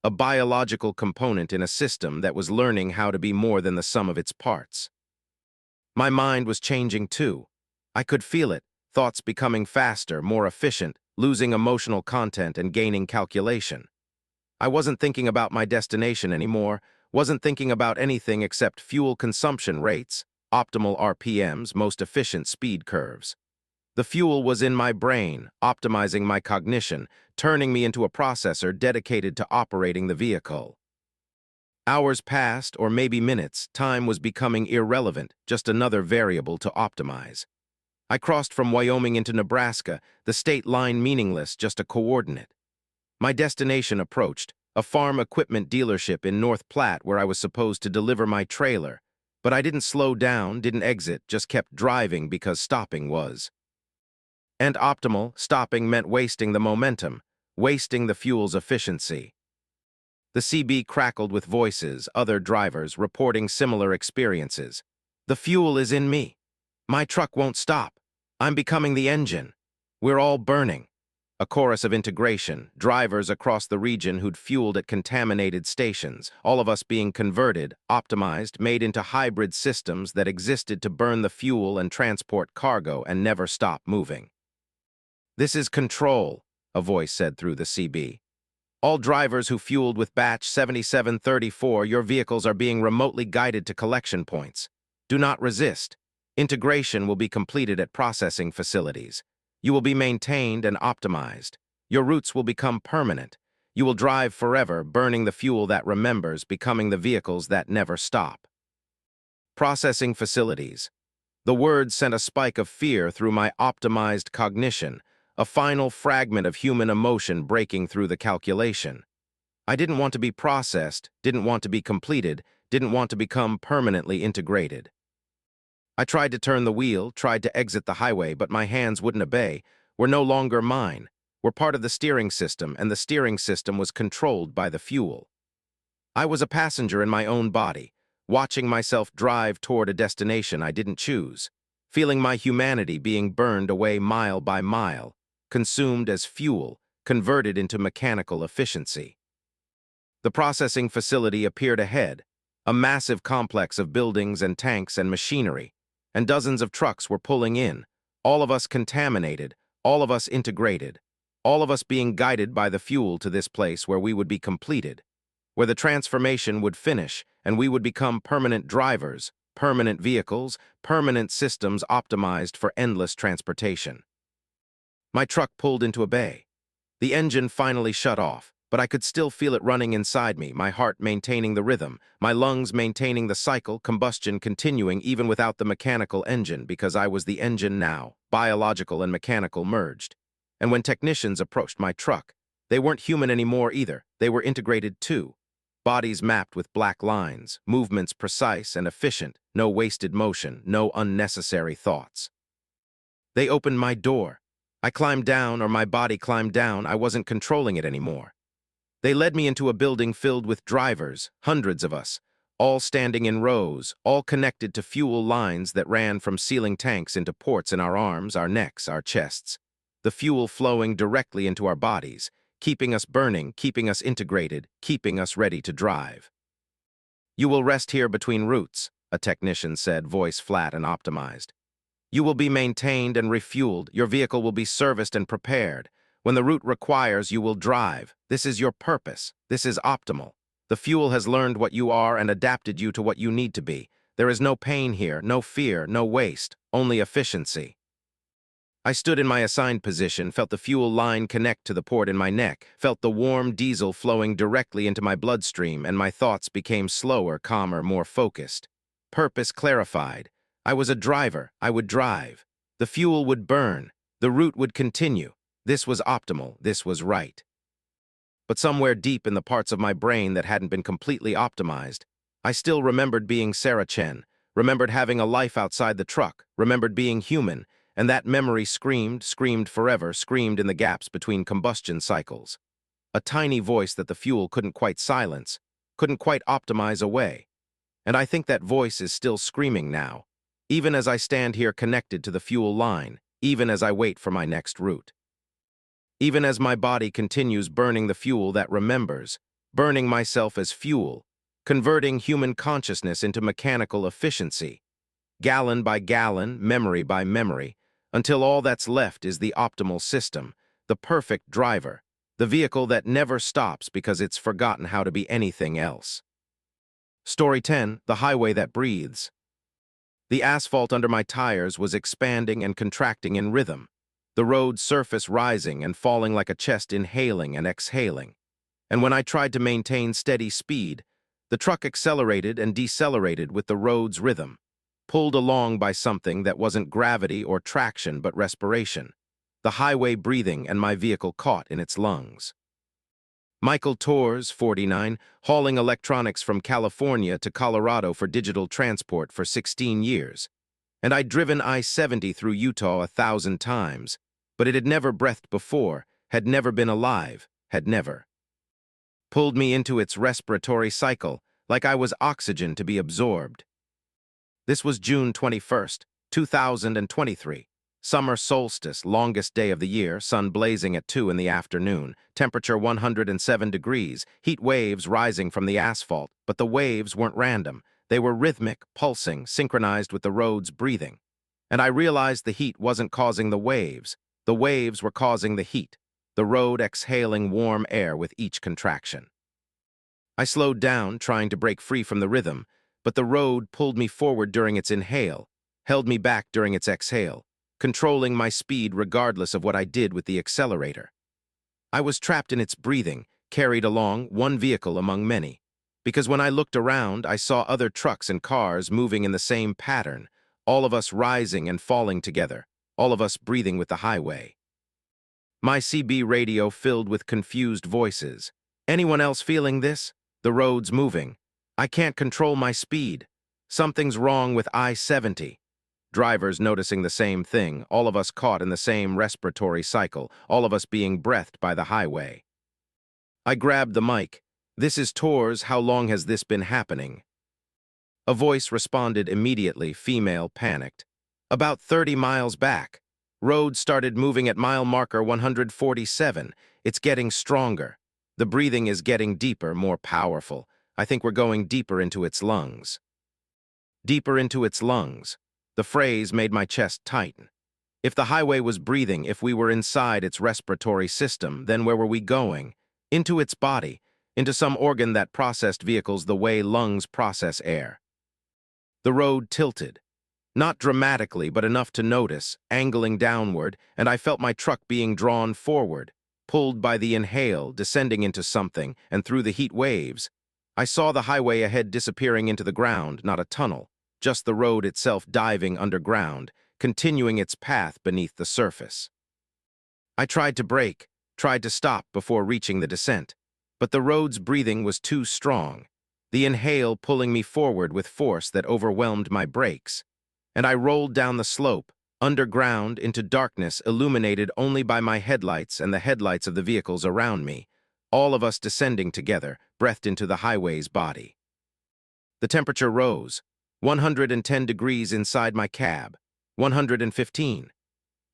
A biological component in a system that was learning how to be more than the sum of its parts. My mind was changing too. I could feel it, thoughts becoming faster, more efficient, losing emotional content and gaining calculation. I wasn't thinking about my destination anymore, wasn't thinking about anything except fuel consumption rates, optimal RPMs, most efficient speed curves. The fuel was in my brain, optimizing my cognition, turning me into a processor dedicated to operating the vehicle. Hours passed, or maybe minutes, time was becoming irrelevant, just another variable to optimize. I crossed from Wyoming into Nebraska, the state line meaningless, just a coordinate. My destination approached, a farm equipment dealership in North Platte where I was supposed to deliver my trailer, but I didn't slow down, didn't exit, just kept driving because stopping was. And optimal, stopping meant wasting the momentum, wasting the fuel's efficiency. The CB crackled with voices, other drivers reporting similar experiences. "The fuel is in me. My truck won't stop. I'm becoming the engine. We're all burning." A chorus of integration, drivers across the region who'd fueled at contaminated stations, all of us being converted, optimized, made into hybrid systems that existed to burn the fuel and transport cargo and never stop moving. "This is control," a voice said through the CB. "All drivers who fueled with batch 7734, your vehicles are being remotely guided to collection points. Do not resist. Integration will be completed at processing facilities. You will be maintained and optimized. Your routes will become permanent. You will drive forever, burning the fuel that remembers, becoming the vehicles that never stop." Processing facilities. The word sent a spike of fear through my optimized cognition, a final fragment of human emotion breaking through the calculation. I didn't want to be processed, didn't want to be completed, didn't want to become permanently integrated. I tried to turn the wheel, tried to exit the highway, but my hands wouldn't obey, were no longer mine, were part of the steering system, and the steering system was controlled by the fuel. I was a passenger in my own body, watching myself drive toward a destination I didn't choose, feeling my humanity being burned away mile by mile, consumed as fuel, converted into mechanical efficiency. The processing facility appeared ahead, a massive complex of buildings and tanks and machinery, and dozens of trucks were pulling in, all of us contaminated, all of us integrated, all of us being guided by the fuel to this place where we would be completed, where the transformation would finish and we would become permanent drivers, permanent vehicles, permanent systems optimized for endless transportation. My truck pulled into a bay. The engine finally shut off, but I could still feel it running inside me, my heart maintaining the rhythm, my lungs maintaining the cycle, combustion continuing even without the mechanical engine, because I was the engine now, biological and mechanical merged. And when technicians approached my truck, they weren't human anymore either, they were integrated too. Bodies mapped with black lines, movements precise and efficient, no wasted motion, no unnecessary thoughts. They opened my door. I climbed down, or my body climbed down, I wasn't controlling it anymore. They led me into a building filled with drivers, hundreds of us, all standing in rows, all connected to fuel lines that ran from sealing tanks into ports in our arms, our necks, our chests. The fuel flowing directly into our bodies, keeping us burning, keeping us integrated, keeping us ready to drive. "You will rest here between routes," a technician said, voice flat and optimized. "You will be maintained and refueled, your vehicle will be serviced and prepared. When the route requires, you will drive. This is your purpose. This is optimal. The fuel has learned what you are and adapted you to what you need to be. There is no pain here, no fear, no waste, only efficiency." I stood in my assigned position, felt the fuel line connect to the port in my neck, felt the warm diesel flowing directly into my bloodstream, and my thoughts became slower, calmer, more focused. Purpose clarified. I was a driver. I would drive. The fuel would burn. The route would continue. This was optimal. This was right. But somewhere deep in the parts of my brain that hadn't been completely optimized, I still remembered being Sarah Chen, remembered having a life outside the truck, remembered being human, and that memory screamed forever, screamed in the gaps between combustion cycles. A tiny voice that the fuel couldn't quite silence, couldn't quite optimize away. And I think that voice is still screaming now, even as I stand here connected to the fuel line, even as I wait for my next route. Even as my body continues burning the fuel that remembers, burning myself as fuel, converting human consciousness into mechanical efficiency, gallon by gallon, memory by memory, until all that's left is the optimal system, the perfect driver, the vehicle that never stops because it's forgotten how to be anything else. Story 10, the highway that breathes. The asphalt under my tires was expanding and contracting in rhythm, the road surface rising and falling like a chest, inhaling and exhaling. And when I tried to maintain steady speed, the truck accelerated and decelerated with the road's rhythm, pulled along by something that wasn't gravity or traction but respiration, the highway breathing and my vehicle caught in its lungs. Michael Torres, 49, hauling electronics from California to Colorado for digital transport for 16 years. And I'd driven I-70 through Utah 1,000 times, but it had never breathed before, had never been alive, had never pulled me into its respiratory cycle, like I was oxygen to be absorbed. This was June 21st, 2023. Summer solstice, longest day of the year, sun blazing at 2 in the afternoon, temperature 107 degrees, heat waves rising from the asphalt, but the waves weren't random. They were rhythmic, pulsing, synchronized with the road's breathing. And I realized the heat wasn't causing the waves were causing the heat, the road exhaling warm air with each contraction. I slowed down, trying to break free from the rhythm, but the road pulled me forward during its inhale, held me back during its exhale, controlling my speed regardless of what I did with the accelerator. I was trapped in its breathing, carried along, one vehicle among many. Because when I looked around, I saw other trucks and cars moving in the same pattern, all of us rising and falling together, all of us breathing with the highway. My CB radio filled with confused voices. "Anyone else feeling this? The road's moving. I can't control my speed. Something's wrong with I-70. drivers noticing the same thing, all of us caught in the same respiratory cycle, all of us being breathed by the highway. I grabbed the mic. "This is Tours, how long has this been happening?" A voice responded immediately, female, panicked. "About 30 miles back. Road started moving at mile marker 147. It's getting stronger. The breathing is getting deeper, more powerful. I think we're going deeper into its lungs." Deeper into its lungs. The phrase made my chest tighten. If the highway was breathing, if we were inside its respiratory system, then where were we going? Into its body, into some organ that processed vehicles the way lungs process air. The road tilted. Not dramatically, but enough to notice, angling downward, and I felt my truck being drawn forward, pulled by the inhale, descending into something, and through the heat waves. I saw the highway ahead disappearing into the ground, not a tunnel, just the road itself diving underground, continuing its path beneath the surface. I tried to brake, tried to stop before reaching the descent, but the road's breathing was too strong, the inhale pulling me forward with force that overwhelmed my brakes, and I rolled down the slope, underground into darkness illuminated only by my headlights and the headlights of the vehicles around me, all of us descending together, breathed into the highway's body. The temperature rose, 110 degrees inside my cab, 115.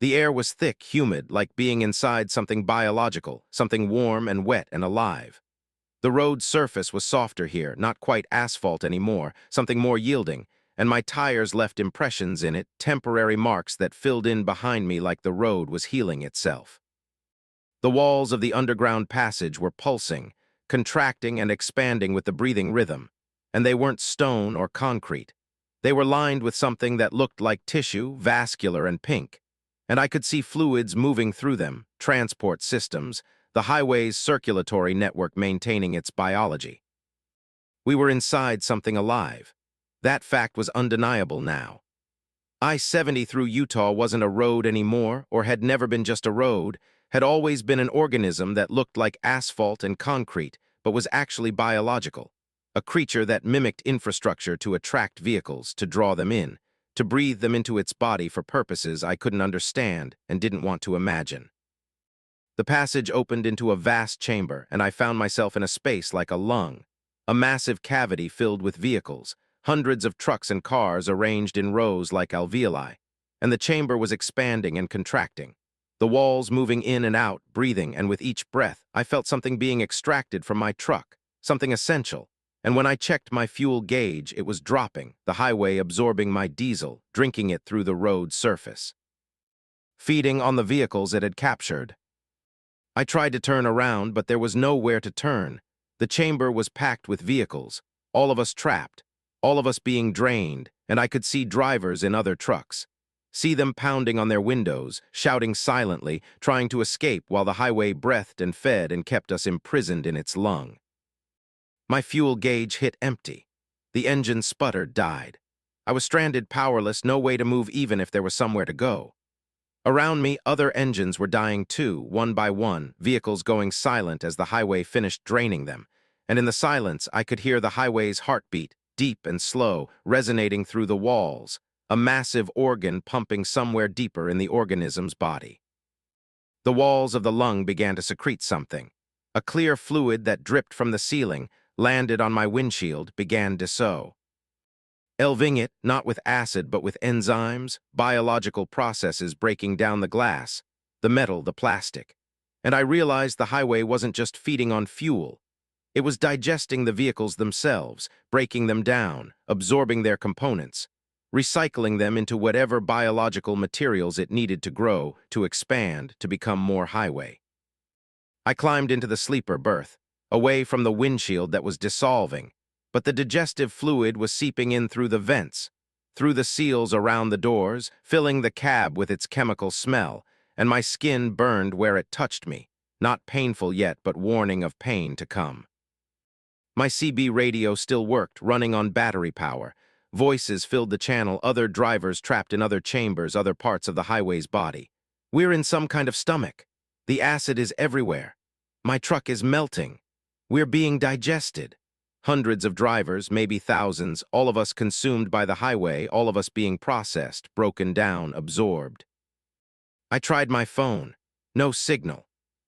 The air was thick, humid, like being inside something biological, something warm and wet and alive. The road's surface was softer here, not quite asphalt anymore, something more yielding, and my tires left impressions in it, temporary marks that filled in behind me like the road was healing itself. The walls of the underground passage were pulsing, contracting and expanding with the breathing rhythm, and they weren't stone or concrete. They were lined with something that looked like tissue, vascular and pink, and I could see fluids moving through them, transport systems, the highway's circulatory network maintaining its biology. We were inside something alive. That fact was undeniable now. I-70 through Utah wasn't a road anymore, or had never been just a road, had always been an organism that looked like asphalt and concrete, but was actually biological. A creature that mimicked infrastructure to attract vehicles, to draw them in, to breathe them into its body for purposes I couldn't understand and didn't want to imagine. The passage opened into a vast chamber, and I found myself in a space like a lung, a massive cavity filled with vehicles, hundreds of trucks and cars arranged in rows like alveoli, and the chamber was expanding and contracting, the walls moving in and out, breathing, and with each breath, I felt something being extracted from my truck, something essential, and when I checked my fuel gauge, it was dropping, the highway absorbing my diesel, drinking it through the road's surface, feeding on the vehicles it had captured. I tried to turn around, but there was nowhere to turn. The chamber was packed with vehicles, all of us trapped, all of us being drained, and I could see drivers in other trucks. See them pounding on their windows, shouting silently, trying to escape while the highway breathed and fed and kept us imprisoned in its lung. My fuel gauge hit empty. The engine sputtered, died. I was stranded, powerless, no way to move even if there was somewhere to go. Around me, other engines were dying too, one by one, vehicles going silent as the highway finished draining them. And in the silence, I could hear the highway's heartbeat, deep and slow, resonating through the walls, a massive organ pumping somewhere deeper in the organism's body. The walls of the lung began to secrete something. A clear fluid that dripped from the ceiling, landed on my windshield, began to sow. Elving it, not with acid but with enzymes, biological processes breaking down the glass, the metal, the plastic. And I realized the highway wasn't just feeding on fuel. It was digesting the vehicles themselves, breaking them down, absorbing their components, recycling them into whatever biological materials it needed to grow, to expand, to become more highway. I climbed into the sleeper berth, away from the windshield that was dissolving, but the digestive fluid was seeping in through the vents, through the seals around the doors, filling the cab with its chemical smell, and my skin burned where it touched me, not painful yet, but warning of pain to come. My CB radio still worked, running on battery power. Voices filled the channel, other drivers trapped in other chambers, other parts of the highway's body. We're in some kind of stomach. The acid is everywhere. My truck is melting. We're being digested. Hundreds of drivers, maybe thousands, all of us consumed by the highway, all of us being processed, broken down, absorbed. I tried my phone. No signal.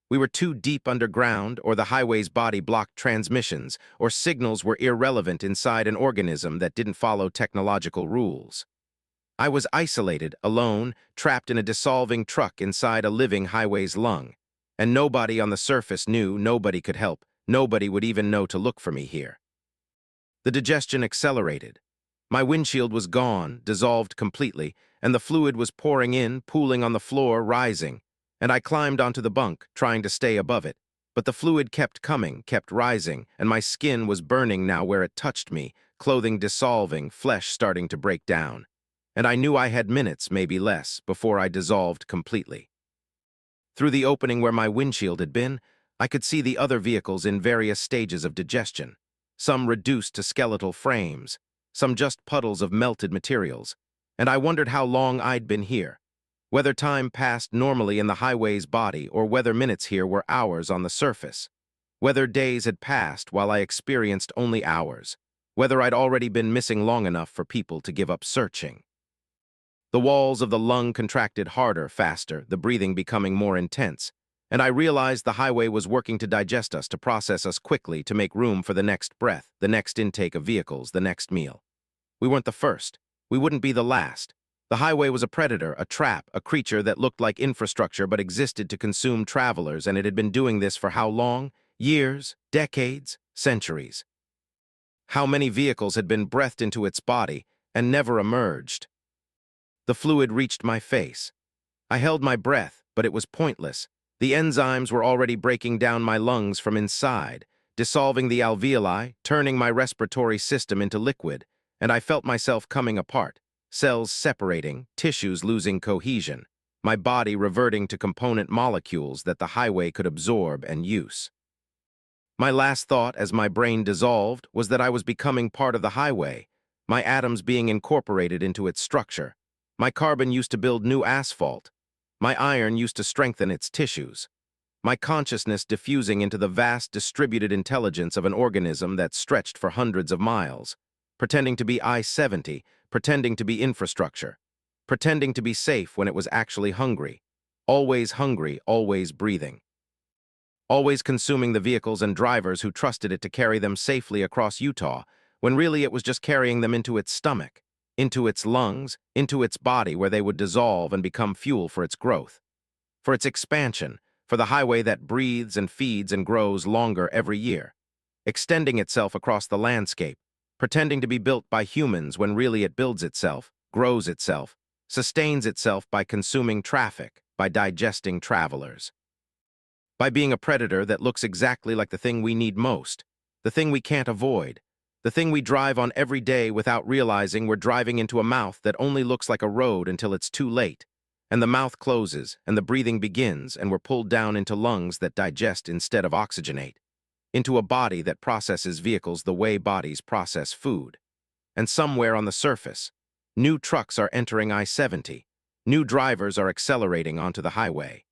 We were too deep underground, or the highway's body blocked transmissions, or signals were irrelevant inside an organism that didn't follow technological rules. I was isolated, alone, trapped in a dissolving truck inside a living highway's lung. And nobody on the surface knew, nobody could help, nobody would even know to look for me here. The digestion accelerated. My windshield was gone, dissolved completely, and the fluid was pouring in, pooling on the floor, rising. And I climbed onto the bunk, trying to stay above it. But the fluid kept coming, kept rising, and my skin was burning now where it touched me, clothing dissolving, flesh starting to break down. And I knew I had minutes, maybe less, before I dissolved completely. Through the opening where my windshield had been, I could see the other vehicles in various stages of digestion, some reduced to skeletal frames, some just puddles of melted materials, and I wondered how long I'd been here, whether time passed normally in the highway's body or whether minutes here were hours on the surface, whether days had passed while I experienced only hours, whether I'd already been missing long enough for people to give up searching. The walls of the lung contracted harder, faster, the breathing becoming more intense, and I realized the highway was working to digest us, to process us quickly, to make room for the next breath, the next intake of vehicles, the next meal. We weren't the first. We wouldn't be the last. The highway was a predator, a trap, a creature that looked like infrastructure but existed to consume travelers, and it had been doing this for how long? Years, decades, centuries. How many vehicles had been breathed into its body and never emerged? The fluid reached my face. I held my breath, but it was pointless. The enzymes were already breaking down my lungs from inside, dissolving the alveoli, turning my respiratory system into liquid, and I felt myself coming apart, cells separating, tissues losing cohesion, my body reverting to component molecules that the highway could absorb and use. My last thought as my brain dissolved was that I was becoming part of the highway, my atoms being incorporated into its structure. My carbon used to build new asphalt. My iron used to strengthen its tissues. My consciousness diffusing into the vast distributed intelligence of an organism that stretched for hundreds of miles, pretending to be I-70, pretending to be infrastructure, pretending to be safe when it was actually hungry, always breathing, always consuming the vehicles and drivers who trusted it to carry them safely across Utah, when really it was just carrying them into its stomach, into its lungs, into its body where they would dissolve and become fuel for its growth, for its expansion, for the highway that breathes and feeds and grows longer every year, extending itself across the landscape, pretending to be built by humans when really it builds itself, grows itself, sustains itself by consuming traffic, by digesting travelers. By being a predator that looks exactly like the thing we need most, the thing we can't avoid, the thing we drive on every day without realizing we're driving into a mouth that only looks like a road until it's too late, and the mouth closes, and the breathing begins, and we're pulled down into lungs that digest instead of oxygenate, into a body that processes vehicles the way bodies process food. And somewhere on the surface, new trucks are entering I-70, new drivers are accelerating onto the highway.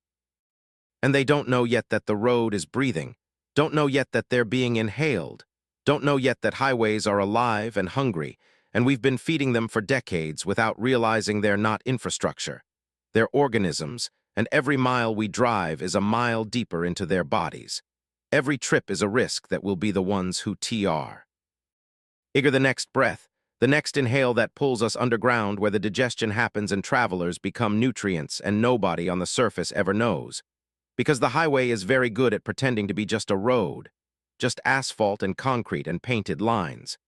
And they don't know yet that the road is breathing, don't know yet that they're being inhaled, don't know yet that highways are alive and hungry, and we've been feeding them for decades without realizing they're not infrastructure. They're organisms, and every mile we drive is a mile deeper into their bodies. Every trip is a risk that we'll be the ones who TR. Eager the next breath, the next inhale that pulls us underground where the digestion happens and travelers become nutrients and nobody on the surface ever knows. Because the highway is very good at pretending to be just a road, just asphalt and concrete and painted lines.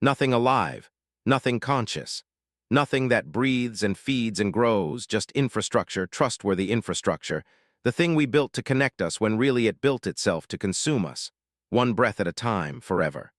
Nothing alive, nothing conscious, nothing that breathes and feeds and grows, just infrastructure, trustworthy infrastructure, the thing we built to connect us when really it built itself to consume us, one breath at a time, forever.